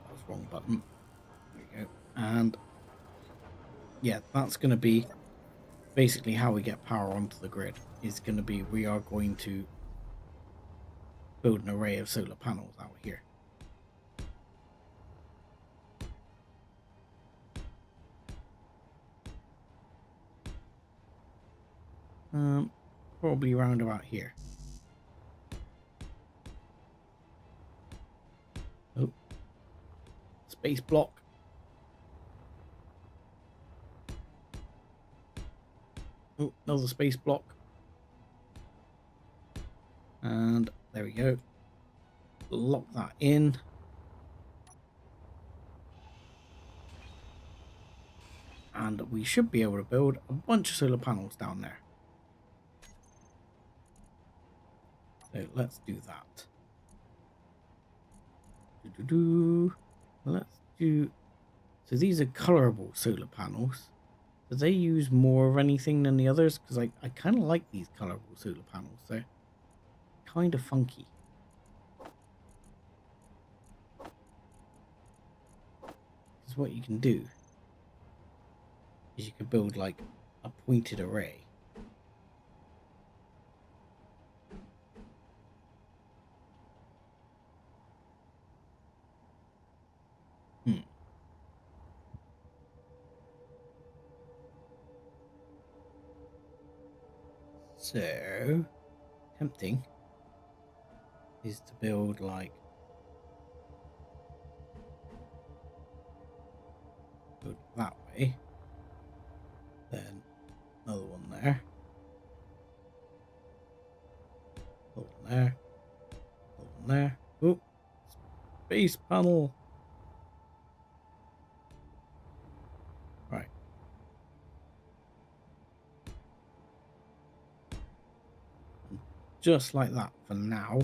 that was the wrong button. There we go. And yeah, that's going to be basically how we get power onto the grid. Is going to be, we are going to build an array of solar panels out here. Probably around about here. Oh, space block. Oh, another space block. And there we go. Lock that in. And we should be able to build a bunch of solar panels down there. So let's do that. Let's do... So these are colorable solar panels. Do they use more of anything than the others? Because I kind of like these colorful solar panels. They're kind of funky. Because what you can do is you can build like a pointed array. So, tempting is to build like that way, then another one there, another one there, another one there. Oh, space panel. Right. Just like that for now.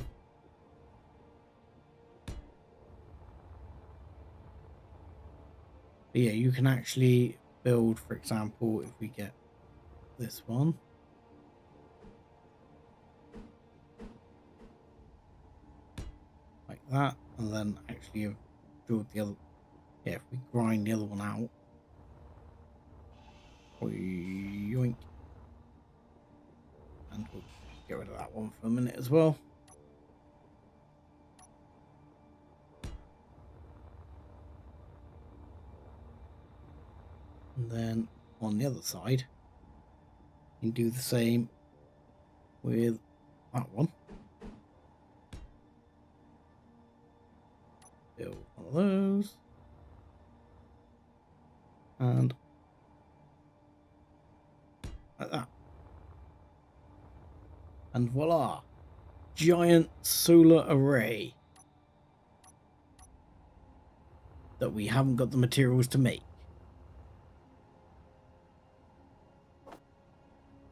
But yeah, you can actually build, for example, if we get this one. Like that, and then actually build the other. Yeah, if we grind the other one out. Yoink. And we'll get rid of that one for a minute as well. And then on the other side, you can do the same with that one. Build one of those. And like that. And voila! Giant solar array that we haven't got the materials to make.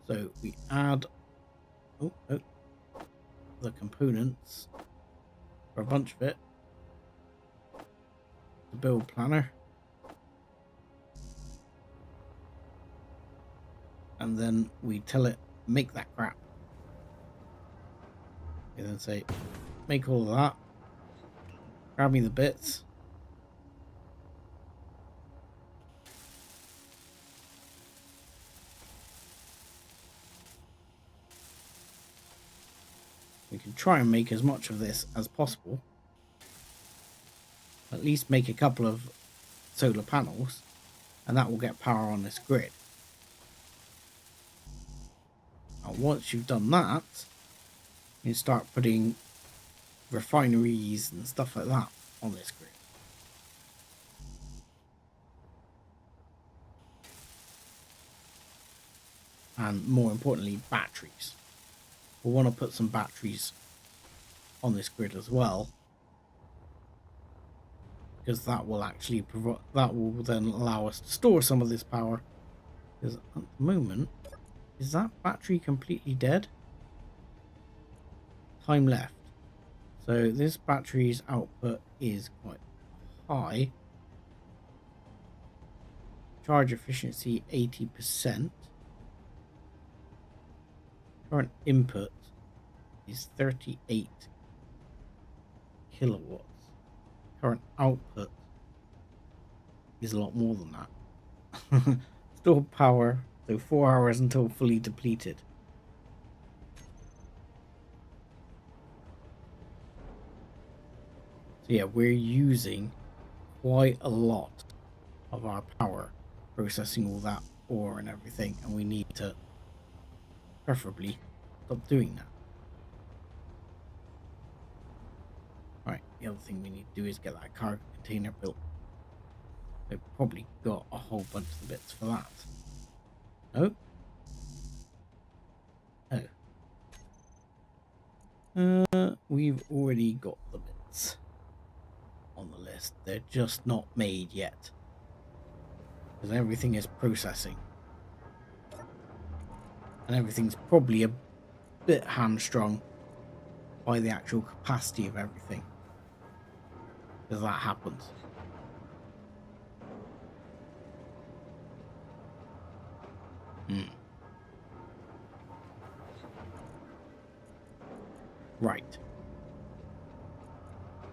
So we add the components for a bunch of it. The build planner. And then we tell it, make that crap. And then say, make all of that. Grab me the bits. We can try and make as much of this as possible. At least make a couple of solar panels, and that will get power on this grid. And once you've done that, you start putting refineries and stuff like that on this grid. And more importantly, batteries. We'll want to put some batteries on this grid as well, because that will actually provide, that will then allow us to store some of this power. Because at the moment, is that battery completely dead? Time left. So this battery's output is quite high. Charge efficiency 80%. Current input is 38 kilowatts. Current output is a lot more than that. Stored power, so 4 hours until fully depleted. So yeah, we're using quite a lot of our power processing all that ore and everything, and we need to preferably stop doing that. Right, the other thing we need to do is get that cargo container built. They've probably got a whole bunch of the bits for that. No? Oh. We've already got the bits on the list. They're just not made yet, because everything is processing. And everything's probably a bit hamstrung by the actual capacity of everything, because that happens. Right.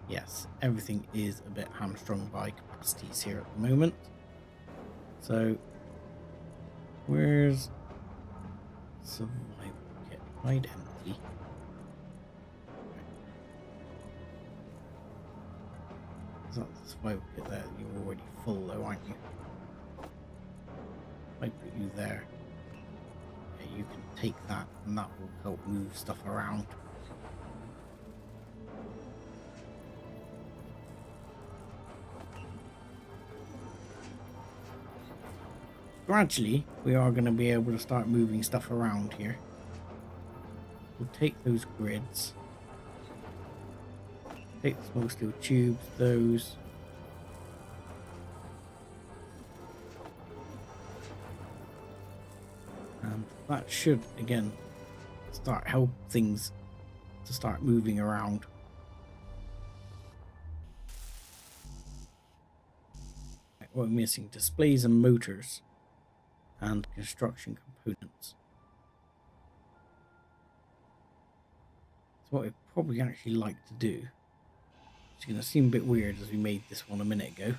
Yes, everything is a bit hamstrung by capacities here at the moment. So, where's survival kit? Hide empty. Is that the survival kit there? You're already full though, aren't you? If I put you there, yeah, you can take that and that will help move stuff around. Gradually, we are going to be able to start moving stuff around here. We'll take those grids. Take the small steel tubes, those. And that should, again, start help things to start moving around. Right, what we're missing, displays and motors. And construction components. So what I'd probably actually like to do, it's going to seem a bit weird as we made this one a minute ago,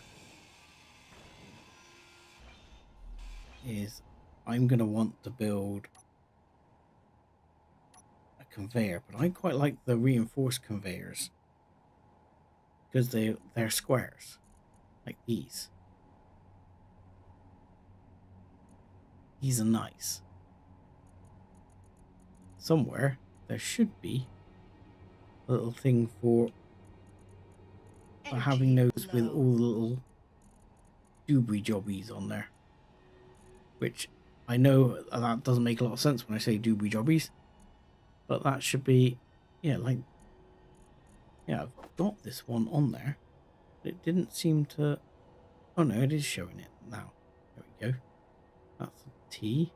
is I'm going to want to build a conveyor, but I quite like the reinforced conveyors because they're squares like these. These are nice. Somewhere there should be a little thing for having those with all the little doobry jobbies on there. Which I know that doesn't make a lot of sense when I say doobry jobbies. But that should be, yeah, like, yeah, I've got this one on there. It didn't seem to, oh no, it is showing it now. There we go. That's a T.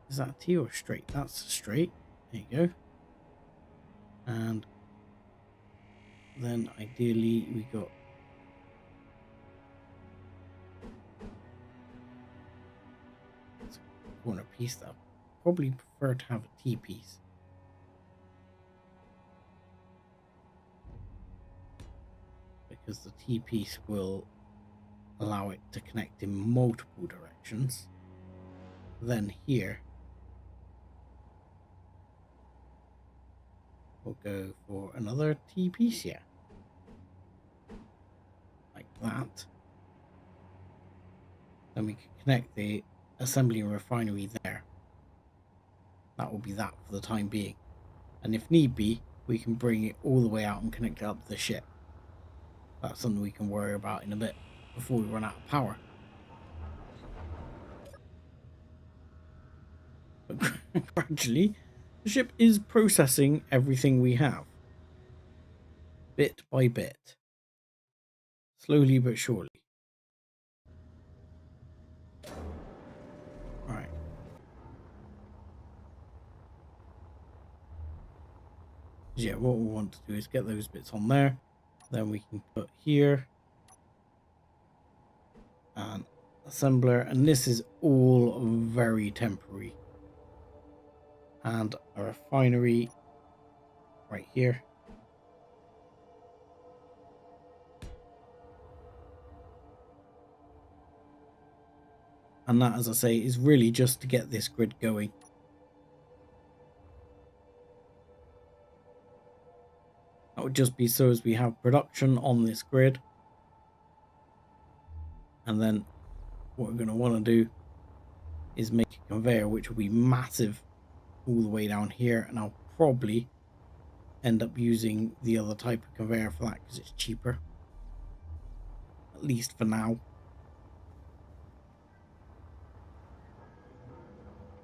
Is that a T or straight? That's straight. There you go. And then ideally we got a corner piece that I probably prefer to have a T piece. Because the T piece will allow it to connect in multiple directions. Then here we'll go for another T piece here. Like that. Then we can connect the assembly and refinery there. That will be that for the time being. And if need be, we can bring it all the way out and connect it up to the ship. That's something we can worry about in a bit before we run out of power. But gradually, the ship is processing everything we have. Bit by bit. Slowly but surely. Right. Yeah, what we want to do is get those bits on there. Then we can put here an assembler, and this is all very temporary. And a refinery right here. And that, as I say, is really just to get this grid going. That would just be so as we have production on this grid. And then what we're going to want to do is make a conveyor which will be massive all the way down here. And I'll probably end up using the other type of conveyor for that because it's cheaper. At least for now.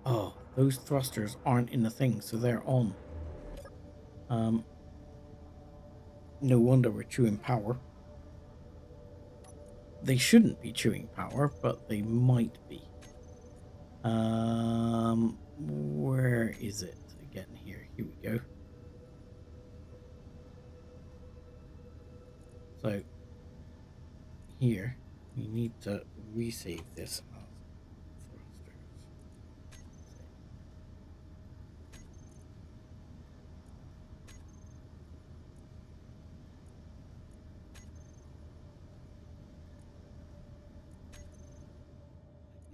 Oh, those thrusters aren't in the thing, so they're on. No wonder we're chewing power. They shouldn't be chewing power, but they might be. Where is it again? Here we go. So here we need to resave this as thrusters.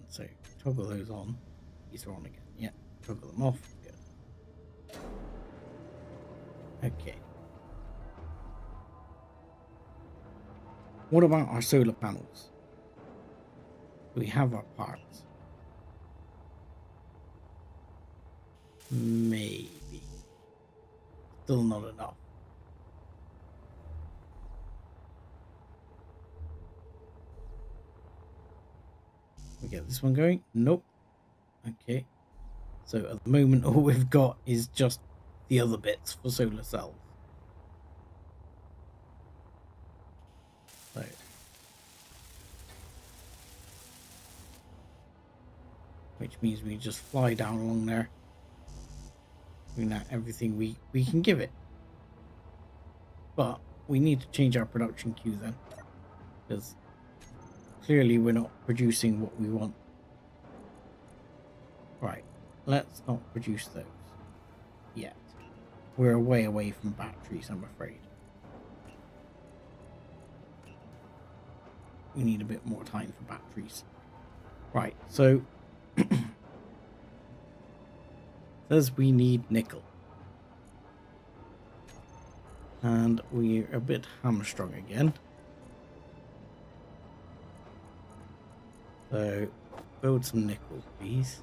So toggle those on. These are on again. Yeah, toggle them off. Good. Okay. What about our solar panels? We have our parts. Maybe. Still not enough. We get this one going? Nope. Okay. So at the moment, all we've got is just the other bits for solar cells. So which means we just fly down along there, doing that everything we can give it. But we need to change our production queue then, because clearly we're not producing what we want. Right, let's not produce those yet. We're way away from batteries, I'm afraid. We need a bit more time for batteries. Right, so says we need nickel. And we're a bit hamstrung again. So build some nickel, please.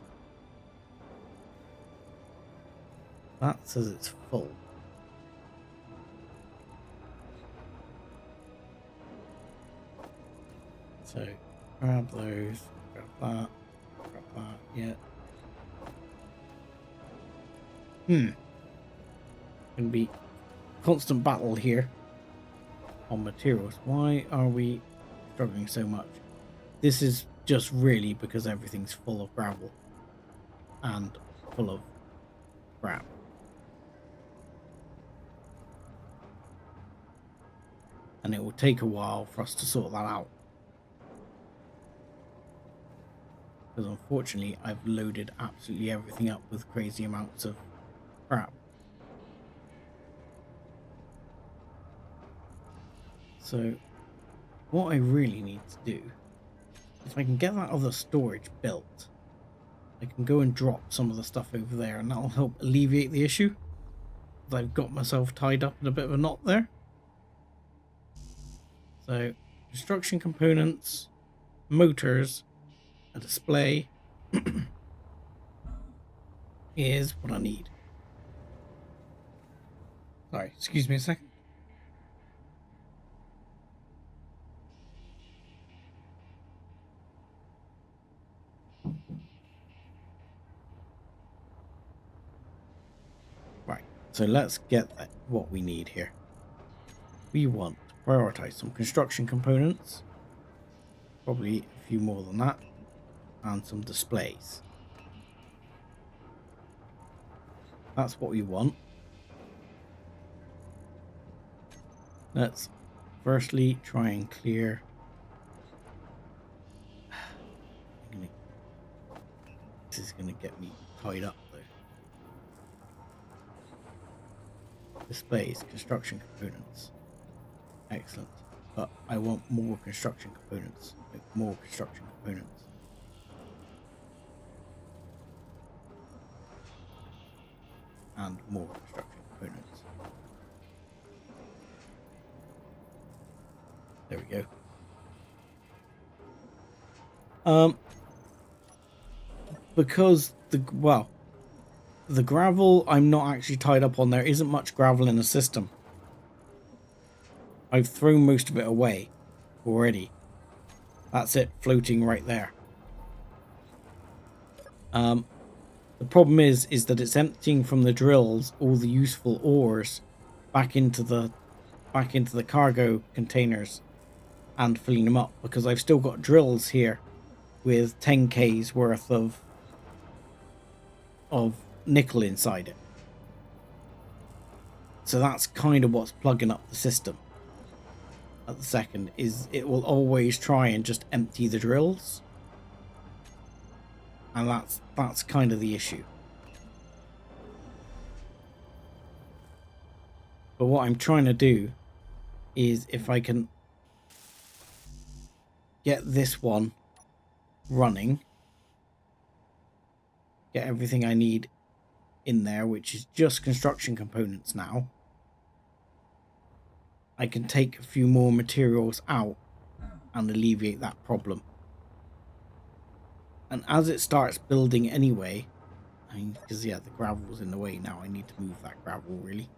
That says it's full. So grab those, grab that, yeah. Gonna be constant battle here on materials. Why are we struggling so much? This is just really because everything's full of gravel and full of crap. And it will take a while for us to sort that out. Because unfortunately, I've loaded absolutely everything up with crazy amounts of crap. So what I really need to do, if I can get that other storage built, I can go and drop some of the stuff over there, and that'll help alleviate the issue. I've got myself tied up in a bit of a knot there. So construction components, motors, a display is what I need. Sorry, excuse me a second. Right, so let's get what we need here. We want to prioritize some construction components, probably a few more than that, and some displays. That's what we want. Let's firstly try and clear. This is going to get me tied up though. Displays, construction components. Excellent. But I want more construction components. More construction components. And more construction components. There we go. Because the gravel I'm not actually tied up on. There isn't much gravel in the system. I've thrown most of it away already. That's it, floating right there. The problem is that it's emptying from the drills all the useful ores back into the cargo containers and filling them up, because I've still got drills here with 10k's worth of nickel inside it. So that's kind of what's plugging up the system at the second. Is it will always try and just empty the drills, and that's kind of the issue. But what I'm trying to do is, if I can get this one running, get everything I need in there, which is just construction components now, I can take a few more materials out and alleviate that problem. And as it starts building anyway, because yeah, the gravel's in the way now, I need to move that gravel really.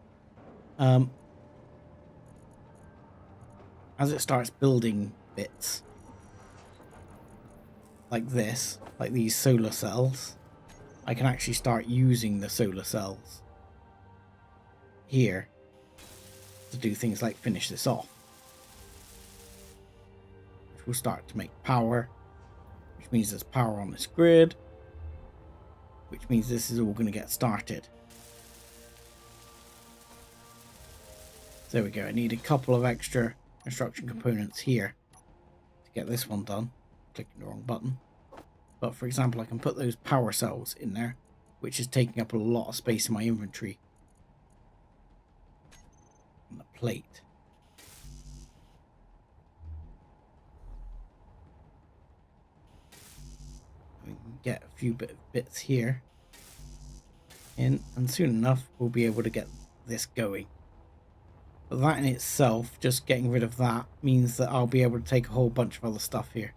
As it starts building bits like this, like these solar cells, I can actually start using the solar cells here to do things like finish this off, which will start to make power, which means there's power on this grid, which means this is all going to get started. There we go. I need a couple of extra construction components here to get this one done. Clicking the wrong button. But for example, I can put those power cells in there, which is taking up a lot of space in my inventory. And the plate. We can get a few bits here in, and soon enough we'll be able to get this going. But that in itself, just getting rid of that, means that I'll be able to take a whole bunch of other stuff here.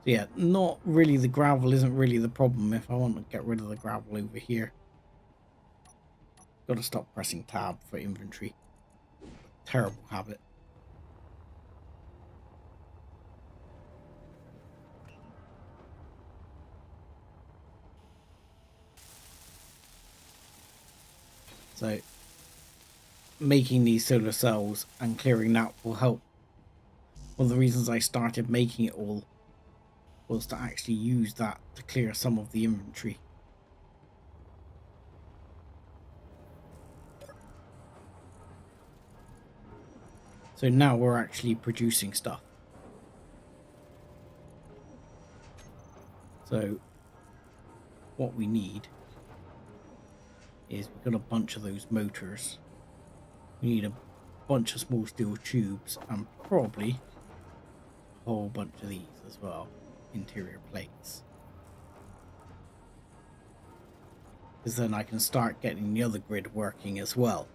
So yeah, not really, the gravel isn't really the problem. If I want to get rid of the gravel over here, got to stop pressing tab for inventory. Terrible habit. So making these solar cells and clearing that will help. One of the reasons I started making it all was to actually use that to clear some of the inventory. So now we're actually producing stuff. So what we need is we've got a bunch of those motors. We need a bunch of small steel tubes and probably a whole bunch of these as well, interior plates. Because then I can start getting the other grid working as well.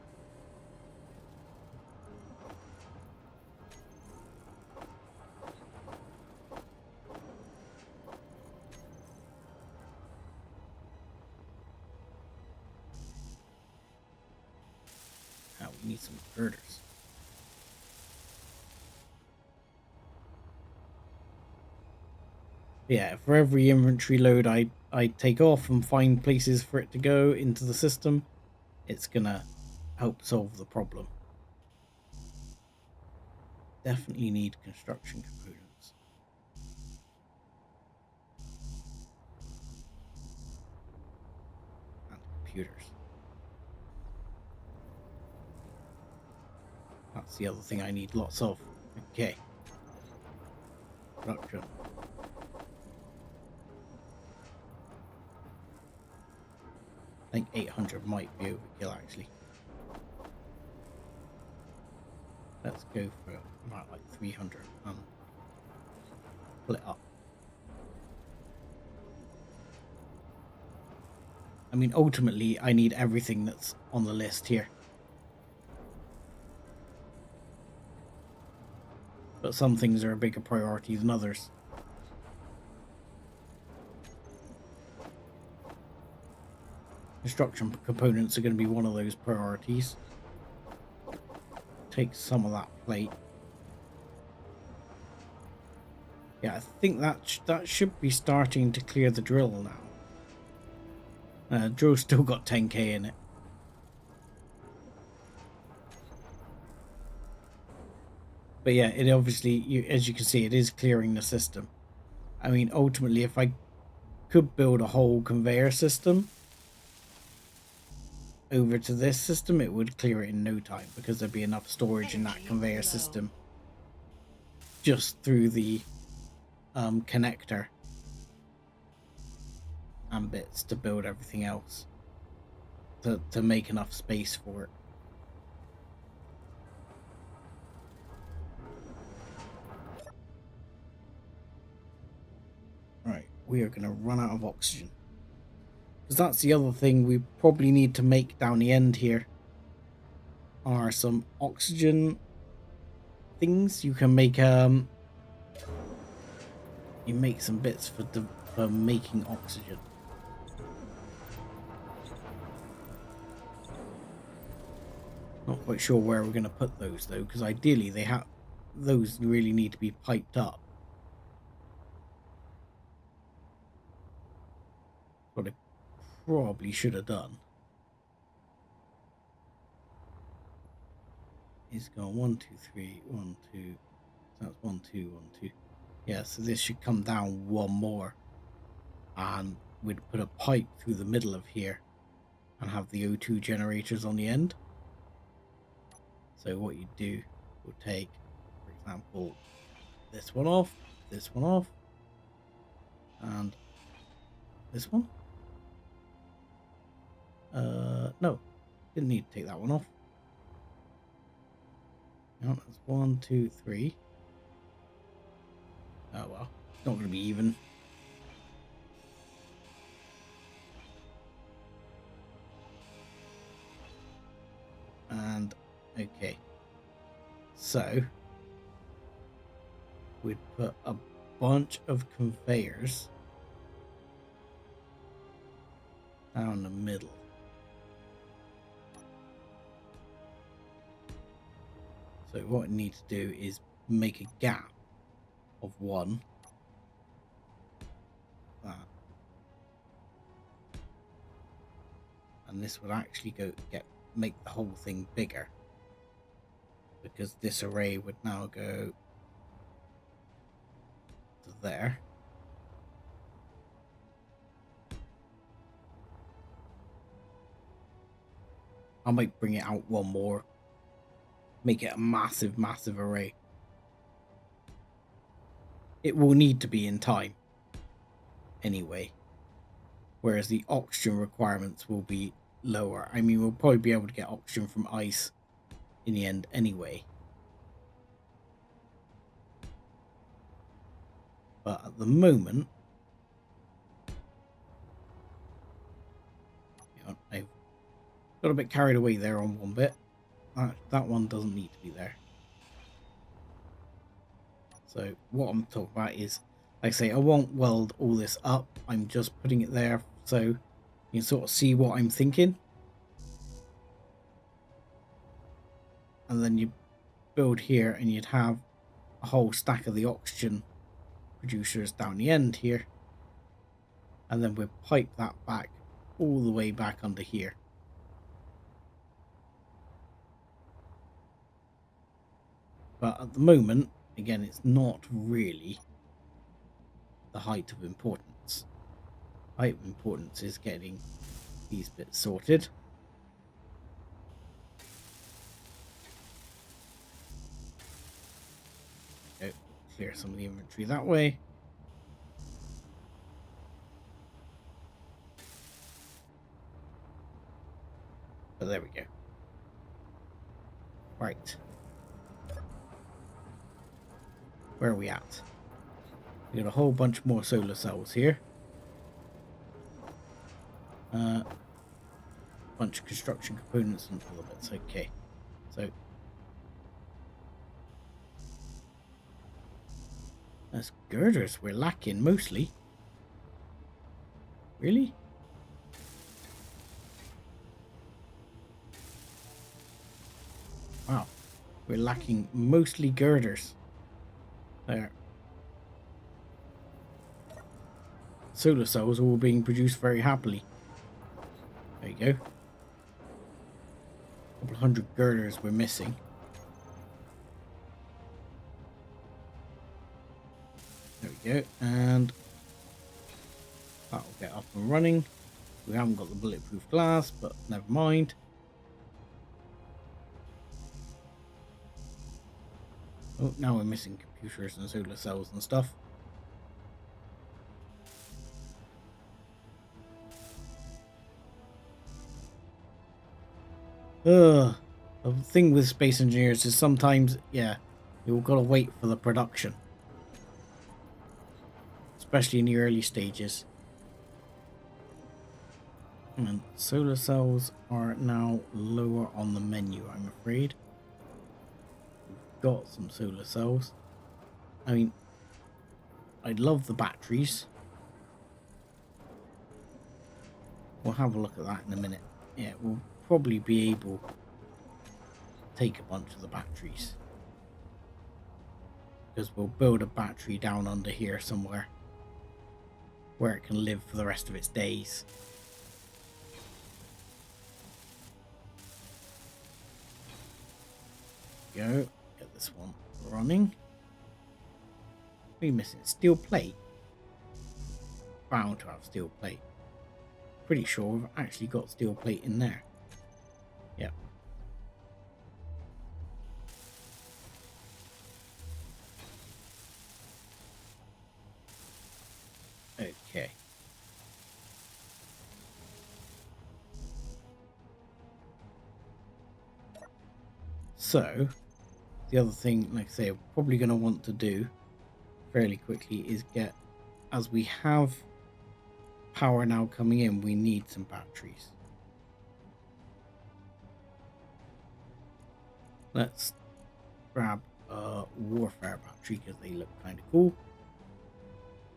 Now we need some inverters. Yeah, for every inventory load I take off and find places for it to go into the system, it's gonna help solve the problem. Definitely need construction components. And computers. That's the other thing I need lots of. Okay. Production. I think 800 might be overkill actually. Let's go for about like 300 and pull it up. I mean, ultimately, I need everything that's on the list here. But some things are a bigger priority than others. Construction components are going to be one of those priorities. Take some of that plate. Yeah, I think that should be starting to clear the drill now. Drill's still got 10k in it. But yeah, it obviously, as you can see, it is clearing the system. I mean, ultimately, if I could build a whole conveyor system over to this system, it would clear it in no time because there'd be enough storage in that conveyor system just through the connector and bits to build everything else to make enough space for it. Right, we are going to run out of oxygen. Because that's the other thing we probably need to make down the end here. Are some oxygen things. You can make you make some bits for making oxygen. Not quite sure where we're going to put those though, because ideally those really need to be piped up. What I probably should have done is go 1, 2, 3, 1, 2. So that's 1, 2, 1, 2. Yeah, so this should come down one more, and we'd put a pipe through the middle of here and have the O2 generators on the end. So what you do, we'll take, for example, this one off, and this one. No, didn't need to take that one off. No, that's 1, 2, 3. Oh well, it's not going to be even. And okay, so we'd put a bunch of conveyors down the middle. So what we need to do is make a gap of 1. That. And this would actually get make the whole thing bigger, because this array would now go to there. I might bring it out one more, make it a massive, massive array. It will need to be in time anyway, whereas the oxygen requirements will be lower. I mean, we'll probably be able to get oxygen from ice in the end anyway. But at the moment, I've got a bit carried away there on one bit. That one doesn't need to be there. So what I'm talking about is, like I say, I won't weld all this up. I'm just putting it there so you can sort of see what I'm thinking. And then you build here and you'd have a whole stack of the oxygen producers down the end here. And then we'll pipe that back all the way back under here. But at the moment, again, it's not really the height of importance. Height of importance is getting these bits sorted. Okay, clear some of the inventory that way. But there we go. Right. Where are we at? We got a whole bunch more solar cells here. Bunch of construction components and all of it. Okay. So that's girders we're lacking mostly. Really? Wow. We're lacking mostly girders. There. Solar cells all being produced very happily. There you go. A couple hundred girders we're missing. There we go. And that'll get up and running. We haven't got the bulletproof glass, but never mind. Oh, now we're missing computers and solar cells and stuff. The thing with space engineers is sometimes, yeah, you've got to wait for the production. Especially in the early stages. And solar cells are now lower on the menu, I'm afraid. We've got some solar cells. I mean, I love the batteries. We'll have a look at that in a minute. Yeah, we'll probably be able to take a bunch of the batteries. Because we'll build a battery down under here somewhere where it can live for the rest of its days. Go. Get this one running. What are we missing? Steel plate? Bound to have steel plate. Pretty sure we've actually got steel plate in there. Yep. Okay. So, the other thing, like I say, I'm probably going to want to do fairly quickly is get, as we have power now coming in, we need some batteries. Let's grab a warfare battery because they look kind of cool.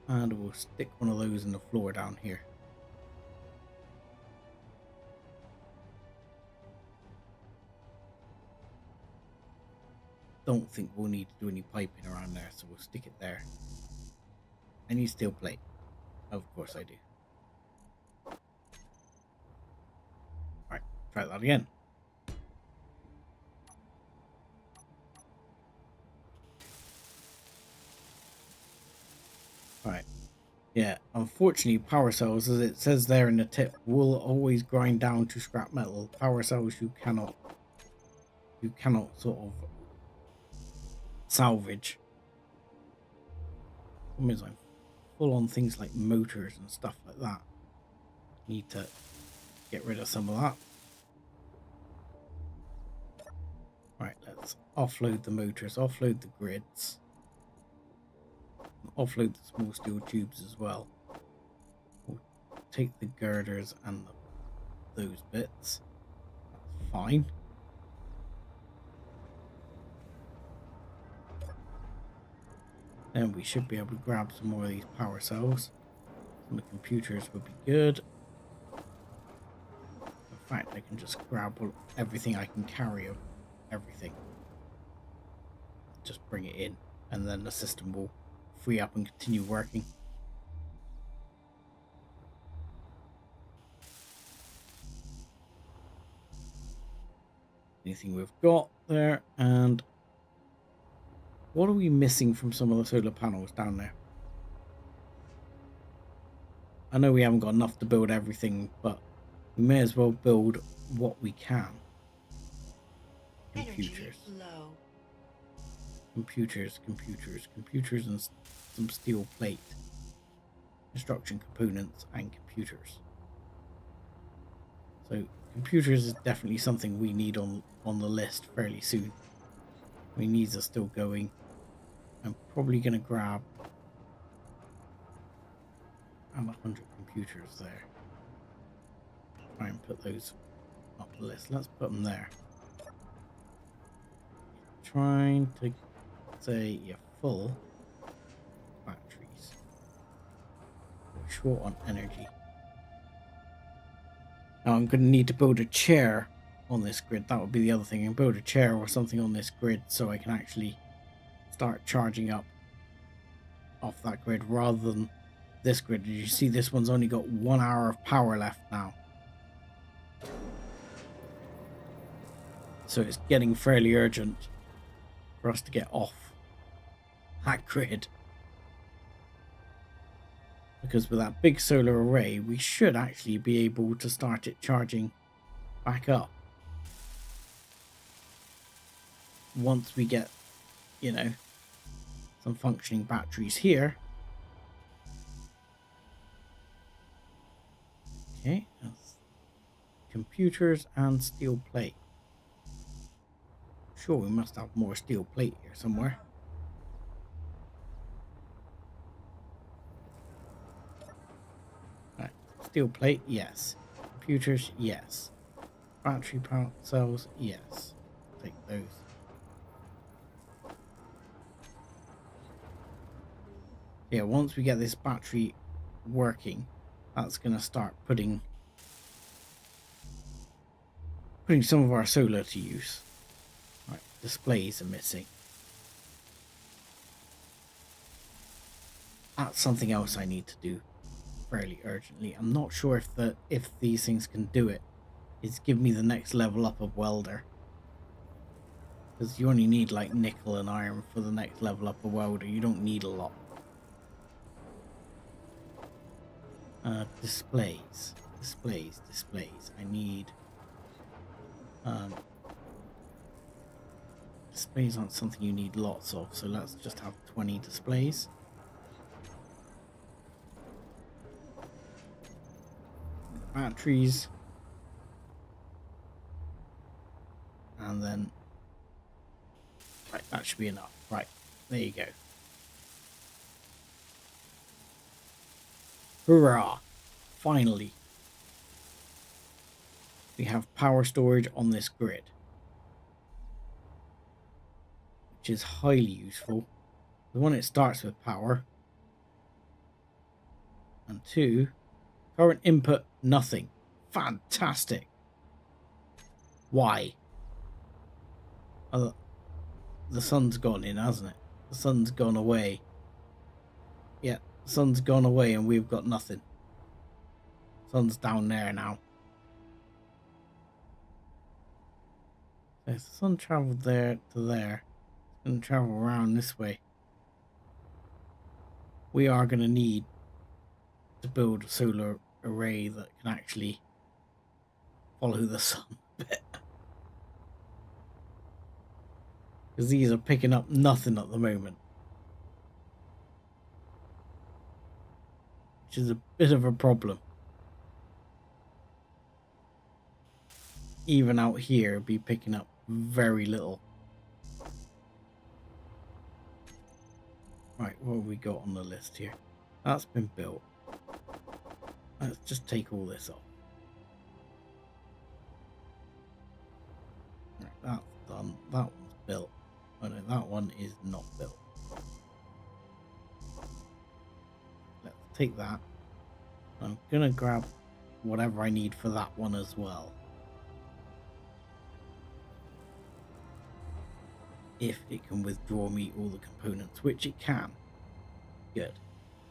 And we'll stick one of those in the floor down here. Don't think we'll need to do any piping around there, so we'll stick it there. I need steel plate. Of course I do. Right, try that again. Yeah, unfortunately, power cells, as it says there in the tip, will always grind down to scrap metal. Power cells you cannot sort of salvage. I mean, I'm full on things like motors and stuff like that. Need to get rid of some of that. Right, let's offload the motors, offload the grids, offload the small steel tubes as well. We'll take the girders and those bits. That's fine. Then we should be able to grab some more of these power cells. Some of the computers would be good. In fact, I can just grab everything I can carry of everything. Just bring it in, and then the system will free up and continue working. Anything we've got there, and what are we missing from some of the solar panels down there? I know we haven't got enough to build everything, but we may as well build what we can. Computers. Energy low. Computers, and some steel plate. Construction components and computers. So computers is definitely something we need on the list fairly soon. I mean, these are still going. I'm probably going to grab 100 computers there. Try and put those up the list. Let's put them there. Trying to say you're full batteries. We're short on energy. Now I'm going to need to build a chair on this grid. That would be the other thing. I can build a chair or something on this grid so I can actually start charging up off that grid rather than this grid. As you see, this one's only got 1 hour of power left now. So it's getting fairly urgent for us to get off that grid. Because with that big solar array, we should actually be able to start it charging back up. Once we get, some functioning batteries here. Okay, that's computers and steel plate. Sure, we must have more steel plate here somewhere. Right, steel plate, yes. Computers, yes. Battery power cells, yes. Take those. Yeah, once we get this battery working, that's going to start putting some of our solar to use. Right, displays are missing. That's something else I need to do fairly urgently. I'm not sure if these things can do it. It's give me the next level up of welder. Because you only need like nickel and iron for the next level up of welder. You don't need a lot. Displays. I need displays aren't something you need lots of, so let's just have 20 displays. Batteries. And then right, that should be enough. Right, there you go. Hurrah! Finally. We have power storage on this grid, which is highly useful. The one it starts with power. And 2, current input, nothing. Fantastic. Why? The sun's gone in, hasn't it? The sun's gone away. Yeah, the sun's gone away and we've got nothing. Sun's down there now. So if the sun travelled there to there, it's going to travel around this way. We are going to need to build a solar array that can actually follow the sun a bit. Because these are picking up nothing at the moment. Which is a bit of a problem. Even out here, be picking up very little. Right, what have we got on the list here? That's been built. Let's just take all this off. Right, that's done. That one's built. Oh no, that one is not built. Let's take that. I'm gonna grab whatever I need for that one as well. If it can withdraw me all the components, which it can. Good.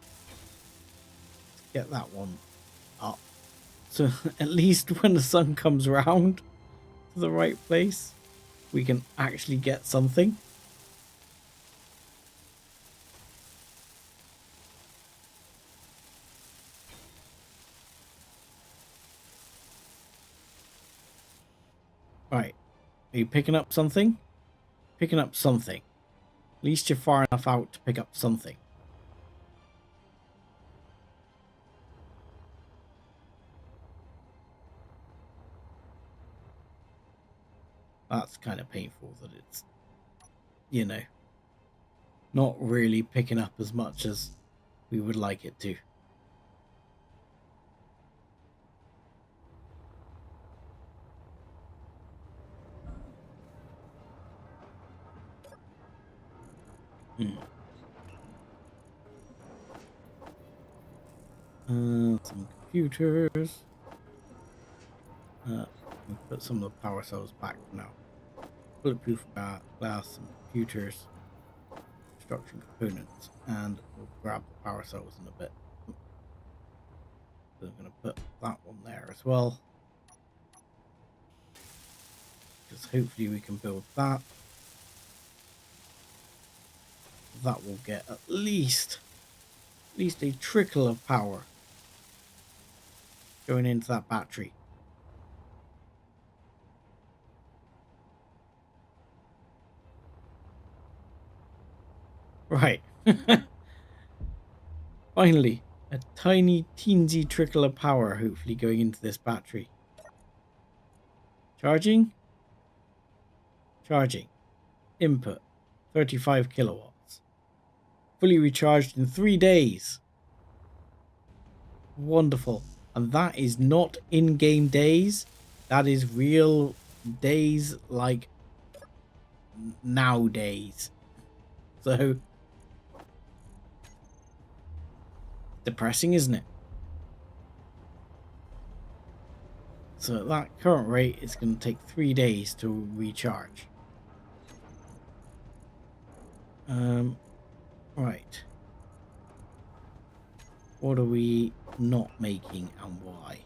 Let's get that one up. So at least when the sun comes around to the right place, we can actually get something. Right. Are you picking up something? Picking up something. At least you're far enough out to pick up something. That's kind of painful that it's, you know, not really picking up as much as we would like it to. Some computers. We'll put some of the power cells back for now. Bulletproof glass, some computers, construction components, and we'll grab the power cells in a bit. So I'm going to put that one there as well. Because hopefully we can build that. That will get at least a trickle of power going into that battery. Right. Finally, a tiny teensy trickle of power hopefully going into this battery. Charging. Input 35 kilowatts. Fully recharged in 3 days. Wonderful. And that is not in-game days. That is real days, like nowadays. So depressing, isn't it? So at that current rate, it's going to take 3 days to recharge. Right. What are we not making and why?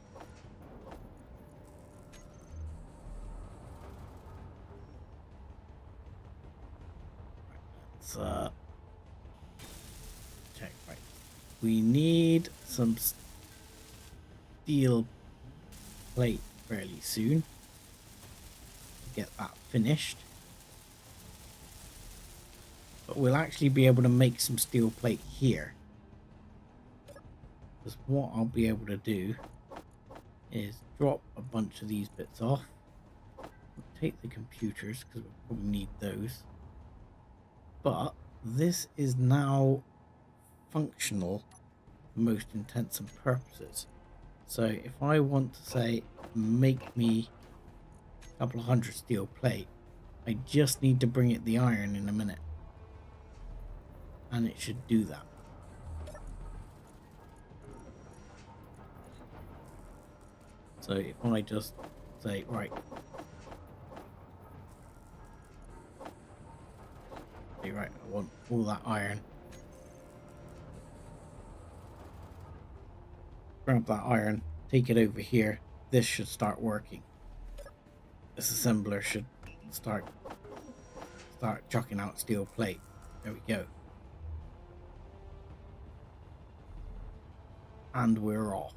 Let's check. Right. We need some steel plate fairly soon to get that finished. But we'll actually be able to make some steel plate here. Because what I'll be able to do is drop a bunch of these bits off. Take the computers because we'll probably need those. But this is now functional for most intents and purposes. So if I want to say make me a couple of hundred steel plate, I just need to bring it the iron in a minute. And it should do that. So if I just say, right, okay, right, I want all that iron. Grab that iron, take it over here. This should start working. This assembler should start chucking out steel plate. There we go. and we're off.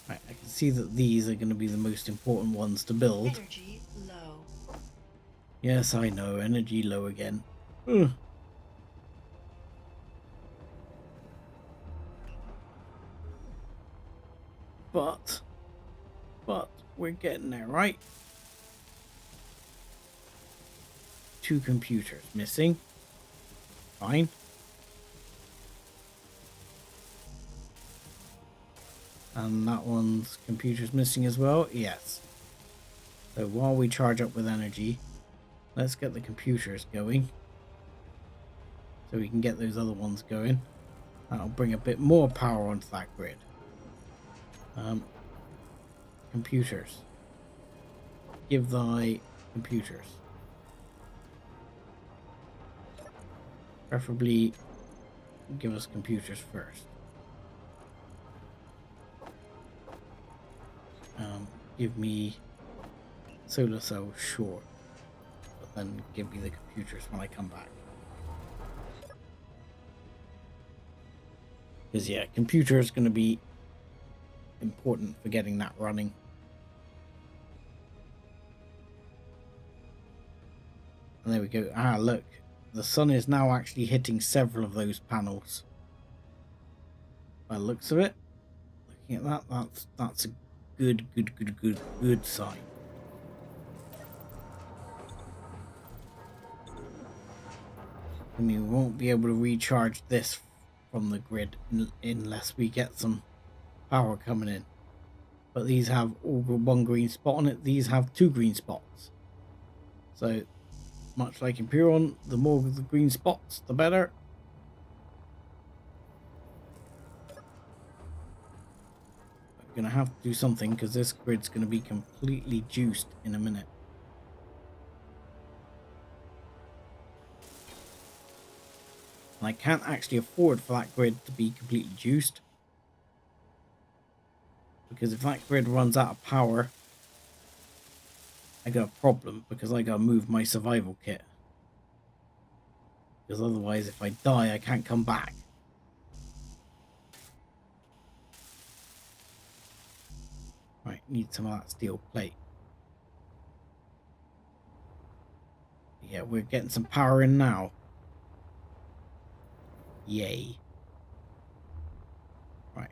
Right, I can see that these are going to be the most important ones to build. Energy low. Yes, I know, energy low again. Ugh. But we're getting there, right? 2 computers missing. Fine. And that one's computer's missing as well? Yes. So while we charge up with energy, let's get the computers going. So we can get those other ones going. That'll bring a bit more power onto that grid. Computers. Give thy computers. Preferably give us computers first. Give me solar cells, sure. But then give me the computers when I come back. Because yeah, computer is going to be important for getting that running. And there we go. Ah, look. The sun is now actually hitting several of those panels. By the looks of it. Looking at that, that's a good sign. I mean, we won't be able to recharge this from the grid unless we get some power coming in. But these have all 1 green spot on it. These have 2 green spots. So, much like Imperion, the more of the green spots, the better. I'm going to have to do something because this grid's going to be completely juiced in a minute. And I can't actually afford for that grid to be completely juiced. Because if that grid runs out of power, I got a problem because I got to move my survival kit. Because otherwise, if I die, I can't come back. Right, need some of that steel plate. Yeah, we're getting some power in now. Yay. Right.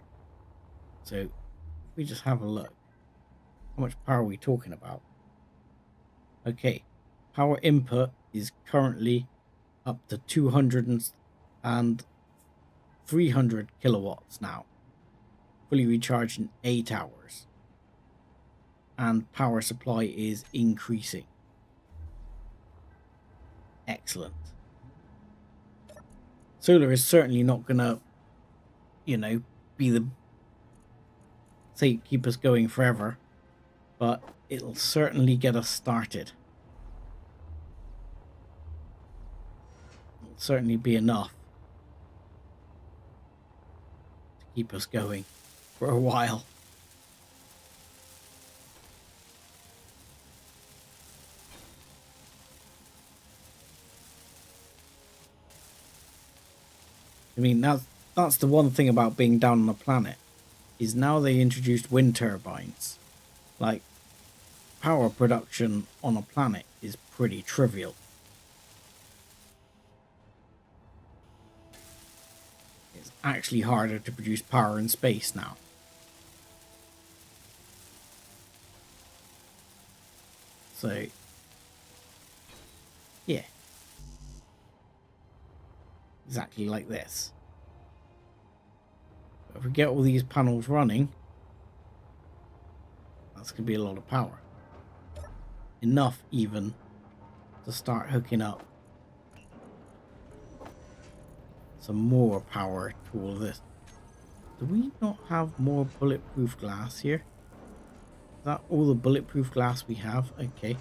So, if we just have a look. How much power are we talking about? Okay. Power input is currently up to 200 and 300 kilowatts now. Fully recharged in 8 hours. And power supply is increasing. Excellent. Solar is certainly not gonna, be the keep us going forever, but it'll certainly get us started. It'll certainly be enough to keep us going for a while. I mean, that's the one thing about being down on a planet, is now they introduced wind turbines. Like, power production on a planet is pretty trivial. It's actually harder to produce power in space now. So, yeah. Exactly like this. If we get all these panels running, that's going to be a lot of power. Enough even to start hooking up some more power to all of this. Do we not have more bulletproof glass here? Is that all the bulletproof glass we have? Okay.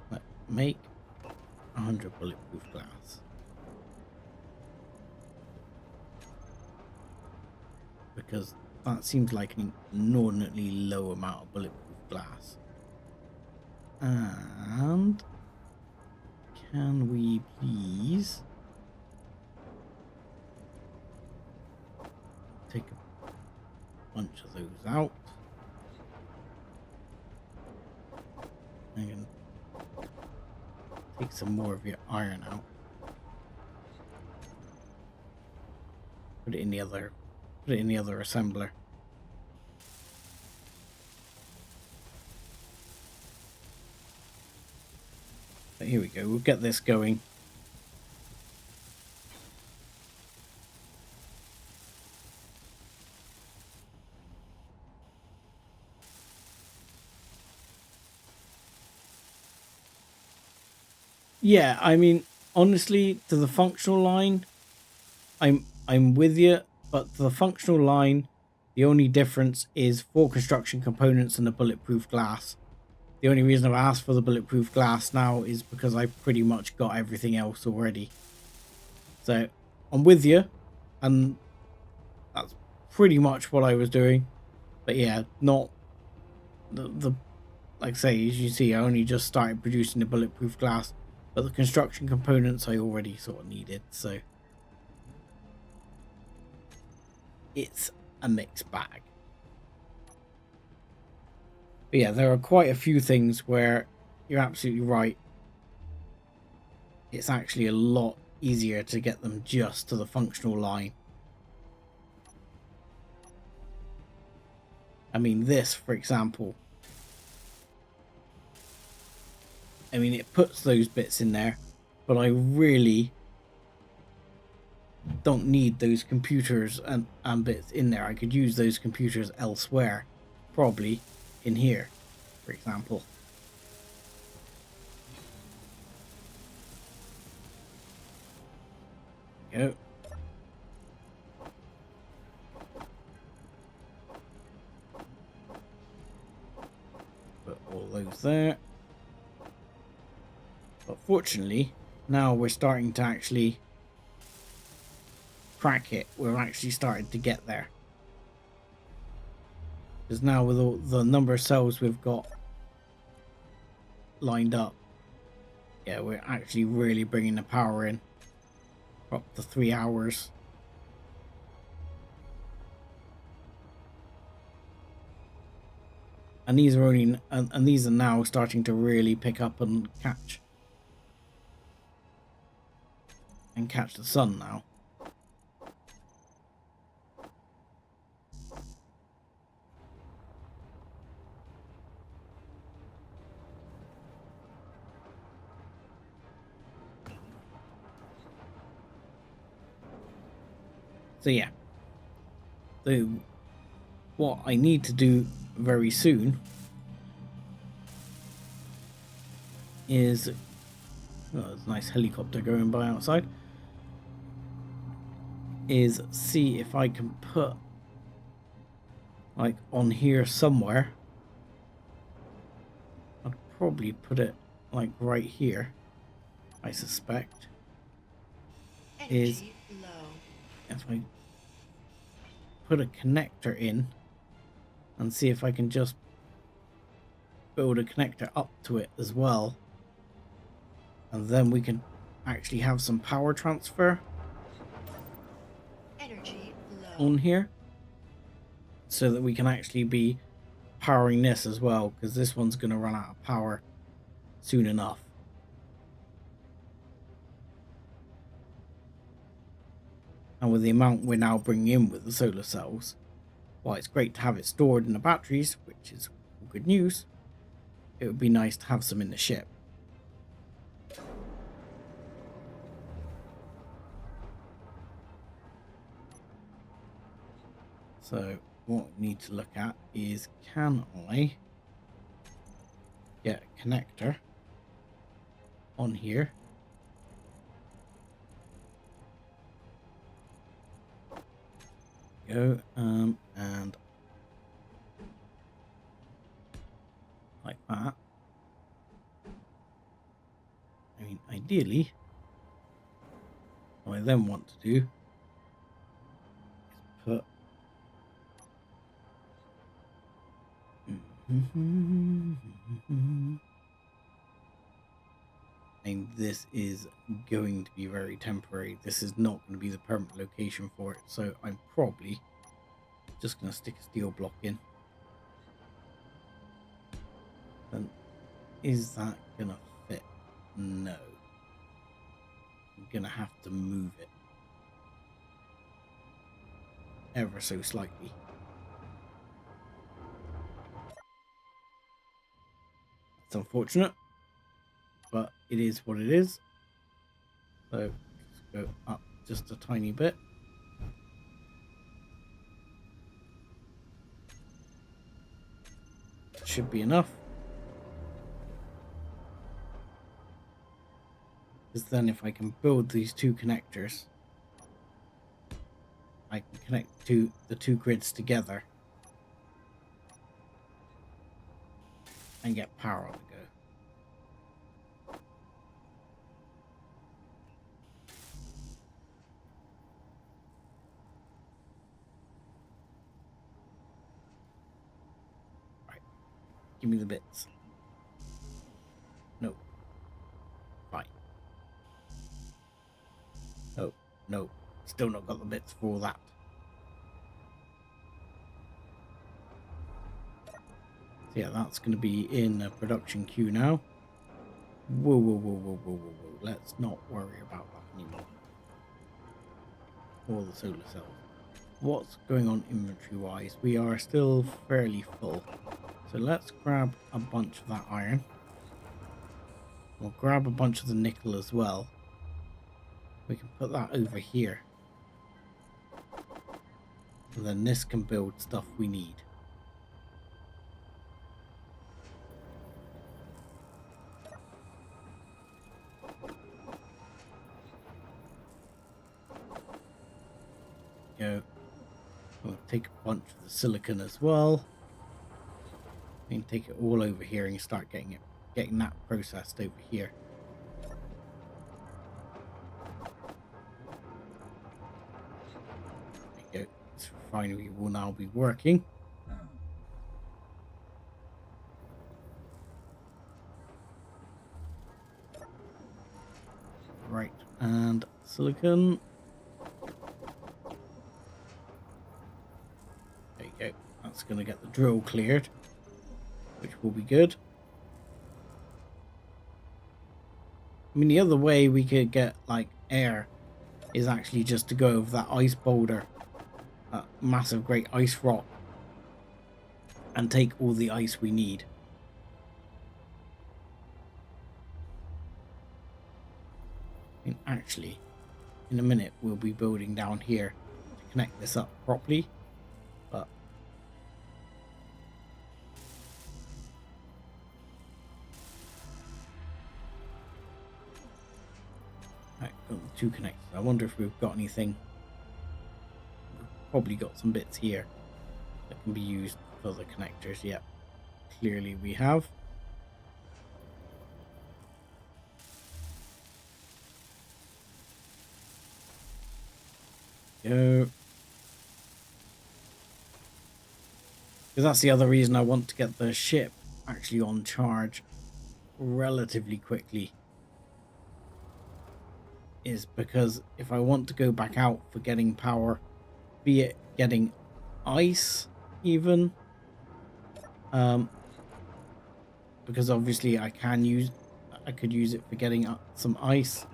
Let's make 100 bulletproof glass. Because that seems like an inordinately low amount of bulletproof glass. And can we please bunch of those out. I'm going to take some more of your iron out. Put it in the other assembler. But here we go. We'll get this going. Yeah, I mean, honestly, to the functional line, I'm with you, but to the functional line, the only difference is 4 construction components and the bulletproof glass. The only reason I've asked for the bulletproof glass now is because I've pretty much got everything else already. So I'm with you, and that's pretty much what I was doing. But yeah, not the like I say, as you see, I only just started producing the bulletproof glass, but the construction components I already sort of needed, so it's a mixed bag. But yeah, there are quite a few things where you're absolutely right. It's actually a lot easier to get them just to the functional line. I mean, this, for example, I mean, it puts those bits in there, but I really don't need those computers and bits in there. I could use those computers elsewhere, probably in here, for example. Go. Put all those there. But fortunately, now we're starting to actually crack it. We're actually starting to get there. Because now with all the number of cells we've got lined up, yeah, we're actually really bringing the power in. We're up to 3 hours. And these are only, and these are now starting to really pick up and catch the sun now. So yeah, so what I need to do very soon is, oh, there's a nice helicopter going by outside, is see if I can put like on here somewhere. I'd probably put it like right here, I suspect. Is Energy low. if I put a connector in and see if I can just build a connector up to it as well, and then we can actually have some power transfer Energy low. on here so that we can actually be powering this as well, because this one's going to run out of power soon enough. And with the amount we're now bringing in with the solar cells, while it's great to have it stored in the batteries, which is good news, it would be nice to have some in the ship. So what we need to look at is, can I get a connector on here? Go, and like that. I mean, ideally, what I then want to do is put and this is going to be very temporary. This is not going to be the permanent location for it, so I'm probably just going to stick a steel block in. Then is that going to fit? No. I'm going to have to move it ever so slightly. It's unfortunate, but it is what it is. So let's go up just a tiny bit. Should be enough. Because then if I can build these two connectors, I can connect the two grids together and get power on the go. Right, give me the bits. No. Fine. No, no, still not got the bits for all that. So yeah, that's going to be in a production queue now. Whoa, whoa, whoa, whoa, whoa, whoa, whoa. Let's not worry about that anymore. All the solar cells. What's going on inventory-wise? We are still fairly full. So let's grab a bunch of that iron. We'll grab a bunch of the nickel as well. We can put that over here. And then this can build stuff we need. Go. We'll take a bunch of the silicon as well. We can take it all over here and start getting that processed over here. There you go. This refinery will now be working. Right, and silicon. There you go. That's going to get the drill cleared, which will be good. I mean, the other way we could get, like, air is actually just to go over that ice boulder, massive great ice rock, and take all the ice we need. I mean, actually, in a minute we'll be building down here to connect this up properly, but right, got the two connectors. I wonder if we've got anything. We've probably got some bits here that can be used for the connectors. Yep, clearly we have. Go. Because that's the other reason I want to get the ship actually on charge relatively quickly. Is because if I want to go back out for getting power, be it getting ice even, because obviously I could use it for getting some ice.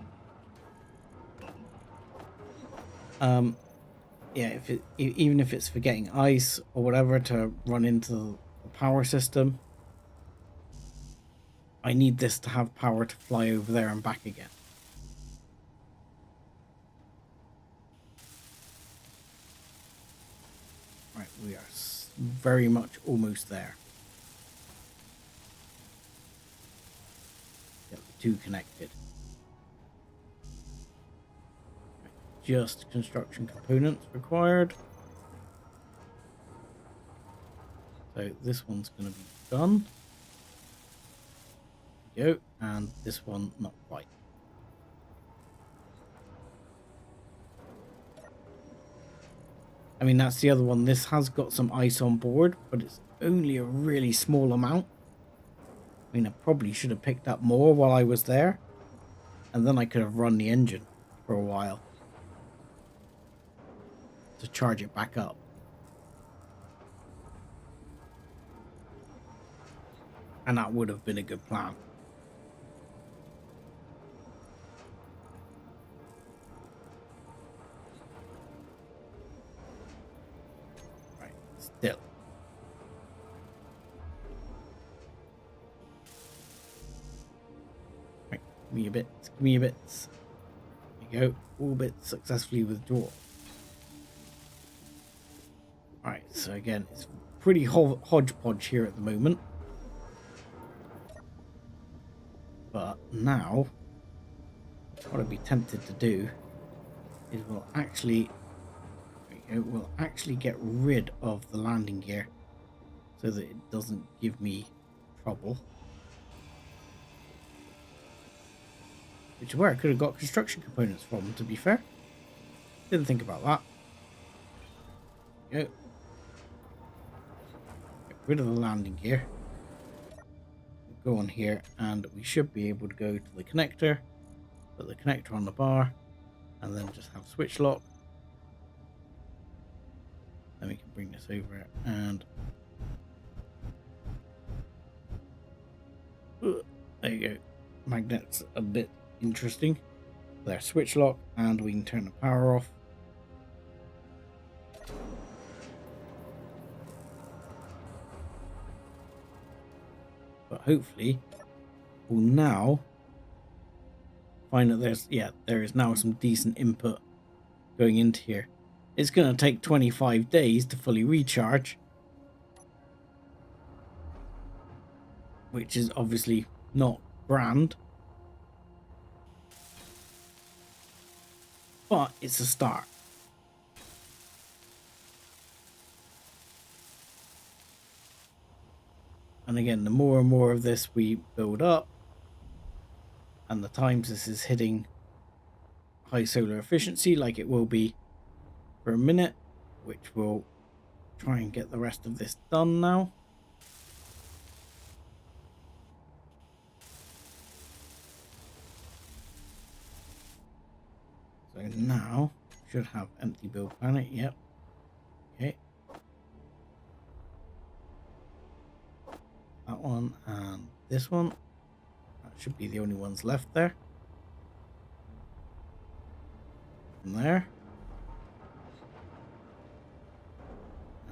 Yeah, even if it's for getting ice or whatever to run into the power system, I need this to have power to fly over there and back again. Right, we are very much almost there. Get the two connected. Just construction components required. So this one's going to be done. There we go. And this one not quite. I mean, that's the other one. This has got some ice on board, but it's only a really small amount. I mean, I probably should have picked up more while I was there, and then I could have run the engine for a while to charge it back up. And that would have been a good plan. Right, still. Right, give me your bits, give me your bits. There you go, orbit successfully withdrawn. Alright, so again, it's pretty hodgepodge here at the moment. But now, what I'd be tempted to do is we'll actually get rid of the landing gear so that it doesn't give me trouble. Which is where I could have got construction components from, to be fair. Didn't think about that. There you go. Get rid of the landing gear. Go on here and we should be able to go to the connector, put the connector on the bar, and then just have switch lock. Then we can bring this over and there you go. Magnet's a bit interesting. There, switch lock, and we can turn the power off. But hopefully we'll now find that there is now some decent input going into here. It's going to take 25 days to fully recharge, which is obviously not grand, but it's a start. And again, the more and more of this we build up, and the times this is hitting high solar efficiency, like it will be for a minute, which will try and get the rest of this done now. So now should have empty build planet. Yep. Okay. That one and this one. That should be the only ones left there. And there.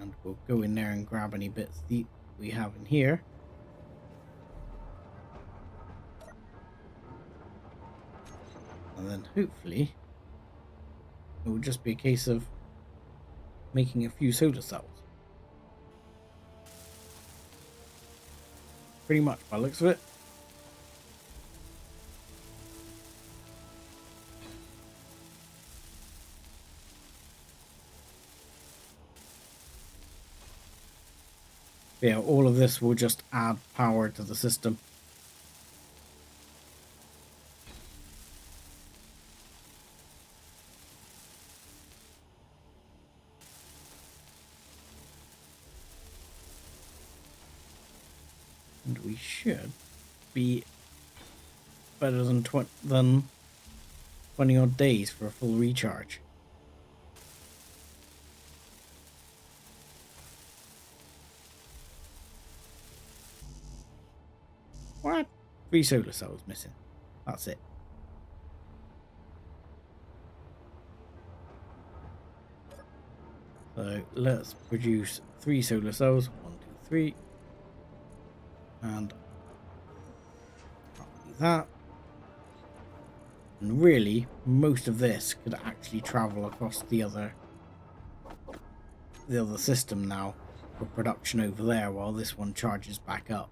And we'll go in there and grab any bits that we have in here. And then hopefully it will just be a case of making a few solar cells. Pretty much by the looks of it. Yeah, all of this will just add power to the system. And we should be better than 20 odd days for a full recharge. What? 3 solar cells missing. That's it. So let's produce 3 solar cells. 1, 2, 3. And copy that. And really, most of this could actually travel across the other system now for production over there while this one charges back up.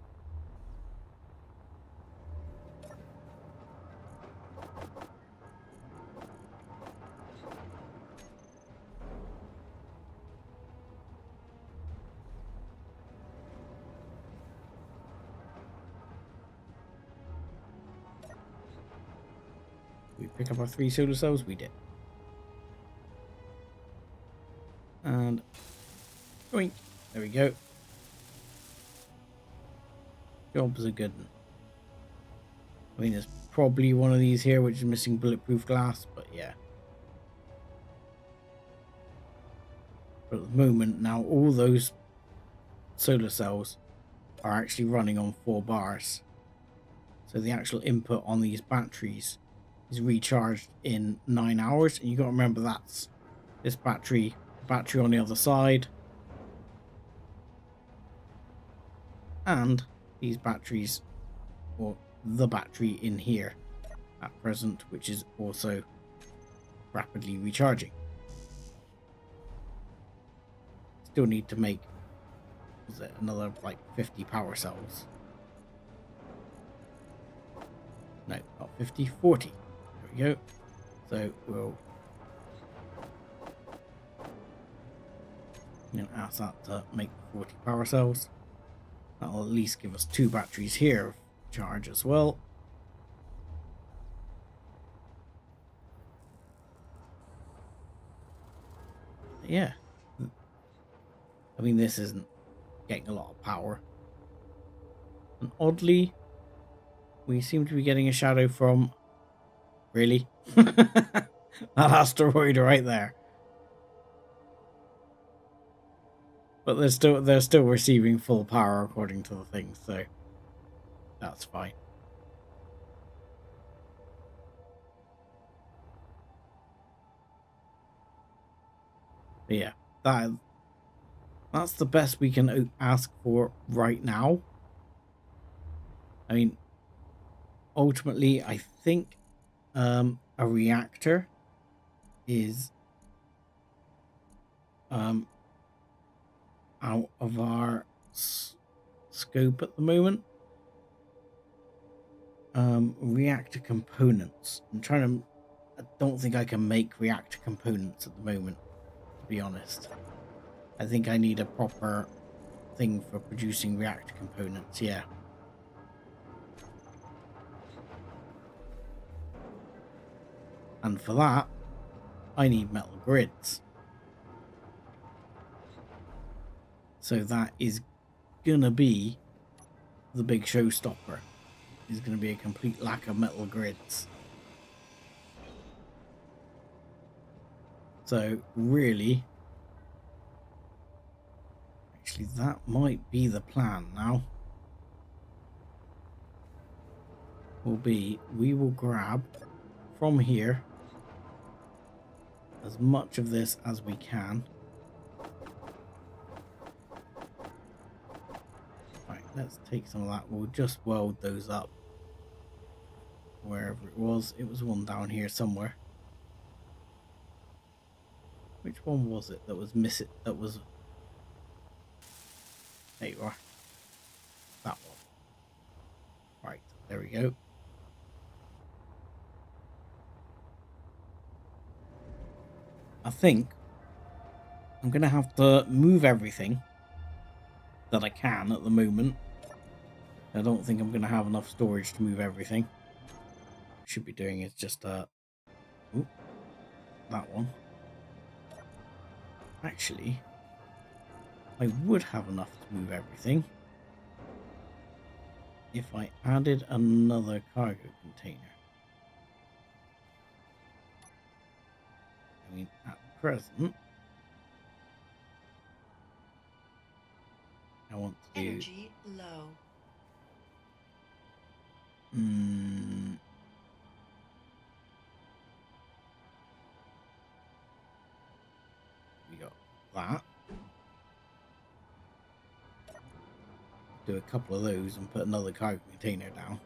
We pick up our 3 solar cells? We did. And boink. There we go. Job's a good one. I mean, there's probably one of these here which is missing bulletproof glass, but yeah. But at the moment now, all those solar cells are actually running on 4 bars. So the actual input on these batteries is recharged in 9 hours. And you got to remember that's this battery on the other side, and these batteries, or the battery in here at present, which is also rapidly recharging. Still need to make, was it another like 50 power cells? No, not 50, 40. There we go. So we'll ask that to make 40 power cells. That'll at least give us 2 batteries here of charge as well. Yeah. I mean, this isn't getting a lot of power. And oddly, we seem to be getting a shadow from... Really? That asteroid right there. But they're still receiving full power according to the thing, so that's fine. But yeah, that's the best we can ask for right now. I mean, ultimately, I think a reactor is out of our scope at the moment. Reactor components. I don't think I can make reactor components at the moment, to be honest. I think I need a proper thing for producing reactor components, yeah. And for that, I need metal grids. So that is gonna be the big showstopper. Is gonna be a complete lack of metal grids. So really, actually that might be the plan now. We will grab from here as much of this as we can. Right, let's take some of that. We'll just weld those up wherever it was. It was one down here somewhere. Which one was it that was missing? That was... There you are. That one. Right, there we go. I think I'm going to have to move everything that I can at the moment. I don't think I'm going to have enough storage to move everything. What I should be doing is just that one. Actually, I would have enough to move everything if I added another cargo container. I mean, at present, I want to do... Energy low. We got that. Do a couple of those and put another cargo container down.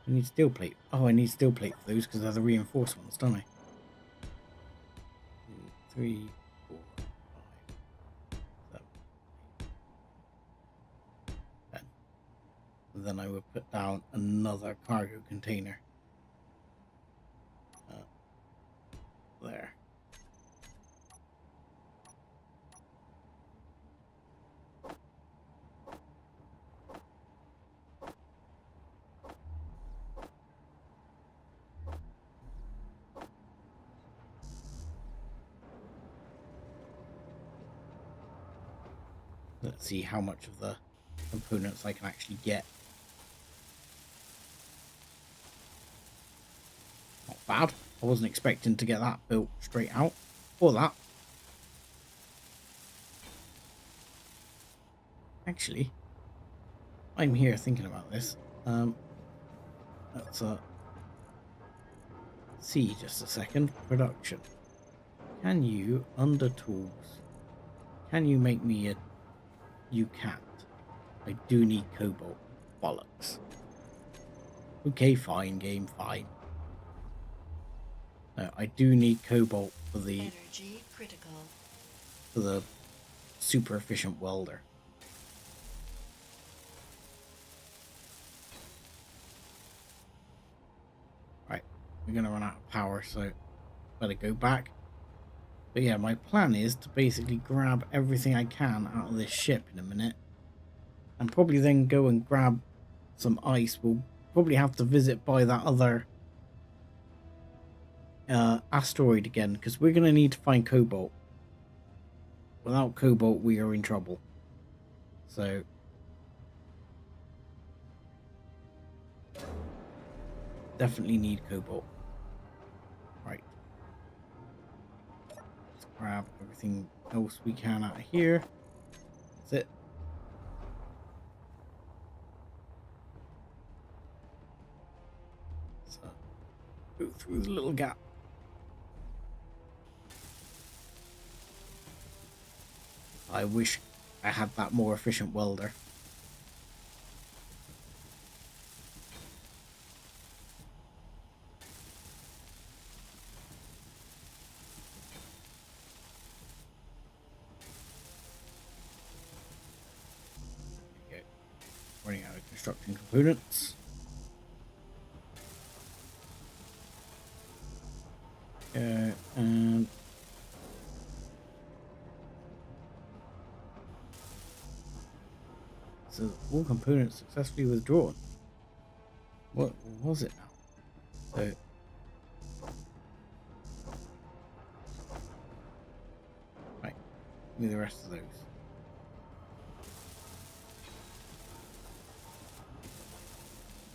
I need steel plate. Oh, I need steel plate for those because they're the reinforced ones, don't I? 2, 3, 4, 5, 7, 8, 10. And then I would put down another cargo container. There. Let's see how much of the components I can actually get. Not bad. I wasn't expecting to get that built straight out. Or that. Actually, I'm here thinking about this. Let's see just a second. Production. Can you, under tools, can you make me a... You can't. I do need cobalt. Bollocks. Okay, fine, game, fine. No, I do need cobalt for the... Energy critical. For the super efficient welder. Right, we're gonna run out of power, so better go back. But yeah, my plan is to basically grab everything I can out of this ship in a minute. And probably then go and grab some ice. We'll probably have to visit by that other asteroid again, because we're going to need to find cobalt. Without cobalt, we are in trouble. So definitely need cobalt. Right. Let's grab everything else we can out of here. That's it. So go through the little gap. I wish I had that more efficient welder. There you go. Running out of construction components. And so all components successfully withdrawn. What was it now? So right, give me the rest of those.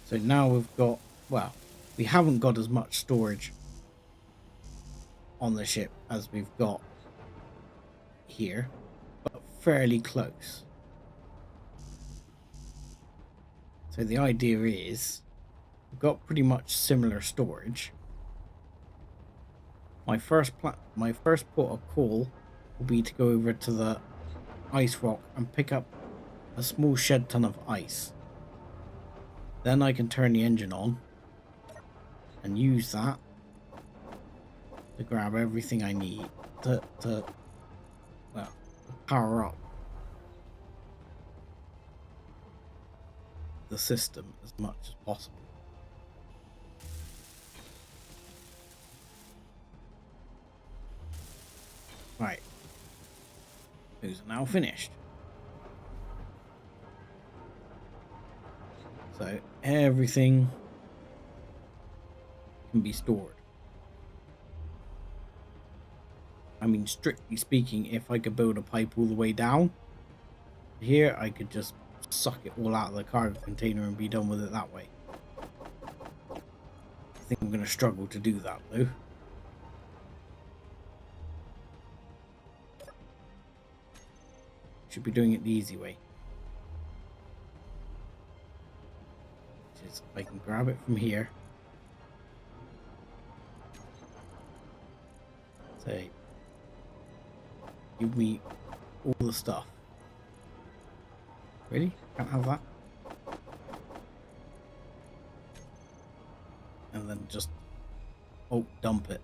So now we've got, well, we haven't got as much storage on the ship as we've got here, but fairly close. So the idea is we've got pretty much similar storage. My first port of call will be to go over to the ice rock and pick up a small shed ton of ice. Then I can turn the engine on and use that to grab everything I need to well, power up the system as much as possible. Right, those are now finished. So everything can be stored. I mean, strictly speaking, if I could build a pipe all the way down here, I could just suck it all out of the cargo container and be done with it that way. I think I'm going to struggle to do that though. Should be doing it the easy way. Which is, I can grab it from here. Say, give me all the stuff. Really? Can't have that? And then just, oh, dump it.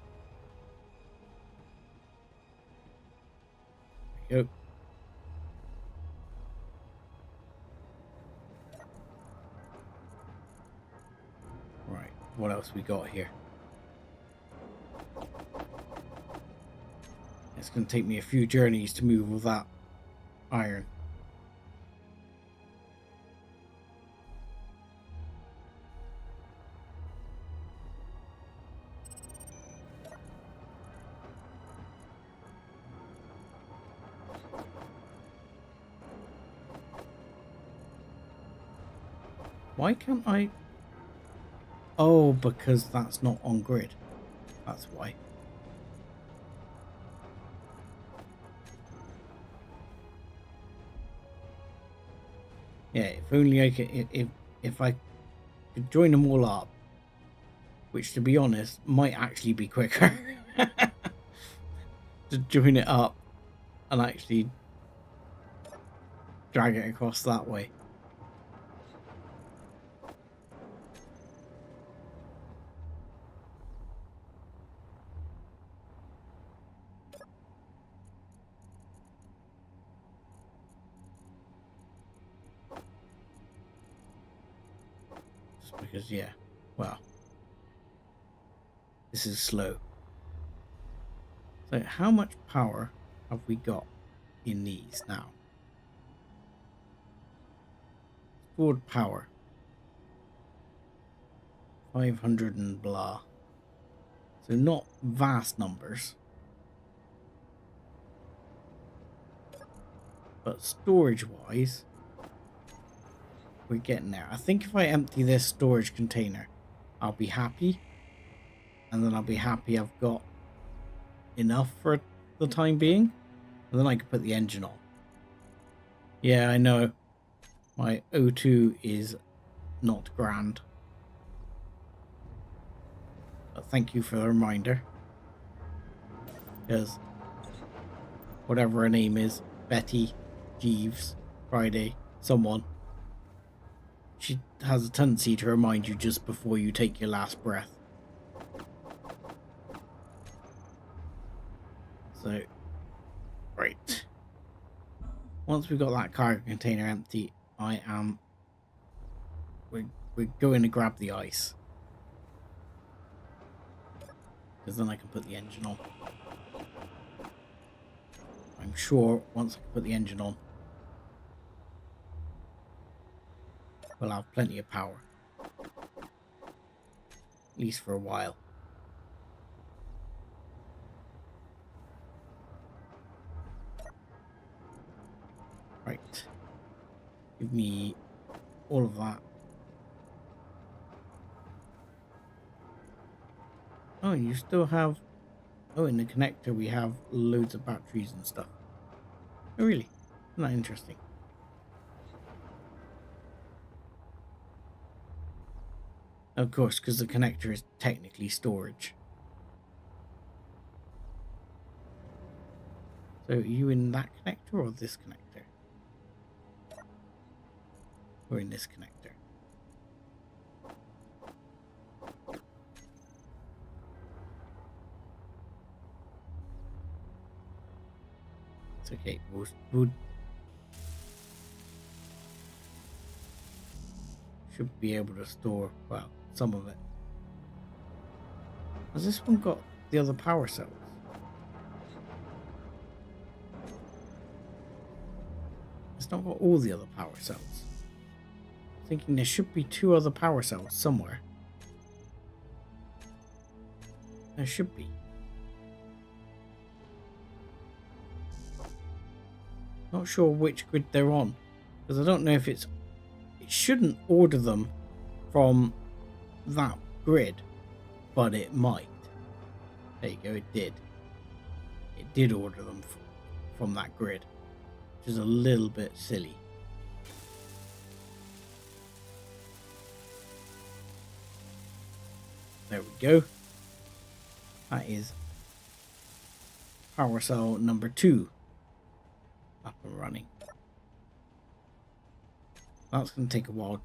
There you go. Right, what else we got here? It's going to take me a few journeys to move with that iron. Why can't I? Oh, because that's not on grid. That's why. Yeah, if only I could, if I could join them all up, which to be honest might actually be quicker to join it up and actually drag it across that way. Just because, yeah, well, this is slow. So how much power have we got in these now? Stored power. 500 and blah. So not vast numbers. But storage-wise, we're getting there. I think if I empty this storage container, I'll be happy. And then I'll be happy I've got enough for the time being. And then I can put the engine on. Yeah, I know. My O2 is not grand. But thank you for the reminder. Because whatever her name is, Betty, Jeeves, Friday, someone, she has a tendency to remind you just before you take your last breath. So, right. Once we've got that cargo container empty, we're going to grab the ice. Because then I can put the engine on. I'm sure once I can put the engine on, we'll have plenty of power. At least for a while. Right. Give me all of that. Oh, you still have... Oh, in the connector we have loads of batteries and stuff. Oh, really? Isn't that interesting? Of course, because the connector is technically storage. So, are you in that connector or this connector? Or in this connector? It's okay. We'll should be able to store, well, some of it. Has this one got the other power cells? It's not got all the other power cells. I'm thinking there should be 2 other power cells somewhere. There should be. Not sure which grid they're on, because I don't know if it shouldn't order them from that grid, but it might. There you go, it did. It did order them from that grid, which is a little bit silly. There we go. That is power cell number 2 up and running. That's going to take a while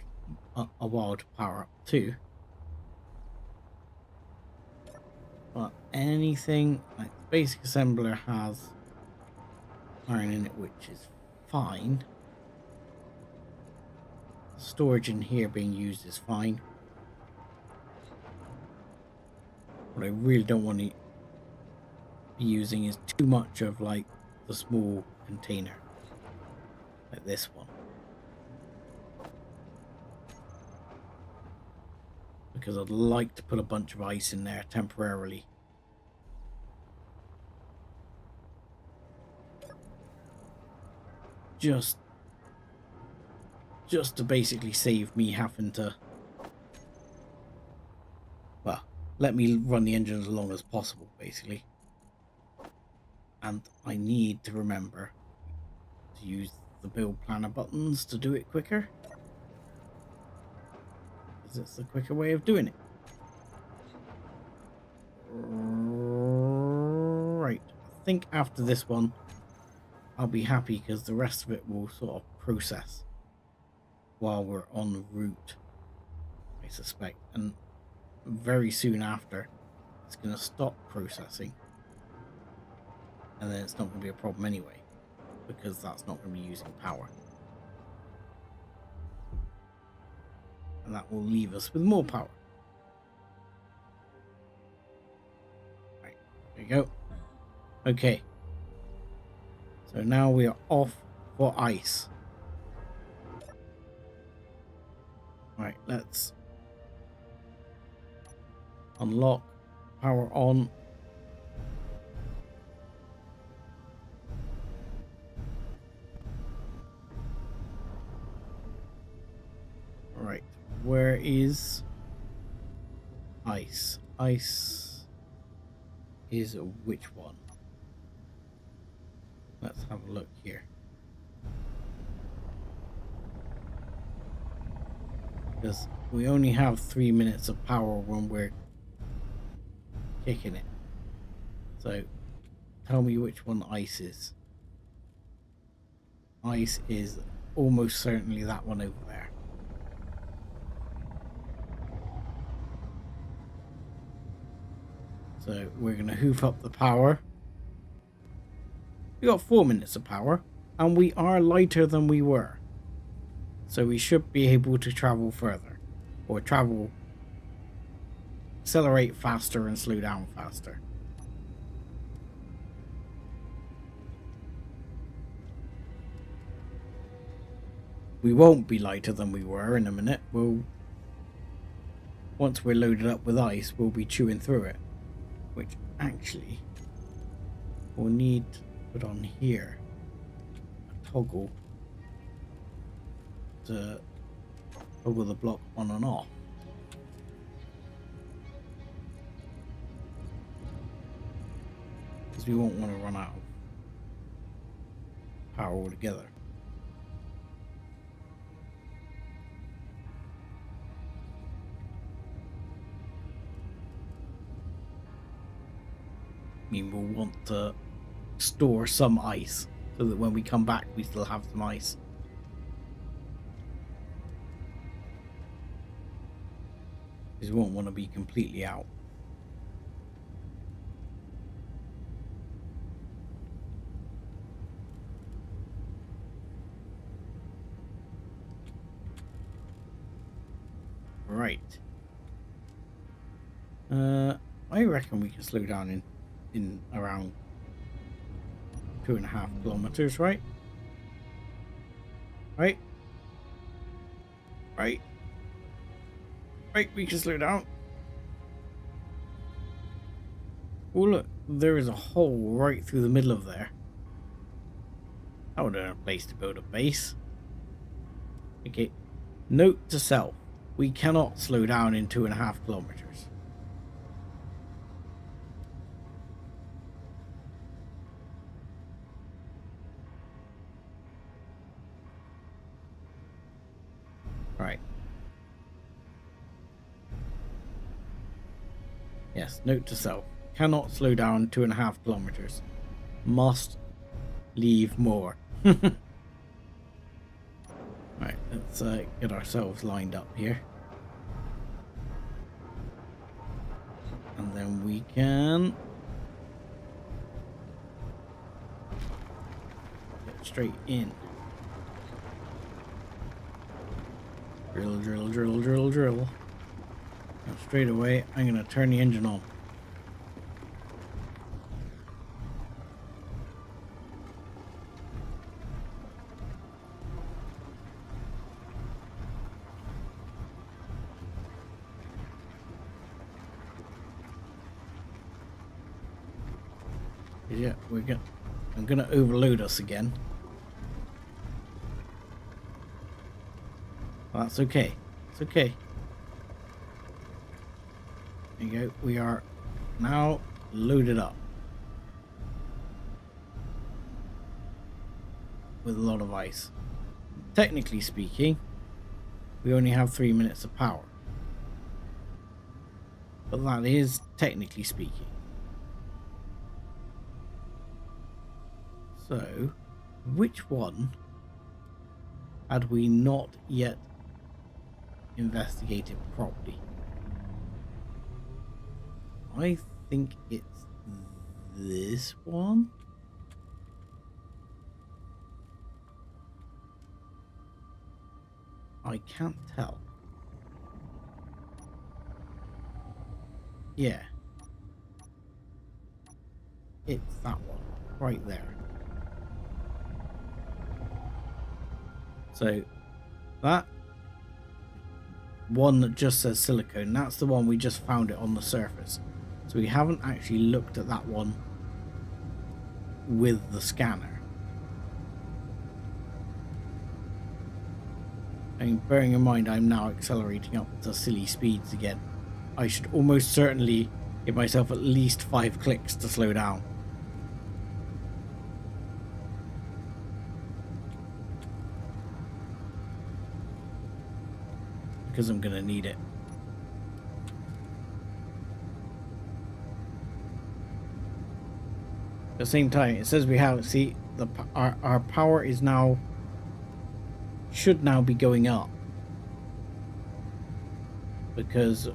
to power up too. But anything like the basic assembler has iron in it, which is fine. The storage in here being used is fine. What I really don't want to be using is too much of like the small container, like this one, because I'd like to put a bunch of ice in there temporarily. Just to basically save me having to, well, let me run the engine as long as possible, basically. And I need to remember to use the build planner buttons to do it quicker. Because it's the quicker way of doing it. Right. I think after this one, I'll be happy because the rest of it will sort of process while we're en route, I suspect. And very soon after, it's going to stop processing. And then it's not going to be a problem anyway, because that's not going to be using power. And that will leave us with more power. Right, there you go. Okay. So now we are off for ice. Right, let's unlock, power on. Right, where is ice? Ice is which one? Let's have a look here. Because we only have 3 minutes of power when we're kicking it. So tell me which one ice is. Ice is almost certainly that one over there. So we're going to hoof up the power. We got 4 minutes of power, and we are lighter than we were. So we should be able to travel further, or accelerate faster and slow down faster. We won't be lighter than we were in a minute. Once we're loaded up with ice, we'll be chewing through it, which actually we'll need to put on here a toggle to toggle the block on and off. Because we won't want to run out of power altogether. I mean, we'll want to store some ice so that when we come back we still have some ice. Because we won't want to be completely out. Right. I reckon we can slow down in around 2.5 kilometers, right? Right? Right? Right, we can slow down. Oh look, there is a hole right through the middle of there. That would have been a place to build a base. Okay. Note to self. We cannot slow down in 2.5 kilometers. Right. Yes, note to self. Cannot slow down 2.5 kilometers. Must leave more. Right, let's get ourselves lined up here. And then we can get straight in. Drill, drill, drill, drill, drill. And straight away, I'm going to turn the engine on. Yeah, I'm going to overload us again. Well, that's okay. It's okay. There you go. We are now loaded up. with a lot of ice. Technically speaking, we only have 3 minutes of power. But that is technically speaking. So, which one had we not yet investigated properly? I think it's this one. I can't tell. Yeah. It's that one. Right there. So, that one that just says silicone, that's the one we just found it on the surface. So we haven't actually looked at that one with the scanner. And bearing in mind I'm now accelerating up to silly speeds again, I should almost certainly give myself at least 5 clicks to slow down. Because I'm going to need it. At the same time, it says we have, see, our power is now, should now be going up. Because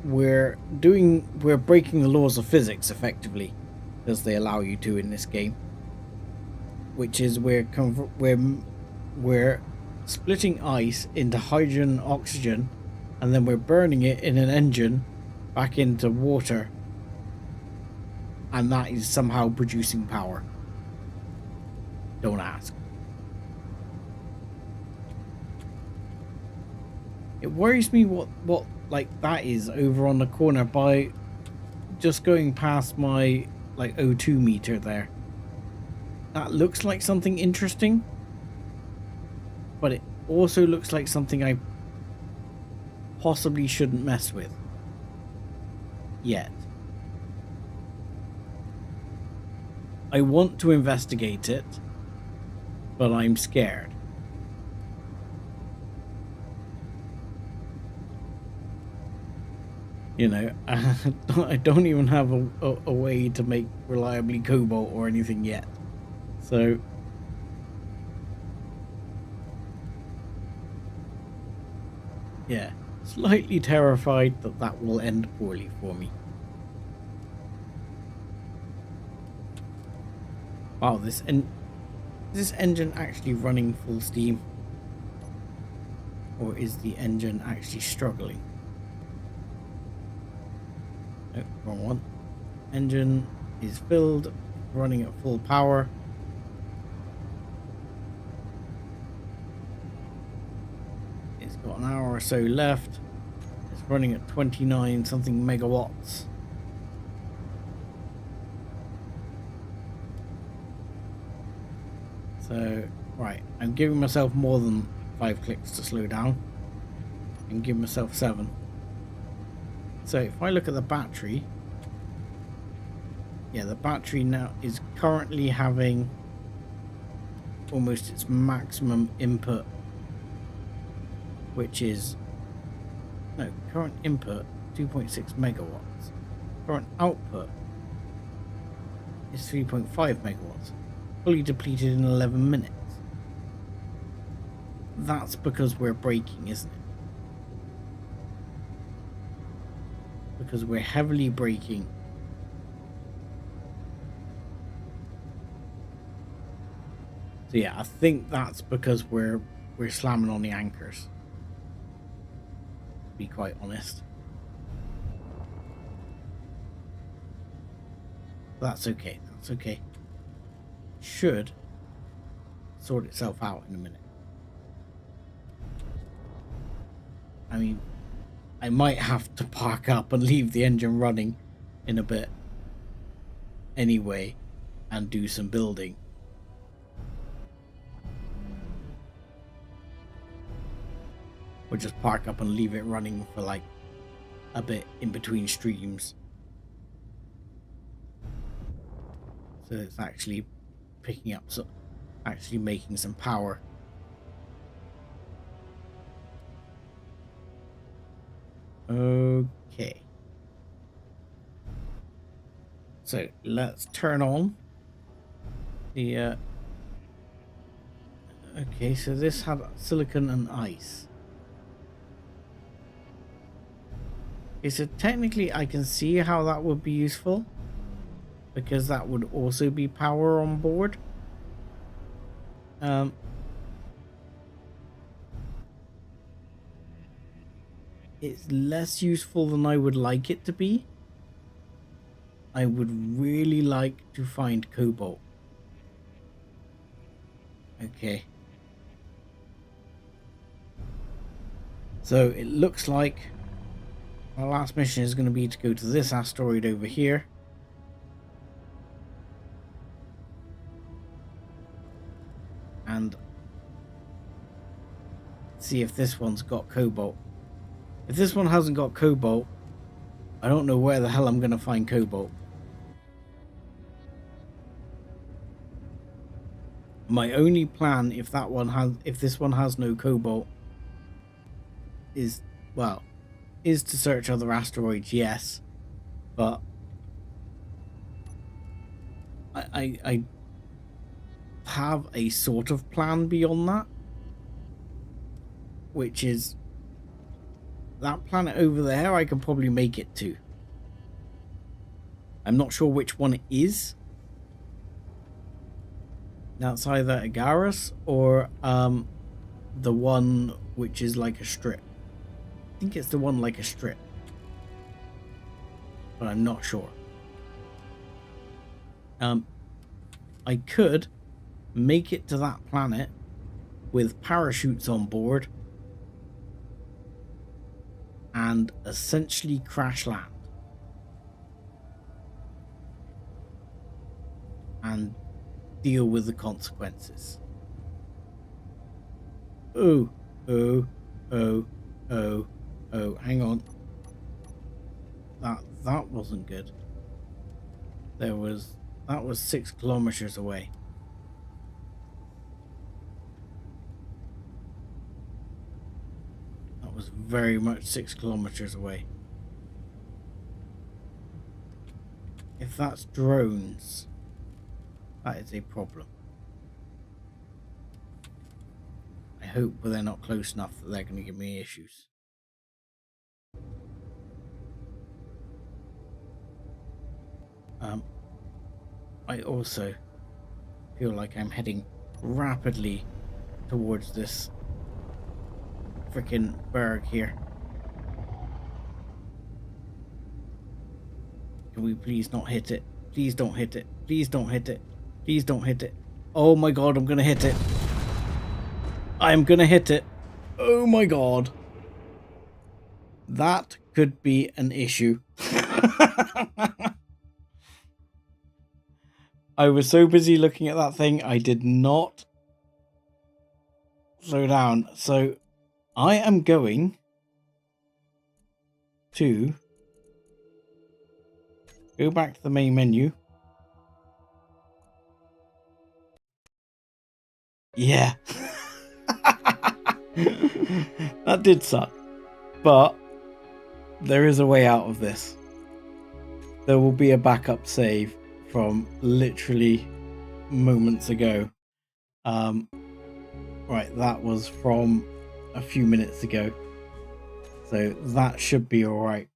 we're breaking the laws of physics effectively, as they allow you to in this game. Which is we're splitting ice into hydrogen and oxygen, and then we're burning it in an engine back into water, and that is somehow producing power. Don't ask. It worries me what like that is over on the corner by just going past my like O2 meter there. That looks like something interesting, but it also looks like something I possibly shouldn't mess with yet. I want to investigate it, but I'm scared. You know, I don't even have a way to make reliably cobalt or anything yet. So yeah, slightly terrified that that will end poorly for me. Wow, is this engine actually running full steam? Or is the engine actually struggling? Nope, wrong one. Engine is filled, running at full power. It's got an hour or so left. It's running at 29 something megawatts. So, right, I'm giving myself more than 5 clicks to slow down. I'm giving myself 7. So if I look at the battery, yeah, the battery now is currently having almost its maximum input, which is, no, current input 2.6 megawatts. Current output is 3.5 megawatts. Fully depleted in 11 minutes. That's because we're braking, isn't it? Because we're heavily braking. So yeah, I think that's because we're slamming on the anchors. To be quite honest. That's okay. That's okay. Should sort itself out in a minute. I mean, I might have to park up and leave the engine running in a bit anyway and do some building. Or just park up and leave it running for like a bit in between streams. So it's actually picking up, so actually making some power. Okay. So let's turn on the okay, so this had silicon and ice. Okay, so technically I can see how that would be useful, because that would also be power on board. It's less useful than I would like it to be. I would really like to find cobalt. Okay. So it looks like our last mission is going to be to go to this asteroid over here. And see if this one's got cobalt. If this one hasn't got cobalt, I don't know where the hell I'm going to find cobalt. My only plan, if this one has no cobalt, is, well, is to search other asteroids, yes, but I have a sort of plan beyond that, which is that planet over there I can probably make it to. I'm not sure which one it is. Now it's either Agaris or the one which is like a strip. I think it's the one like a strip, but I'm not sure. I could make it to that planet with parachutes on board and essentially crash land and deal with the consequences. Oh, hang on. That wasn't good. That was 6 kilometers away. That was very much 6 kilometers away. If that's drones, that is a problem. I hope they're not close enough that they're going to give me issues. I also feel like I'm heading rapidly towards this freaking berg here. Can we please not hit it? Please don't hit it. Please don't hit it. Please don't hit it. Oh my god, I'm gonna hit it. I'm gonna hit it. Oh my god. That could be an issue. I was so busy looking at that thing, I did not slow down. So I am going to go back to the main menu. Yeah. That did suck. But there is a way out of this. There will be a backup save from literally moments ago. Right, that was from a few minutes ago. So that should be alright.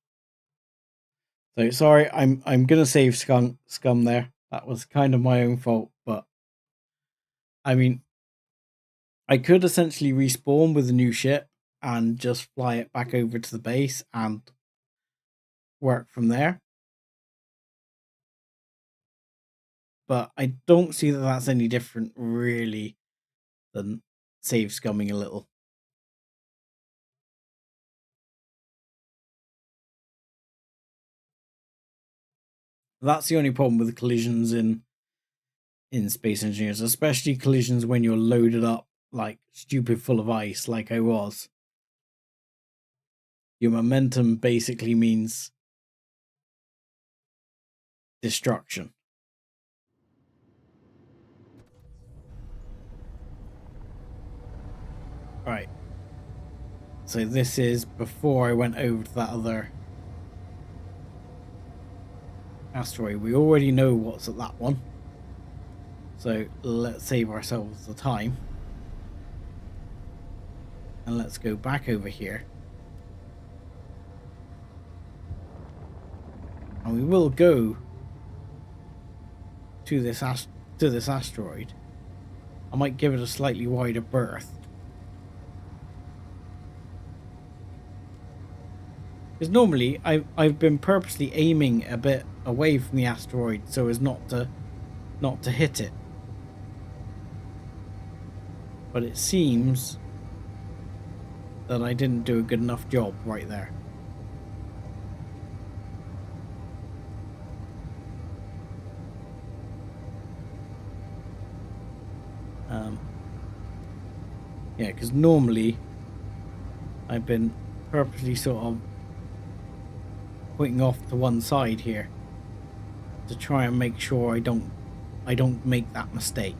So sorry, I'm gonna save scum there. That was kind of my own fault, but I mean, I could essentially respawn with a new ship and just fly it back over to the base and work from there. But I don't see that that's any different, really, than save scumming a little. That's the only problem with collisions in Space Engineers, especially collisions when you're loaded up like stupid full of ice, like I was. Your momentum basically means destruction. Right. So this is before I went over to that other asteroid. We already know what's at that one. So let's save ourselves the time. And let's go back over here. And we will go to this asteroid. I might give it a slightly wider berth. Because normally I've been purposely aiming a bit away from the asteroid so as not to hit it. But it seems that I didn't do a good enough job right there. Yeah, because normally I've been purposely sort of pointing off to one side here to try and make sure I don't make that mistake.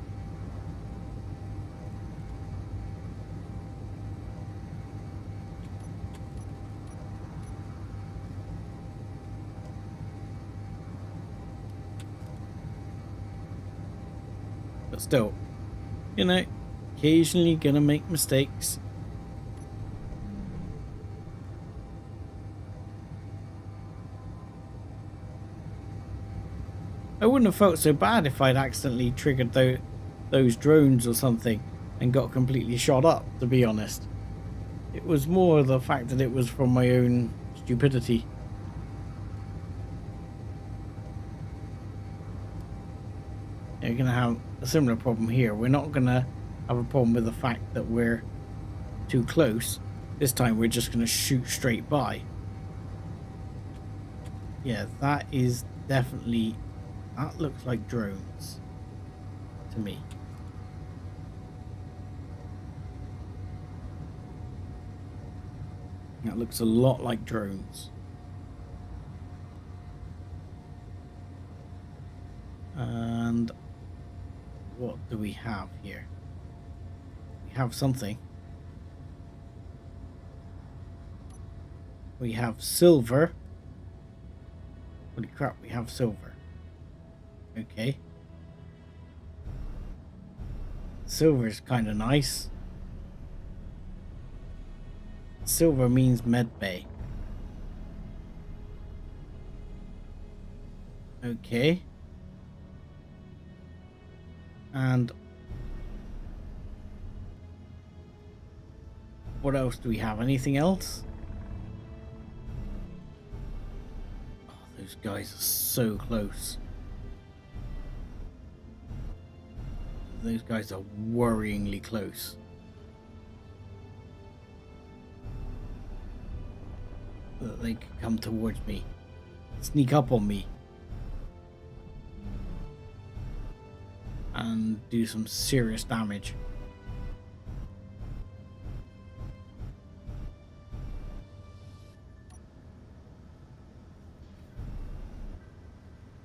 But still, you know, occasionally gonna make mistakes. I wouldn't have felt so bad if I'd accidentally triggered those drones or something and got completely shot up, to be honest. It was more the fact that it was from my own stupidity. You're going to have a similar problem here. We're not going to have a problem with the fact that we're too close. This time we're just going to shoot straight by. Yeah, that is definitely... That looks like drones to me. That looks a lot like drones. And what do we have here? We have something. We have silver. Holy crap, we have silver. Okay. Silver's kind of nice. Silver means med bay. Okay. And what else do we have? Anything else? Oh, those guys are so close. Those guys are worryingly close. That they could come towards me, sneak up on me, and do some serious damage.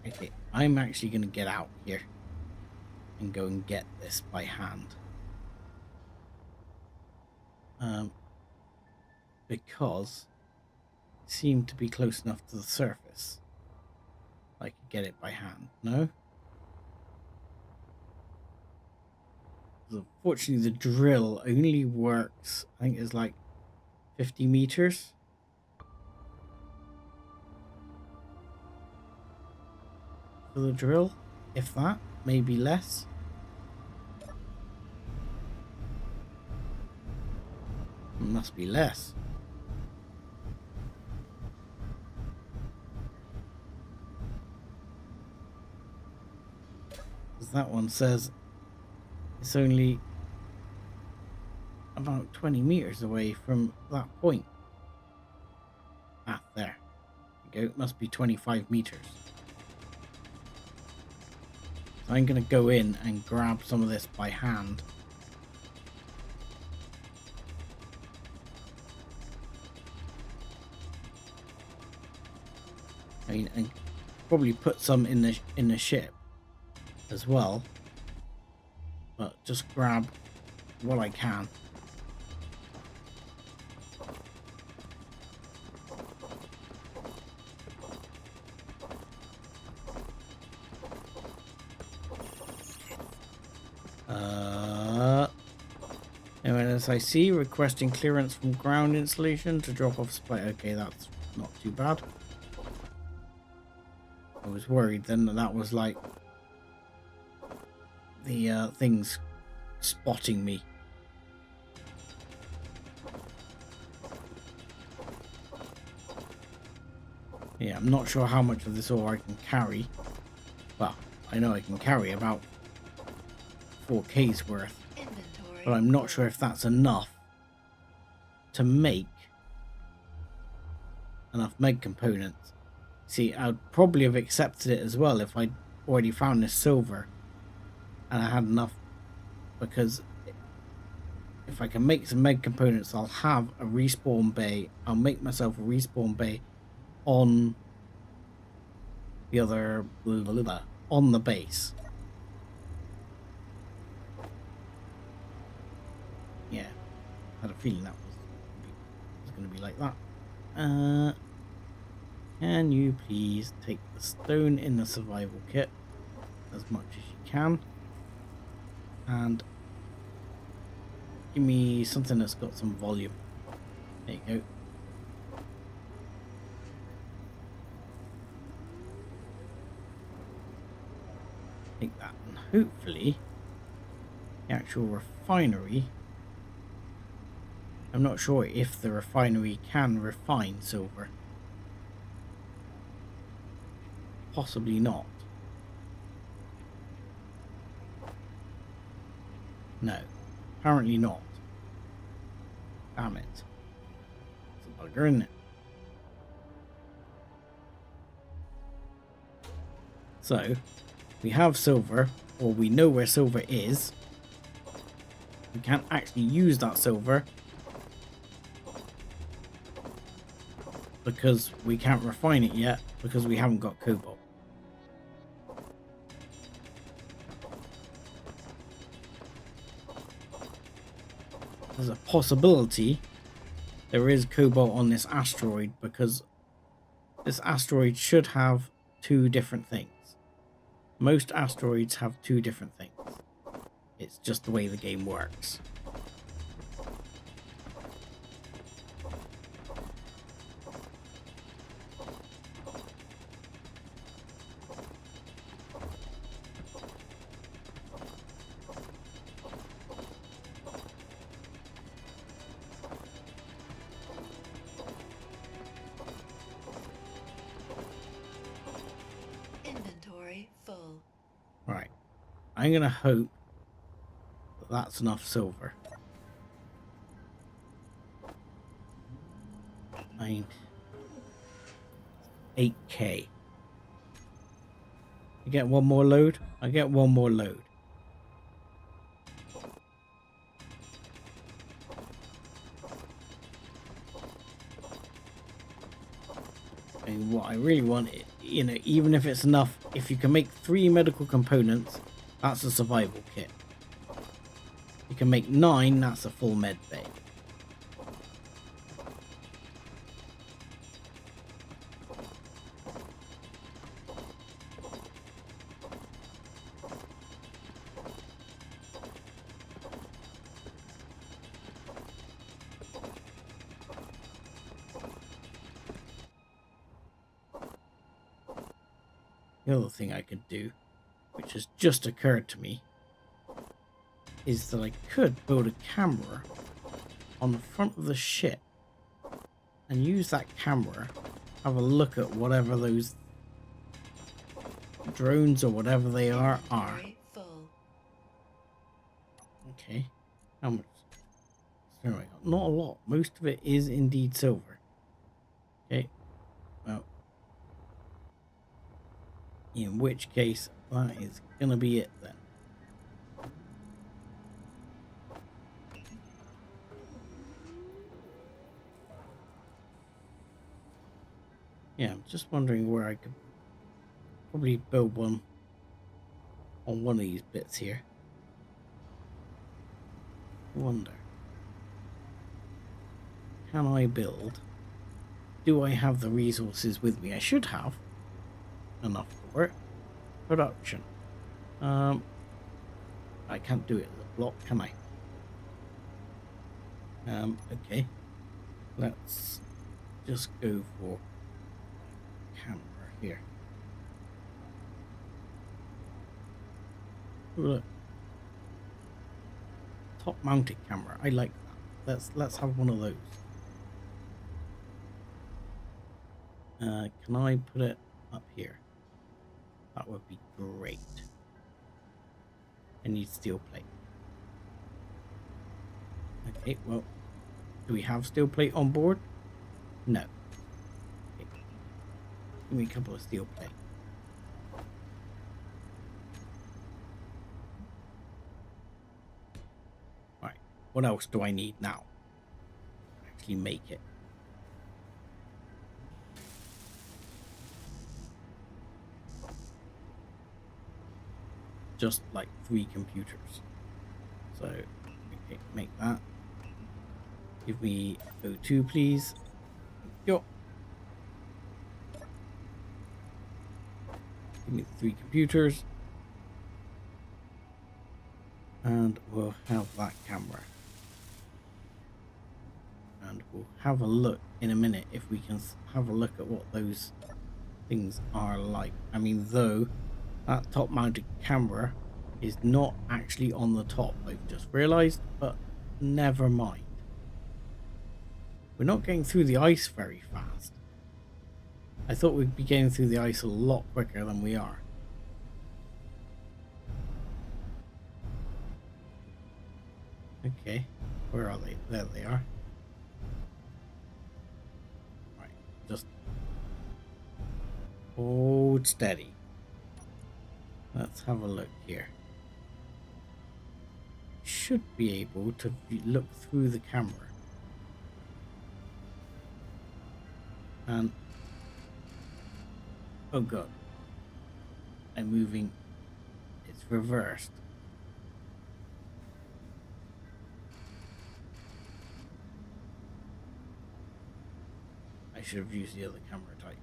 Okay, I'm actually going to get out here and go and get this by hand. Because it seemed to be close enough to the surface. I could get it by hand. No? Unfortunately, the drill only works, I think it's like 50 meters. For the drill, if that, maybe less. It must be less. Because that one says it's only about 20 meters away from that point. Ah, there. There we go. It must be 25 meters. So I'm going to go in and grab some of this by hand. I mean, and probably put some in the ship as well. But just grab what I can. And as I see, requesting clearance from ground installation to drop off supply. Okay, that's not too bad. I was worried then that was like the things spotting me. Yeah, I'm not sure how much of this ore I can carry. Well, I know I can carry about 4K's worth. Inventory. But I'm not sure if that's enough to make enough meg components. See, I'd probably have accepted it as well if I'd already found this silver and I had enough, because if I can make some meg components, I'll have a respawn bay. I'll make myself a respawn bay on the other, on the base. Yeah, I had a feeling that was going to be like that. Can you please take the stone in the survival kit as much as you can, and give me something that's got some volume. There you go. Take that, and hopefully the actual refinery, I'm not sure if the refinery can refine silver. Possibly not. No, apparently not. Damn it. It's a bugger, isn't it? So, we have silver, or we know where silver is. We can't actually use that silver because we can't refine it yet, because we haven't got cobalt. There's a possibility there is cobalt on this asteroid, because this asteroid should have two different things. Most asteroids have two different things. It's just the way the game works. Inventory full. Right. I'm going to hope that that's enough silver. 8K. I get one more load? I get one more load. And what I really want, you know, even if it's enough, if you can make 3 medical components, that's a survival kit. You can make 9, that's a full med bay. The other thing I could do, which has just occurred to me, is that I could build a camera on the front of the ship and use that camera, have a look at whatever those drones or whatever they are. Inventory full. Okay, how much? Sorry, not a lot. Most of it is indeed silver. Okay, well, in which case that is gonna be it then. Yeah, I'm just wondering where I could probably build one on one of these bits here. I wonder, can I build? Do I have the resources with me? I should have enough for it. Production. I can't do it as a block, can I? Okay. Let's just go for camera here. Ooh, look. Top mounted camera. I like that. Let's have one of those. Can I put it up here? That would be great. I need steel plate. Okay, well, do we have steel plate on board? No. Okay. Give me a couple of steel plate. Right, what else do I need now? Actually make it. Just like 3 computers. So, okay, make that. Give me O2, please. Yo. Give me 3 computers. And we'll have that camera. And we'll have a look in a minute if we can have a look at what those things are like. I mean, though, that top mounted camera is not actually on the top, I've just realized, but never mind. We're not getting through the ice very fast. I thought we'd be getting through the ice a lot quicker than we are. Okay, where are they? There they are. Right, just hold steady. Let's have a look here. Should be able to look through the camera. And oh god, I'm moving. It's reversed. I should have used the other camera type.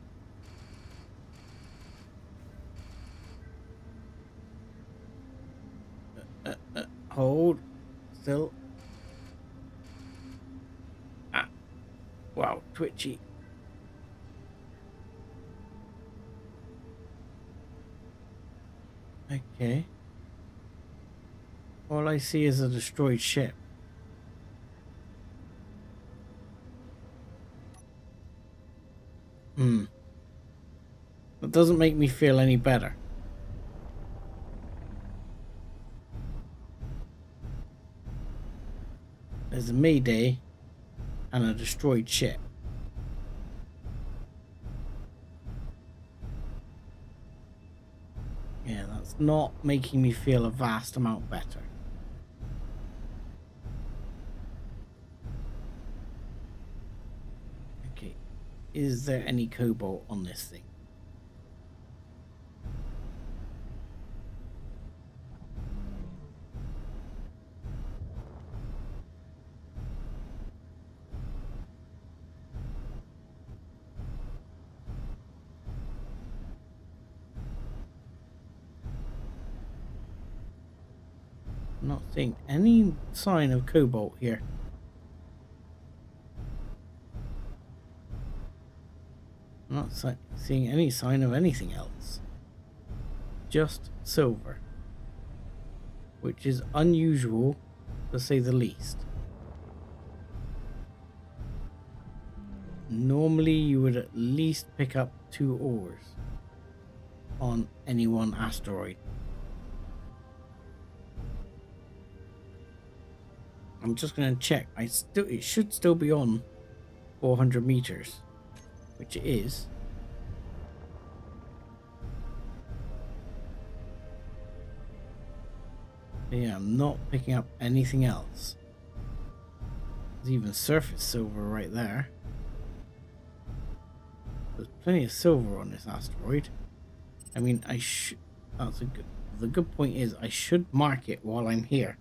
Hold still. Ah, wow, twitchy. Okay. All I see is a destroyed ship. That doesn't make me feel any better. There's a Mayday and a destroyed ship. Yeah, that's not making me feel a vast amount better. Okay, is there any cobalt on this thing? I'm not seeing any sign of cobalt here. I'm not seeing any sign of anything else. Just silver. Which is unusual, to say the least. Normally you would at least pick up 2 ores on any one asteroid. I'm just going to check. It should still be on 400 meters, which it is. But yeah, I'm not picking up anything else. There's even surface silver right there. There's plenty of silver on this asteroid. I mean, that's a good. The good point is I should mark it while I'm here.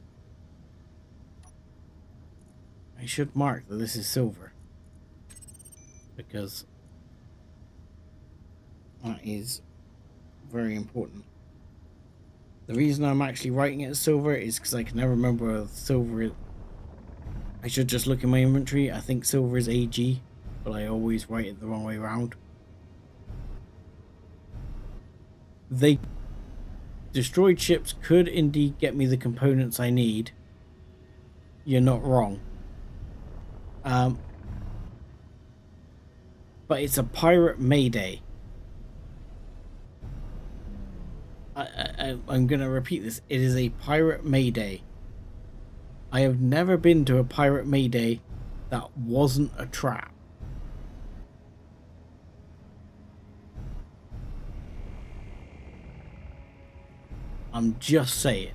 I should mark that this is silver, because that is very important. The reason I'm actually writing it as silver is because I can never remember whether silver I should just look in my inventory. I think silver is AG, but I always write it the wrong way around. They destroyed ships could indeed get me the components I need. You're not wrong. But it's a pirate mayday. I'm going to repeat this. It is a pirate mayday. I have never been to a pirate mayday that wasn't a trap. I'm just saying.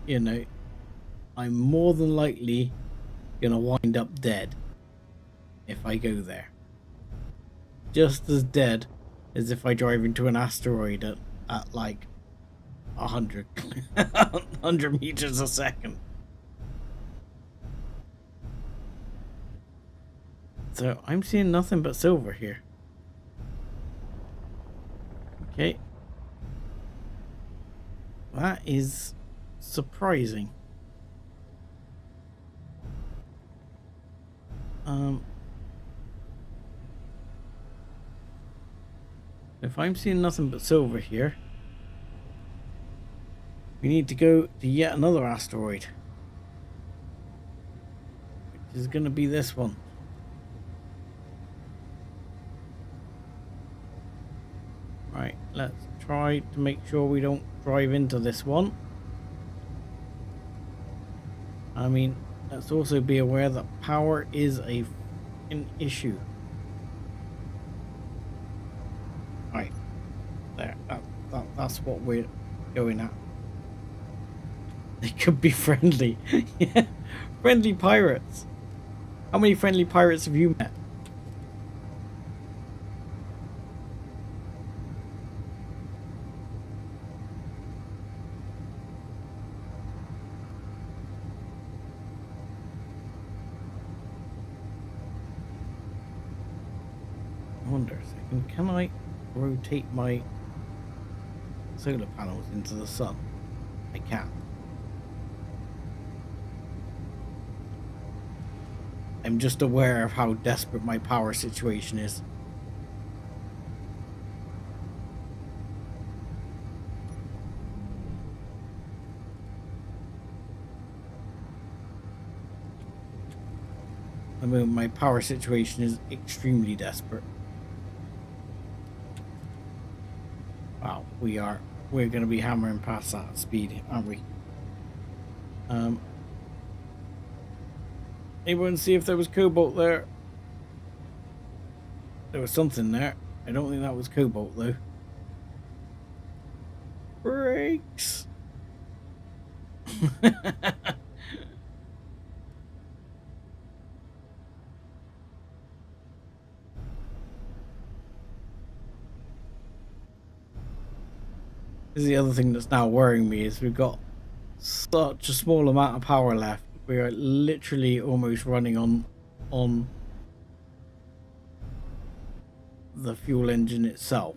You know, I'm more than likely gonna wind up dead if I go there. Just as dead as if I drive into an asteroid at like 100 meters a second. So I'm seeing nothing but silver here. Okay. That is surprising. If I'm seeing nothing but silver here, we need to go to yet another asteroid, which is going to be this one. Right, let's try to make sure we don't drive into this one. I mean, let's also be aware that power is a f***ing issue. Right, there, that's what we're going at. They could be friendly. Yeah, friendly pirates. How many friendly pirates have you met? I wonder a second, can I rotate my solar panels into the sun? I can. I'm just aware of how desperate my power situation is. I mean, my power situation is extremely desperate. Wow, we're going to be hammering past that speed, aren't we? Anyone see if there was cobalt there? There was something there. I don't think that was cobalt though. Brakes. This is the other thing that's now worrying me is we've got such a small amount of power left. We are literally almost running on the fuel engine itself.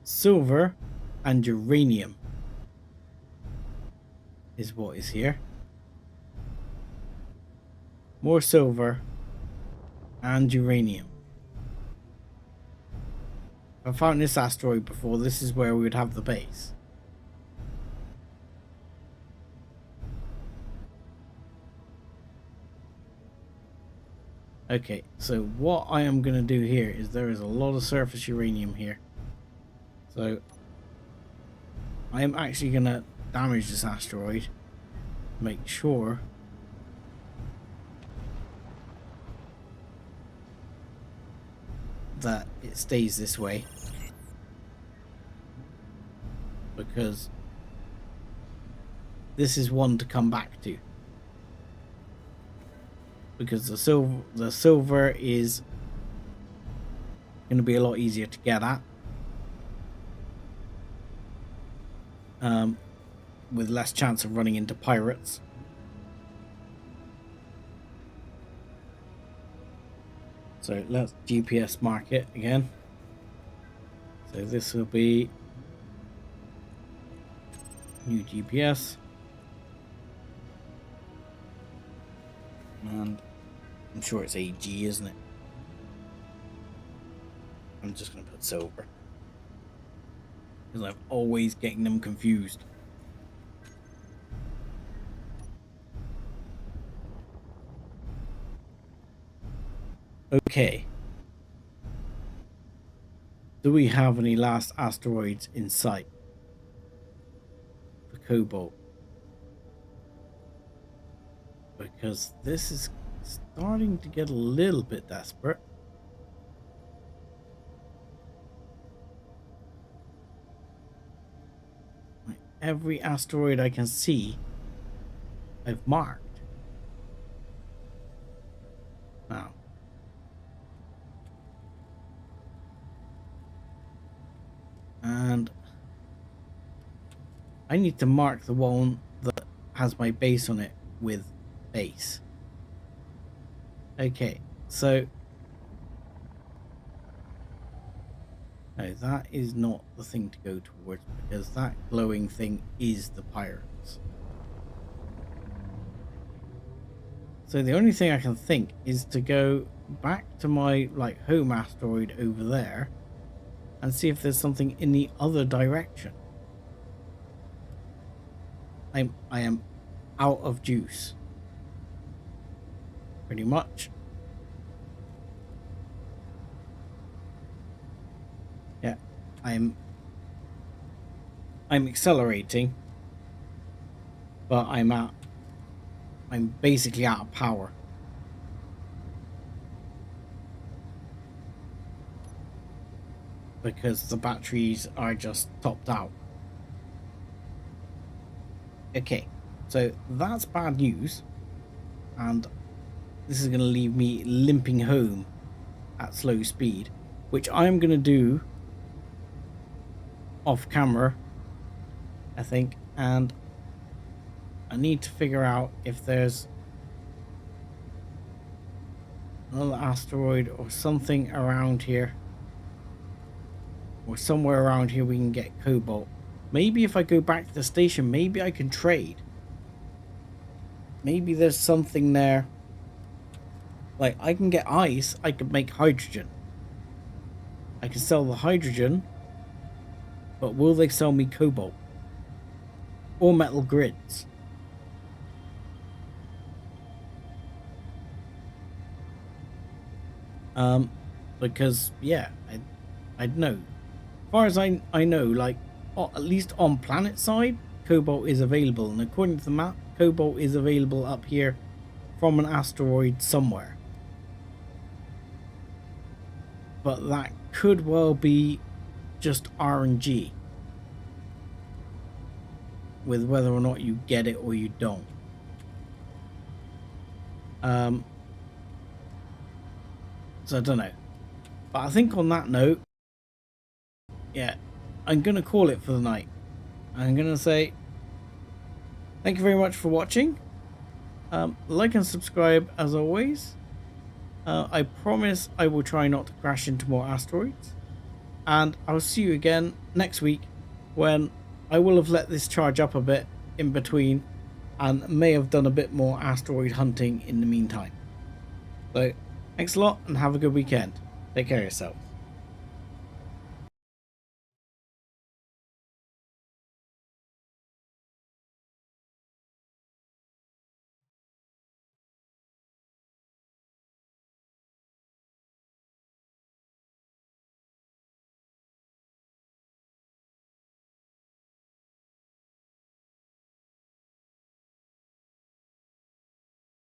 Silver and uranium is what is here. More silver and uranium. I found this asteroid before. This is where we would have the base. Okay, so what I am going to do here is there is a lot of surface uranium here. So I am actually going to damage this asteroid. Make sure that it stays this way, because this is one to come back to, because the silver is going to be a lot easier to get at, with less chance of running into pirates. So let's GPS mark it again. So this will be new GPS. And I'm sure it's AG, isn't it? I'm just going to put silver, because I'm always getting them confused. Okay. Do we have any last asteroids in sight for cobalt? Because this is starting to get a little bit desperate. Like every asteroid I can see, I've marked. Now, and I need to mark the one that has my base on it with base. Okay, so no, that is not the thing to go towards, because that glowing thing is the pirates. So the only thing I can think is to go back to my home asteroid over there and see if there's something in the other direction. I am out of juice, pretty much. Yeah, I'm accelerating, but I'm basically out of power. Because the batteries are just topped out. Okay, so that's bad news, and this is going to leave me limping home at slow speed, which I'm going to do off camera, I think, and I need to figure out if there's another asteroid or something around here, or somewhere around here we can get cobalt. Maybe if I go back to the station, maybe I can trade. Maybe there's something there. Like, I can get ice, I could make hydrogen. I can sell the hydrogen, but will they sell me cobalt? Or metal grids? Because, yeah, I'd know. As far as I know, like, at least on planet side, cobalt is available, and according to the map, cobalt is available up here from an asteroid somewhere. But that could well be just RNG, with whether or not you get it or you don't. So I don't know. But I think on that note, yeah, I'm going to call it for the night. I'm going to say thank you very much for watching. Like and subscribe as always. I promise I will try not to crash into more asteroids. And I'll see you again next week, when I will have let this charge up a bit in between and may have done a bit more asteroid hunting in the meantime. So thanks a lot and have a good weekend. Take care of yourself.